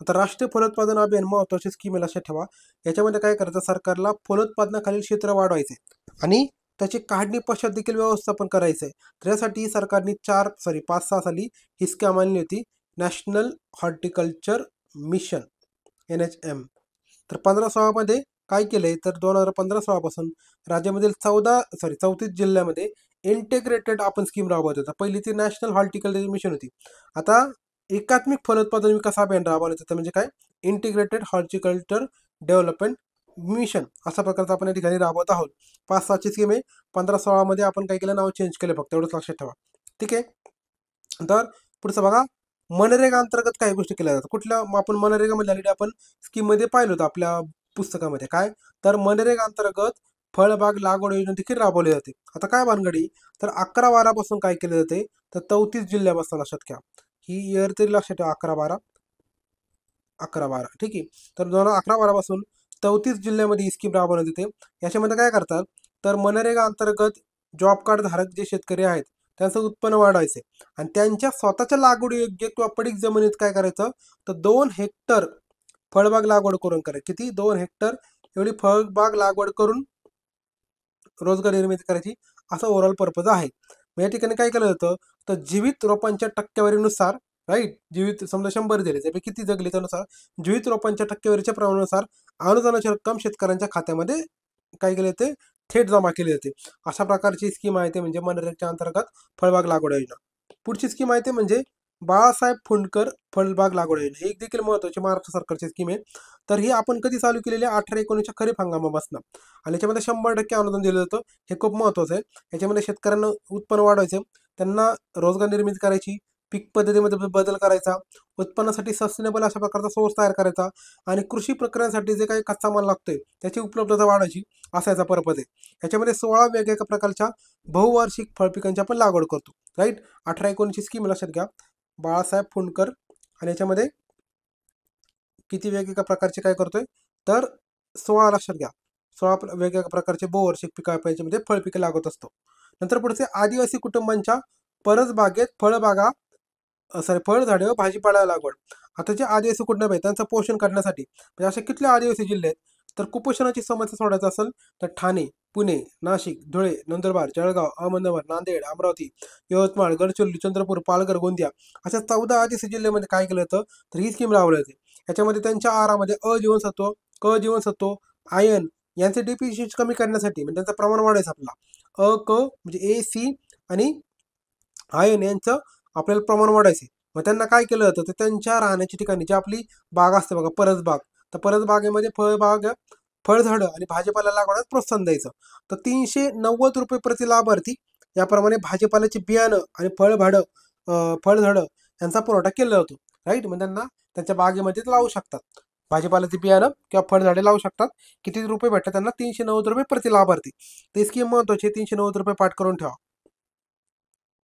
आता राष्ट्रीय फलोत्पादन अभियान महत्वाची स्कीम आहे, लक्षात ठेवा. याच्यामध्ये काय करायचं, सरकारला फलोत्पादनाखालील क्षेत्र वाढवायचे आणि त्याची काढणी पश्चात देखील व्यवस्थापन करायचंय. त्यासाठी सरकारने 5-6 साली ही स्कीम आणली होती, नॅशनल हॉर्टिकल्चर मिशन, NHM. तर 15-16 मध्ये काय केलंय, तर 2015-16 पासून राज्यामधील 34 जिल्ह्यामध्ये इंटिग्रेटेड आपण स्कीम राबवत होता. पहिली ती नॅशनल हॉर्टिकल्चर मिशन होती. आता एकात्मिक फलोत्पादन विकास अभियान राबवण्यात येतं, म्हणजे काय, इंटिग्रेटेड हॉर्टिकल्चर डेव्हलपमेंट मिशन अशा प्रकारचं आपण या ठिकाणी राबवत आहोत. 5-6ची स्कीम आहे. 15-16 मध्ये आपण काय केलं, नाव चेंज केलं फक्त, एवढंच लक्षात ठेवा. ठीक आहे. तर पुढचं बघा, मनरेगा अंतर्गत काही गोष्टी केल्या जातात. कुठल्या, आपण मनरेगा मध्ये ऑलरेडी आपण स्कीम मध्ये पाहिलं होतं आपल्या पुस्तकामध्ये. काय, तर मनरेगा अंतर्गत फळबाग लागवड योजना देखील राबवली जाते. आता काय भानगडी, तर 11-12 पासून काय केले जाते, तर 34 जिल्ह्यापासून, लक्षात घ्या. ही इयर तरी लक्षात ठेवा, 11-12. 11-12, ठीक आहे. तर 2011-12 पासून 34 जिल्ह्यामध्ये ही स्कीम राबवण्यात येते. याच्यामध्ये काय करतात, तर मनरेगा अंतर्गत जॉब कार्ड धारक जे शेतकरी आहेत त्यांचं उत्पन्न वाढवायचे आणि त्यांच्या स्वतःच्या लागवडी योग्य किंवा पडीक जमिनीत काय करायचं, तर 2 हेक्टर फळबाग लागवड करून करायची. किती, 2 हेक्टर एवढी फळबाग लागवड करून रोजगार निर्मिती करायची, असा ओव्हरऑल पर्पज आहे. मग या ठिकाणी काय केलं जातं, तर जीवित रोपांच्या टक्केवारीनुसार, राईट, जीवित समजा 100 दिले, त्यापैकी किती जगले त्यानुसार जीवित रोपांच्या टक्केवारीच्या प्रमाणानुसार अनुदानाची रक्कम शेतकऱ्यांच्या खात्यामध्ये काय केले ते थेट जमा केली जाते. अशा प्रकारची स्कीम आहे ते म्हणजे मनरेगाच्या अंतर्गत फळबाग लागवड योजना. पुढची स्कीम आहे ते म्हणजे बाळासाहेब फुंडकर फळबाग लागवड योजना. ही एक देखील महत्वाची महाराष्ट्र सरकारची स्कीम आहे. तर ही आपण कधी चालू केलेली आहे, 18-19च्या खरीप हंगामापासून. आणि याच्यामध्ये 100% अनुदान दिलं जातं. हे खूप महत्वाचं आहे. याच्यामध्ये शेतकऱ्यांना उत्पन्न वाढवायचं, त्यांना रोजगार निर्मिती करायची, पीक पद्धतीमध्ये बदल करायचा, उत्पन्नासाठी सस्टेनेबल अशा प्रकारचा सोर्स तयार करायचा आणि कृषी प्रक्रियांसाठी जे काही कच्चा माल लागतोय त्याची उपलब्धता वाढवायची, असा याचा पर्पज आहे. याच्यामध्ये 16 वेगवेगळ्या प्रकारच्या बहुवार्षिक फळपिकांची आपण लागवड करतो. राईट. 18-19 स्कीम लक्षात घ्या, बाळासाहेब फुंडकर. आणि याच्यामध्ये किती वेगवेगळ्या प्रकारचे काय करतोय, तर 16 लक्षात घ्या. 16 वेगवेगळ्या प्रकारचे बहुवार्षिक पिका याच्यामध्ये फळपिके लागत असतो. नंतर पुढचे आदिवासी कुटुंबांच्या परसबागेत फळझाडे व भाजीपाला लागवड. आता जे आदिवासी कुटुंब आहेत त्यांचं पोषण करण्यासाठी म्हणजे असे किती आदिवासी जिल्हे आहेत, तर कुपोषणाची समस्या सोडायची असेल तर ठाणे, पुणे, नाशिक, धुळे, नंदुरबार, जळगाव, अहमदनगर, नांदेड, अमरावती, यवतमाळ, गडचिरोली, चंद्रपूर, पालघर, गोंदिया अशा 14 आदिवासी जिल्ह्यामध्ये काय केलं जातं, तर ही स्कीम राबवली जाते. याच्यामध्ये त्यांच्या आहारामध्ये अ जीवनसत्व, क जीवनसत्व, आयन यांचे डेफिशियन्सी कमी करण्यासाठी म्हणजे त्यांचं प्रमाण वाढायचं आपला. क म्हणजे AC आणि आयन यांचं आपल्याला प्रमाण वाढायचे. मग त्यांना काय केलं जातं, तर त्यांच्या राहण्याच्या ठिकाणी जी आपली बाग असते बघा, परसबाग, तर परसबागेमध्ये फळझाडं आणि भाजीपाला लागवडास प्रोत्साहन द्यायचं. तर 390 रुपये प्रति लाभार्थी याप्रमाणे भाजीपाल्याचे बियाणं आणि फळझाडं यांचा पुरवठा केला जातो. राईट. मग त्यांना त्यांच्या बागेमध्ये लावू शकतात, भाजीपाल्याचे बियाणं किंवा फळझाडे लावू शकतात. किती रुपये भेटतात त्यांना, 390 रुपये प्रति लाभार्थी. ते स्कीम महत्वाची, 390 रुपये पाठ करून ठेवा.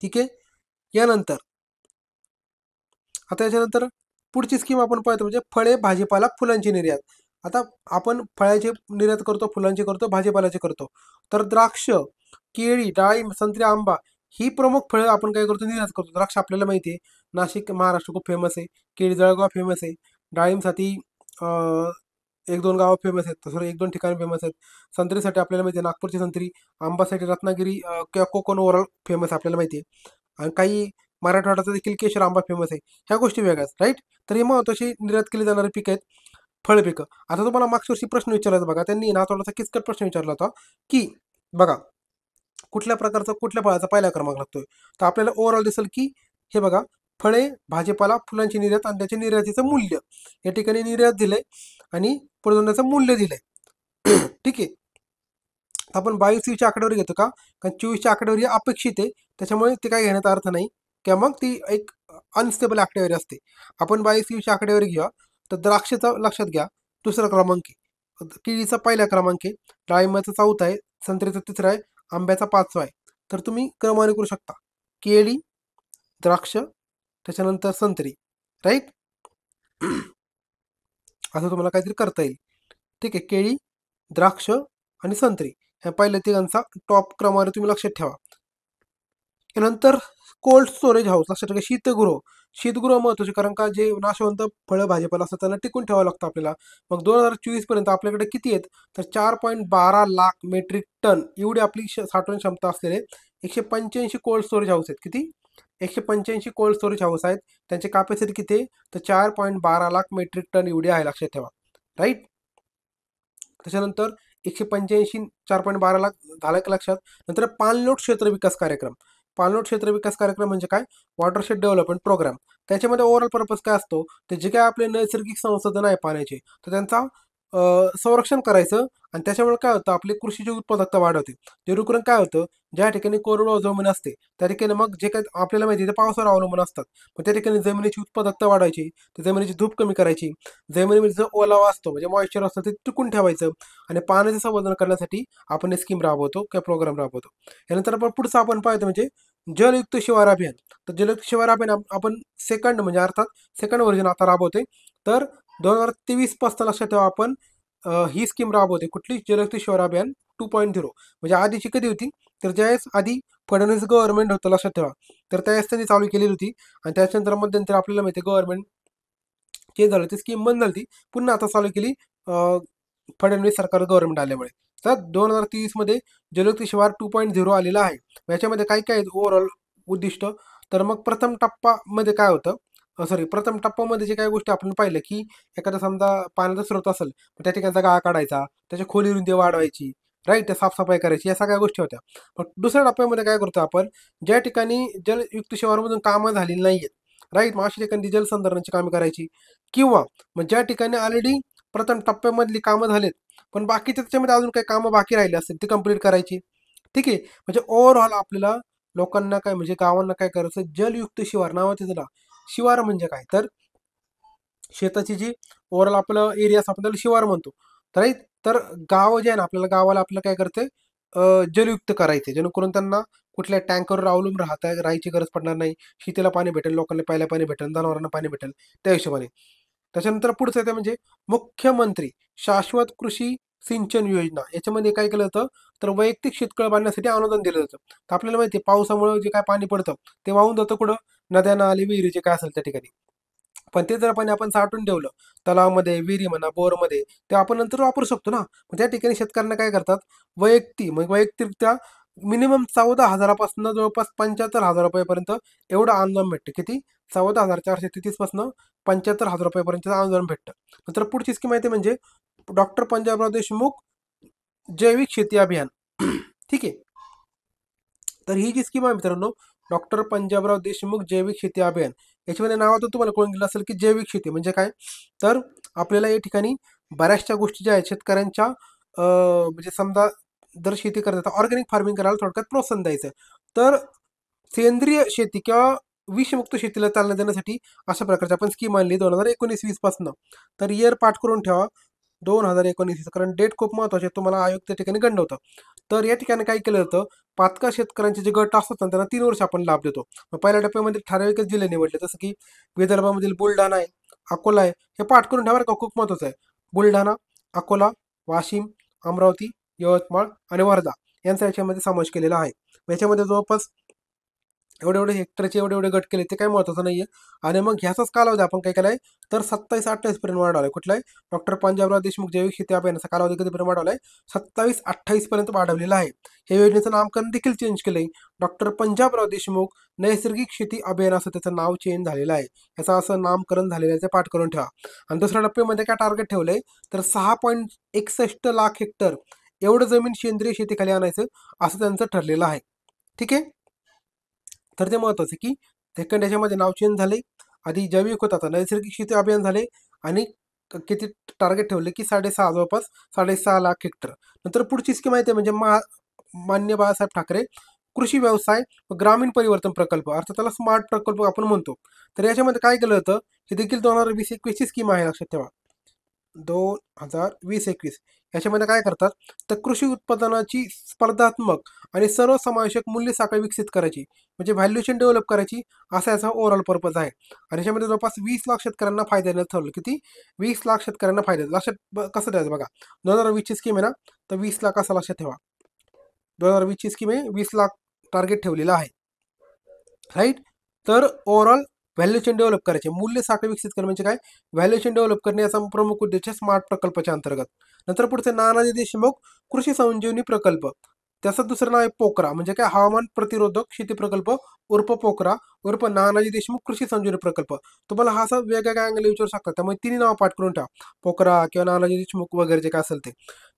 ठीक आहे. यानंतर आता याच्यानंतर पुढची स्कीम आपण पाहतो म्हणजे फळे, भाजीपाला, फुलांची निर्यात. आता आपण फळाचे निर्यात करतो, फुलांची करतो, भाजीपाल्याचे करतो. तर द्राक्ष, केळी, डाळिंब, संत्री, आंबा ही प्रमुख फळं आपण काय करतो, निर्यात करतो. द्राक्ष आपल्याला माहिती आहे, नाशिक महाराष्ट्र खूप फेमस आहे. केळी जळगाव फेमस आहे. डाळिंबसाठी 1-2 गावं फेमस आहेत, तसं 1-2 ठिकाणी फेमस आहेत. संत्रीसाठी आपल्याला माहिती आहे नागपूरची संत्री. आंबासाठी रत्नागिरी किंवा कोकण ओव्हरऑल फेमस आपल्याला माहिती आहे. आणि काही मराठवाड्याचा देखील केशर आंबा फेमस आहे. ह्या गोष्टी वेगळ्याच. राईट. तर ही महत्वाची निर्यात केली जाणारी पिकं आहेत, फळपिकं. आता तुम्हाला मागच्या वर्षी प्रश्न विचारला बघा, त्यांनी ना थोडासा किचकट प्रश्न विचारला होता की बघा कुठल्या प्रकारचा कुठल्या फळाचा पहिला क्रमांक लागतोय. तर आपल्याला ओव्हरऑल दिसेल की हे बघा, फळे, भाजीपाला, फुलांची निर्यात आणि त्याच्या निर्यातीचं मूल्य. या ठिकाणी निर्यात दिलंय आणि पुढे जाऊन त्याचं मूल्य दिलंय. ठीक आहे. आपण 22-23ची आकडेवारी घेतो का? कारण 24ची आकडेवारी अपेक्षित आहे, त्याच्यामुळे ते काही घेण्याचा अर्थ नाही किंवा मग ती एक अनस्टेबल आकडेवारी असते. आपण 22-23ची आकडेवारी घेऊया. तर द्राक्षाचा लक्षात घ्या, दुसरा क्रमांक आहे, केळीचा पहिला क्रमांक आहे, डाळिंबाचा चौथा आहे, संत्र्याचा तिसरा आहे, आंब्याचा पाचवा आहे. तर तुम्ही क्रमाने करू शकता, केळी, द्राक्ष, त्याच्यानंतर संत्री, राईट. असं तुम्हाला काहीतरी करता येईल. ठीक आहे, केळी, द्राक्ष आणि संत्री ह्या पहिल्या तिघांचा टॉप क्रमावर तुम्ही लक्षात ठेवा. त्यानंतर कोल्ड स्टोरेज हाऊस लक्षात ठेवा. शीतगृह, शीतगृह महत्वाचे, कारण का जे नाशवंत फळं भाजीपाला असतात त्यांना टिकून ठेवावं लागतं आपल्याला. मग 2024 पर्यंत आपल्याकडे किती आहेत, तर 4.12 लाख मेट्रिक टन एवढी आपली साठवण क्षमता असलेले 185 कोल्ड स्टोरेज हाऊस आहेत. किती? 185 कोल्ड स्टोरेज हाऊस आहेत. त्यांची कॅपॅसिटी किती आहे, तर 4.12 लाख मेट्रिक टन एवढी आहे, लक्षात ठेवा, राईट. त्याच्यानंतर 185 4.12 लाख झालं का लक्षात. नंतर पाणलोट क्षेत्र विकास कार्यक्रम. पाणलोट क्षेत्र विकास कार्यक्रम म्हणजे काय, वॉटरशेड डेव्हलपमेंट प्रोग्राम. त्याच्यामध्ये ओव्हरऑल पर्पज काय असतो, तर जे काय आपले नैसर्गिक संसाधन आहे पाण्याचे, तर त्यांचा संरक्षण करायचं. आणि त्याच्यामुळे काय होतं, आपली कृषीची उत्पादकता वाढवते. जेणेकरून काय होतं, ज्या ठिकाणी कोरडवाहू जमीन असते त्या ठिकाणी मग जे काही आपल्याला माहिती आहे ते पावसावर अवलंबून असतात, मग त्या ठिकाणी जमिनीची उत्पादकता वाढवायची, त्या जमिनीची धूप कमी करायची, जमिनीमध्ये जो ओलावा असतो म्हणजे मॉइश्चर असतं ते टिकून ठेवायचं. आणि पाण्याचं संवर्धन करण्यासाठी आपण हे स्कीम राबवतो किंवा प्रोग्राम राबवतो. यानंतर आपण पुढचं आपण पाहतो म्हणजे जलयुक्त शिवार अभियान. तर जलयुक्त शिवार अभियान आपण सेकंड म्हणजे अर्थात सेकंड व्हर्जन आता राबवतोय. तर 2023 पासून लक्षात ठेवा आपण ही स्कीम राबवते. कुठली? जलयुक्त शिवार अभियान 2.0. म्हणजे आधीची कधी होती, तर ज्यावेळेस आधी फडणवीस गव्हर्नमेंट होतं, लक्षात ठेवा, तर त्यावेळेस त्यांनी चालू केलेली होती. आणि त्याच्यानंतर मध्यंतर आपल्याला माहिती आहे गव्हर्नमेंट चेंज झालं, ती स्कीम बंद झाली, पुन्हा आता चालू केली फडणवीस सरकार गव्हर्नमेंट आल्यामुळे. तर 2023 मध्ये जलयुक्त शिवार 2.0 आलेला आहे. याच्यामध्ये काय काय ओव्हरऑल उद्दिष्ट, तर मग प्रथम टप्पामध्ये काय होतं, सॉरी प्रथम टप्प्यामध्ये जे काही गोष्टी आपण पाहिलं, की एखादा समजा पाण्याचा स्रोत असेल, त्या ठिकाणचा गाळा काढायचा, त्याच्या खोली रुंदी वाढवायची, राईट, साफसफाई करायची, या सगळ्या गोष्टी होत्या. मग दुसऱ्या टप्प्यामध्ये काय करतो आपण, ज्या ठिकाणी जलयुक्त शिवारमधून कामं झालेली नाहीयेत, राईट, मग अशा ठिकाणी जलसंधारणाची कामे करायची. किंवा मग ज्या ठिकाणी ऑलरेडी प्रथम टप्प्यामधली कामं झालेत, पण बाकीच्या त्याच्यामध्ये अजून काही कामं बाकी राहिली असतील ती कंप्लीट करायची. ठीक आहे, म्हणजे ओव्हरऑल आपल्याला लोकांना काय म्हणजे गावांना काय करायचं, जलयुक्त शिवार नावाचं ना. शिवार म्हणजे काय, तर शेताची जी ओव्हरऑल आपलं एरिया आपण त्याला शिवार म्हणतो, राईट. तर गाव जे आहे ना, आपल्याला गावाला आपलं काय करते, जलयुक्त करायचे, जेणेकरून त्यांना कुठल्या टँकरवर अवलंबून राहायची गरज पडणार नाही. शेतीला पाणी भेटेल, लोकांना प्यायला पाणी भेटेल, जनावरांना पाणी भेटेल, त्या हिशोबाने. त्याच्यानंतर पुढचं येतं म्हणजे मुख्यमंत्री शाश्वत कृषी सिंचन योजना. याच्यामध्ये काय केलं जातं, तर वैयक्तिक शेतकळ बांधण्यासाठी अनुदान दिलं जातं. तर आपल्याला माहिती आहे पावसामुळे जे काय पाणी पडतं ते वाहून जातं कुठं, नद्या नाली विहिरी जे काय असेल त्या ठिकाणी. पण ते जर पाणी आपण साठवून ठेवलं तलावामध्ये, विहिरी म्हणा, बोरमध्ये, ते आपण नंतर वापरू शकतो ना. मग त्या ठिकाणी शेतकऱ्यांना काय करतात, वैयक्तिकरित्या मिनिमम 14,000 जवळपास 75,000 रुपयापर्यंत एवढं अनुदान भेटतं. किती? 14,433 पासून 75,000 रुपयापर्यंत अनुदान भेटतं. नंतर पुढची स्कीम आहे ते म्हणजे डॉक्टर पंजाबराव देशमुख जैविक शेती अभियान. ठीक आहे. तर ही जी स्कीम आहे मित्रांनो, डॉक्टर पंजाबराव देशमुख जैविक शेती अभियान, याच्यामध्ये नावातून तुम्हाला कोण दिलं असेल की जैविक शेती म्हणजे काय, तर आपल्याला या ठिकाणी बऱ्याचशा गोष्टी ज्या आहेत शेतकऱ्यांच्या म्हणजे समजा जर शेती करत ऑर्गॅनिक फार्मिंग करायला थोडक्यात प्रोत्साहन द्यायचं. तर सेंद्रिय शेती किंवा विषमुक्त शेतीला चालना देण्यासाठी अशा प्रकारची आपण स्कीम आणली 2019-20 पासून. तर इयर पाठ करून ठेवा, 2019, कारण डेट खूप महत्वाची आहे, तुम्हाला आयोग त्या ठिकाणी गंडवतं. तर या ठिकाणी काय केलं जातं, पातका शेतकऱ्यांचे जे गट असतात ना, त्यांना 3 वर्ष आपण लाभ देतो. मग पहिल्या टप्प्यामध्ये ठराविकच जिल्हे निवडले, जसं की विदर्भामधील बुलढाणा आहे, अकोला आहे. हे पाठ करून ठेवा, का खूप महत्वाचं आहे. बुलढाणा, अकोला, वाशिम, अमरावती, यवतमाळ आणि वर्धा यांचा याच्यामध्ये समावेश केलेला आहे. याच्यामध्ये जवळपास एवढे एवढे हेक्टरचे एवढे एवढे गट केले, ते काही महत्त्वाचं नाही आहे. आणि मग ह्याचाच कालावधी आपण काय केला आहे, तर 27-28 पर्यंत वाढवला आहे. कुठला आहे? डॉक्टर पंजाबराव देशमुख जैविक शेती अभियानाचा कालावधी कधीपर्यंत वाढवला आहे? 27-28 पर्यंत वाढवलेला आहे. हे योजनेचं नामकरण देखील चेंज केलं आहे. डॉक्टर पंजाबराव देशमुख नैसर्गिक शेती अभियान असं त्याचं नाव चेंज झालेलं आहे. याचं असं नामकरण झालेलं आहे, ते पाठ करून ठेवा. आणि दुसऱ्या टप्प्यामध्ये काय टार्गेट ठेवलं आहे, तर 6.61 लाख हेक्टर एवढं जमीन सेंद्रिय शेतीखाली आणायचं असं त्यांचं ठरलेलं आहे. ठीक आहे. तर ते महत्वाचं की सेकंड याच्यामध्ये नाव चेंज झाले, आधी जैविक होता आता नैसर्गिक शेती अभियान झाले. आणि किती टार्गेट ठेवले की 6.5 जवळपास 6.5 लाख हेक्टर. नंतर पुढची स्कीम आहे ते म्हणजे मान्य बाळासाहेब ठाकरे कृषी व्यवसाय व ग्रामीण परिवर्तन प्रकल्प, अर्थात त्याला स्मार्ट प्रकल्प आपण म्हणतो. तर याच्यामध्ये काय केलं होतं, हे देखील 2020-21 स्कीम आहे, लक्षात ठेवा. 2020-21 याच्यामध्ये काय करतात, तर कृषी उत्पादनाची स्पर्धात्मक आणि सर्वसमावेशक मूल्य साखळी विकसित करायची, म्हणजे व्हॅल्युएशन डेव्हलप करायची, असा याचा ओव्हरऑल पर्पज आहे. आणि याच्यामध्ये जवळपास 20 लाख शेतकऱ्यांना फायदा देण्यात ठरवलं. किती? 20 लाख शेतकऱ्यांना फायदा. लक्षात कसं द्यायचं बघा, 2020ची स्कीम आहे ना, तर 20 लाख असं लक्षात ठेवा. 2020ची स्कीम आहे, 20 लाख टार्गेट ठेवलेलं आहे, राईट. तर ओव्हरऑल व्हॅल्युएशन डेव्हलप करायचे, मूल्य साखळी विकसित करणे म्हणजे काय, व्हॅल्युएशन डेव्हलप करणे याचा प्रमुख उद्देश स्मार्ट प्रकल्पाच्या अंतर्गत. नंतर पुढचे नानाजी देशमुख कृषी संजीवनी प्रकल्प, त्याचं दुसरं नाव आहे पोकरा, म्हणजे काय, हवामान प्रतिरोधक शेती प्रकल्प उर्फ पोकरा उर्फ नानाजी देशमुख कृषी संजीवनी प्रकल्प. तुम्हाला हा असा वेगवेगळ्या अँगल विचारू शकतात, त्यामुळे तिन्ही नावं पाठ करून ठेवा, पोकरा किंवा नानाजी देशमुख वगैरे जे काय असेल ते.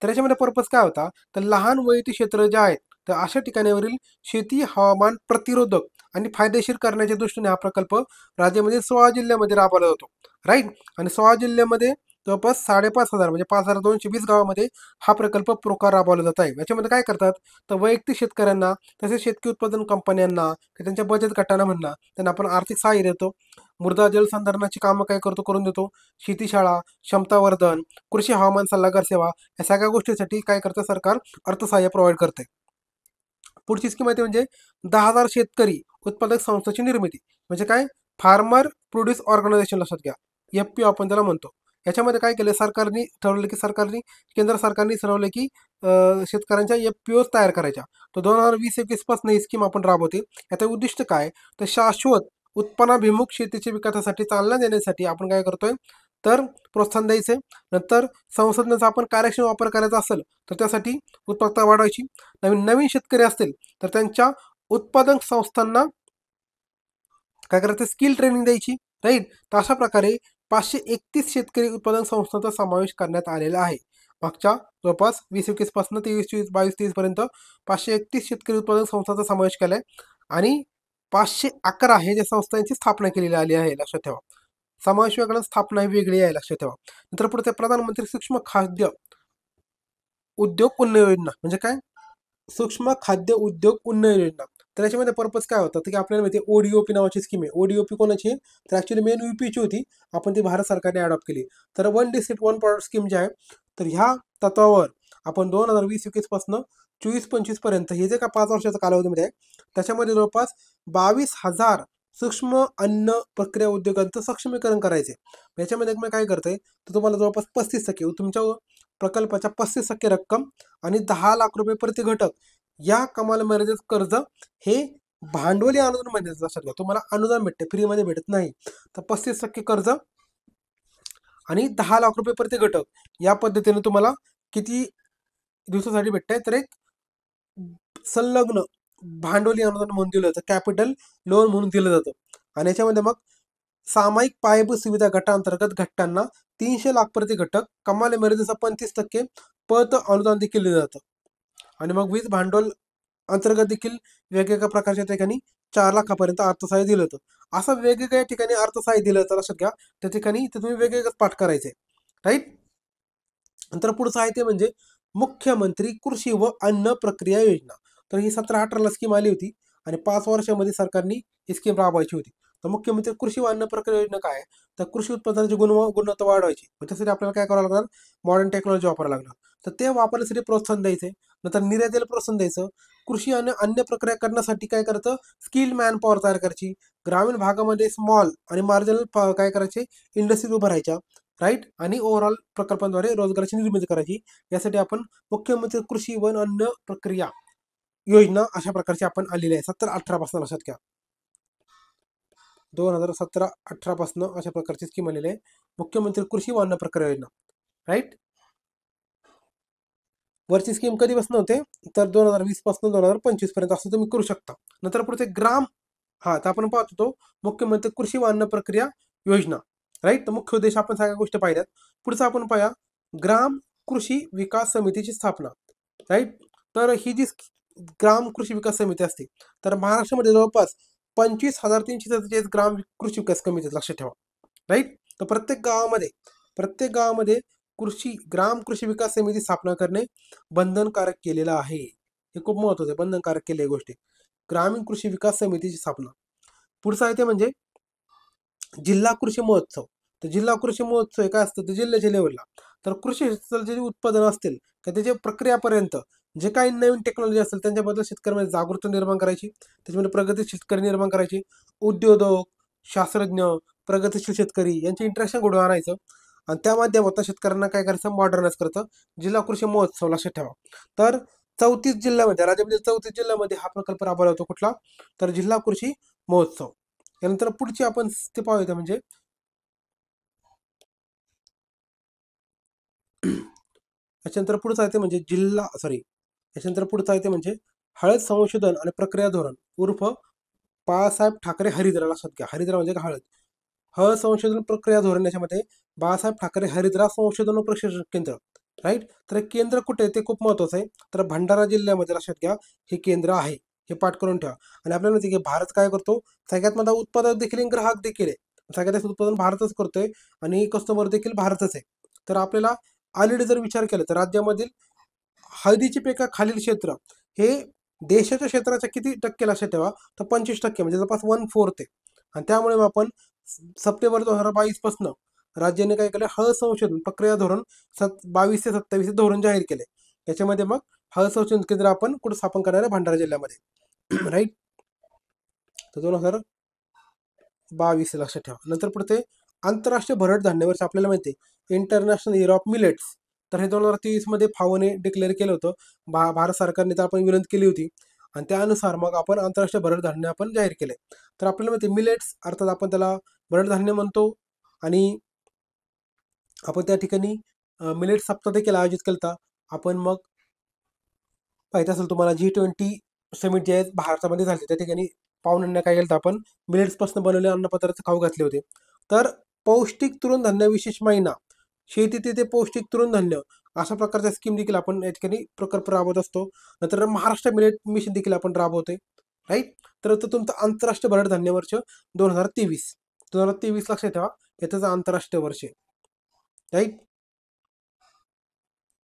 तर याच्यामध्ये पर्पज काय होता, तर लहान वयोती क्षेत्र जे आहेत, तर अशा ठिकाणावरील शेती हवामान प्रतिरोधक आणि फायदेशीर करण्याच्या दृष्टीने हा प्रकल्प राज्यामध्ये 16 जिल्ह्यामध्ये राबवला जातो, राईट. आणि 16 जिल्ह्यामध्ये जवळपास 5,500 म्हणजे 5,220 गावामध्ये हा प्रकल्प प्रकार राबवला जात आहे. याच्यामध्ये काय करतात, तर वैयक्तिक शेतकऱ्यांना तसेच शेतकरी उत्पादन कंपन्यांना त्यांच्या बचत गटांना म्हणा, त्यांना आपण आर्थिक सहाय्य देतो, मृदा जलसंधारणाची कामं काय करतो, करून देतो, शेतीशाळा, क्षमतावर्धन, कृषी हवामान सल्लागार सेवा, या सगळ्या गोष्टीसाठी काय करतं सरकार, अर्थसहाय्य प्रोव्हाइड करते. पुढची स्कीम आहे म्हणजे 10,000 शेतकरी उत्पादक संस्थेची निर्मिती, म्हणजे काय, फार्मर प्रोड्यूस ऑर्गनायझेशन, लक्षात घ्या, FPO आपण त्याला म्हणतो. याच्यामध्ये काय केलं, सरकारने ठरवलं की केंद्र सरकारने ठरवलं की शेतकऱ्यांच्या FPO तयार करायच्या. तर 2020-21 पासून ही स्कीम आपण राबवते. याचं उद्दिष्ट काय, तर शाश्वत उत्पन्नाभिमुख शेतीच्या विकासासाठी चालना देण्यासाठी आपण काय करतोय, तर प्रोत्साहन द्यायचे. नंतर संसाधनाचा आपण कार्यक्षम वापर करायचा असेल तर त्यासाठी उत्पादकता वाढवायची. नवीन नवीन शेतकरी असतील तर त्यांच्या उत्पादक संस्थांना काय करायचं, स्किल ट्रेनिंग द्यायची, राईट. तर अशा प्रकारे 531 शेतकरी उत्पादन संस्थांचा समावेश करण्यात आलेला आहे. मागच्या जवळपास 20-21 पासून 23-24 22-23 पर्यंत 531 शेतकरी उत्पादन संस्थांचा समावेश केलाय आणि 511 हे ज्या संस्थांची स्थापना केलेली आली आहे, लक्षात ठेवा. समावेश वेगळा, स्थापना ही वेगळी आहे, लक्षात ठेवा. नंतर पुढे प्रधानमंत्री सूक्ष्म खाद्य उद्योग उन्नयन योजना, म्हणजे काय, सूक्ष्म खाद्य उद्योग उन्नयन योजना. तर याच्यामध्ये पर्पज काय होतं, की आपल्याला माहिती आहे ODOP नावाची स्कीम आहे. ODOP कोणाची आहे, तर ॲक्च्युली मेन UPची होती, आपण ती भारत सरकारने अडॉप्ट केली. तर 1 डिस्ट्रिक्ट 1 प्रॉडक्ट स्कीम जी आहे, तर ह्या तत्वावर आपण 2020-21 पासून 24-25 पर्यंत हे जे का 5 वर्षाचा कालावधीमध्ये आहे, त्याच्यामध्ये जवळपास 22,000 सूक्ष्म अन्न प्रक्रिया उद्योगांचं सक्षमीकरण करायचे. याच्यामध्ये मी काय करतोय, तर तुम्हाला जवळपास 35% तुमच्या प्रकल्पाच्या 35% रक्कम आणि 10 लाख रुपये प्रति घटक या कमाल मर्यादित कर्ज हे भांडवली अनुदान मध्ये, लक्षात घ्या, तुम्हाला अनुदान भेटते, फ्रीमध्ये भेटत नाही. तर 35% कर्ज आणि 10 लाख रुपये प्रति घटक या पद्धतीने तुम्हाला किती दिवसासाठी भेटतंय, तर एक संलग्न भांडवली अनुदान म्हणून दिलं जातं, कॅपिटल लोन म्हणून दिलं जातं. आणि याच्यामध्ये मग सामायिक पायाभूत सुविधा गटाअंतर्गत घटकांना 300 लाख प्रति घटक, कमाल मर्यादेचा 35% पत अनुदान देखील दिलं जातं. आणि मग वीज भांडवल अंतर्गत देखील वेगवेगळ्या प्रकारच्या ठिकाणी 4 लाखापर्यंत अर्थसहाय्य दिलं होतं. असं वेगवेगळ्या ठिकाणी अर्थसहाय्य दिलं होतं, लक्षात घ्या. त्या ठिकाणी ते तुम्ही वेगवेगळं पाठ करायचे, राईट. नंतर पुढचं आहे ते म्हणजे मुख्यमंत्री कृषी व अन्न प्रक्रिया योजना. तर ही 17-18ला स्कीम आली होती आणि 5 वर्षामध्ये सरकारने ही स्कीम राबवायची होती. तर मुख्यमंत्री कृषी व अन्न प्रक्रिया योजना काय आहे, तर कृषी उत्पादनाची गुणवत्ता वाढवायची, मग त्यासाठी आपल्याला काय करावं लागणार, मॉडर्न टेक्नॉलॉजी वापरावं लागणार. तर ते वापरण्यासाठी प्रोत्साहन द्यायचे. नंतर निर्यातीला प्रोत्साहन द्यायचं. कृषी आणि अन्य प्रक्रिया करण्यासाठी काय करायचं, स्किल मॅन पॉवर तयार करायची. ग्रामीण भागामध्ये स्मॉल आणि मार्जिनल काय करायचे, इंडस्ट्रीज उभारायच्या, राईट. आणि ओव्हरऑल प्रकल्पांद्वारे रोजगाराची निर्मिती करायची. यासाठी आपण मुख्यमंत्री कृषी व अन्न प्रक्रिया योजना अशा प्रकारची आपण आलेली आहे. 17-18 पासून, लक्षात घ्या, 2017-18 पासून अशा प्रकारची स्कीम आलेली आहे, मुख्यमंत्री कृषी व अन्न प्रक्रिया योजना, राईट. वरची स्कीम कधीपासून होते, तर 2020 पासून 2025 पर्यंत असं तुम्ही करू शकता. नंतर पुढचे ग्राम, हा तर आपण पाहत होतो मुख्यमंत्री कृषी व अन्न प्रक्रिया योजना, राईट. तर मुख्य उद्देश आपण सगळ्या गोष्टी पाहिल्यात. पुढचं आपण पाहूया ग्राम कृषी विकास समितीची स्थापना, राईट. तर ही जी ग्राम कृषी विकास समिती असते, तर महाराष्ट्रामध्ये जवळपास 25,347 ग्राम कृषी विकास समिती, लक्षात ठेवा, राईट. तर प्रत्येक गावामध्ये प्रत्येक गावामध्ये ग्राम कृषी विकास समिती स्थापना करणे बंधनकारक केलेलं आहे. हे खूप महत्वाचं आहे, बंधनकारक केले गोष्टी. ग्रामीण कृषी विकास समितीची स्थापना. पुढचं आहे ते म्हणजे जिल्हा कृषी महोत्सव. तर जिल्हा कृषी महोत्सव हे काय असतं, तर जिल्ह्याच्या लेवलला. तर कृषी क्षेत्राचे जे उत्पादन असतील का त्याच्या प्रक्रियापर्यंत जे काही नवीन टेक्नॉलॉजी असेल त्यांच्याबद्दल शेतकऱ्यांमध्ये जागरूकता निर्माण करायची, त्याच्यामध्ये प्रगतीशील शेतकरी निर्माण करायची, उद्योजक, शास्त्रज्ञ, प्रगतीशील शेतकरी यांचे इंटरॅक्शन घडवून आणायचं आणि त्या माध्यमातून शेतकऱ्यांना काय करायचं, मॉडर्नाइज करायचं. जिल्हा कृषी महोत्सव लक्षात ठेवा. तर 34 जिल्ह्यामध्ये, राज्यामध्ये 34 जिल्ह्यामध्ये हा प्रकल्प राबवला होतो. कुठला? तर जिल्हा कृषी महोत्सव. यानंतर पुढची आपण ते पाहूया म्हणजे याच्यानंतर पुढचं आहे ते म्हणजे याच्यानंतर पुढचं आहे ते म्हणजे हळद संशोधन आणि प्रक्रिया धोरण उर्फ बाळासाहेब ठाकरे हरिद्रा. लक्षात घ्या, हरिद्रा म्हणजे काय? हळद. हळद संशोधन प्रक्रिया धोरण याच्यामध्ये बाळासाहेब ठाकरे हरिद्रा संशोधन व प्रशिक्षण केंद्र. राईट. तर हे केंद्र कुठे आहे ते खूप महत्वाचं आहे. तर भंडारा जिल्ह्यामध्ये लक्षात घ्या हे केंद्र आहे. हे पाठ करून ठेवा. आणि आपल्याला माहिती की भारत काय करतो, सगळ्यात मोठा उत्पादक देखील आणि ग्राहक देखील आहे. सगळ्यात जास्त उत्पादन भारतच करतोय आणि कस्टमर देखील भारतच आहे. तर आपल्याला ऑलरेडी जर विचार केला तर राज्यामधील हळदीची पिका खालील क्षेत्र हे देशाच्या क्षेत्राच्या किती टक्के लक्षात ठेवा, तर 25% म्हणजे जवळपास 1/4 आहे. आणि त्यामुळे मग आपण सप्टेंबर 2022 पासून राज्याने काय केलं, हळद संशोधन प्रक्रिया धोरण 22 ते 27 धोरण जाहीर केले. त्याच्यामध्ये मग हळद संशोधन केंद्र आपण कुठं स्थापन करणार आहे, भंडारा जिल्ह्यामध्ये. राईट. तर 2022 लक्षात ठेवा. नंतर पुढे आंतरराष्ट्रीय भरड धान्य वर्ष आपल्याला माहिती आहे, इंटरनॅशनल इयर ऑफ मिलेट्स. तर हे 2023 मध्ये फाओने डिक्लेअर केलं होतं. भारत सरकारने तर आपण विनंती केली होती आणि त्यानुसार मग आपण आंतरराष्ट्रीय भरड धान्य आपण जाहीर केले. तर आपल्याला माहिती मिलेट्स अर्थात आपण त्याला भरड धान्य म्हणतो. आणि आपण त्या ठिकाणी मिलेट सप्ताह देखील आयोजित केला. आपण मग माहिती असेल तुम्हाला G20 समिट जे आहेत भारतामध्ये झाले त्या ठिकाणी पाहुण्यांना काय केलं, आपण मिलेट्सपासून बनवलेले अन्नपदार्थ खाऊ घातले होते. तर पौष्टिक तृणधान्य विशेष महिना, शेती ते पौष्टिक तृणधान्य अशा प्रकारच्या स्कीम देखील आपण या ठिकाणी प्रकल्प राबवत असतो. नंतर महाराष्ट्र मिलेट मिशन देखील आपण राबवतोय. राईट. तर तुमचं आंतरराष्ट्रीय भरड धान्य वर्ष 2023 लक्षात ठेवा, याचं आंतरराष्ट्रीय वर्ष. राईट.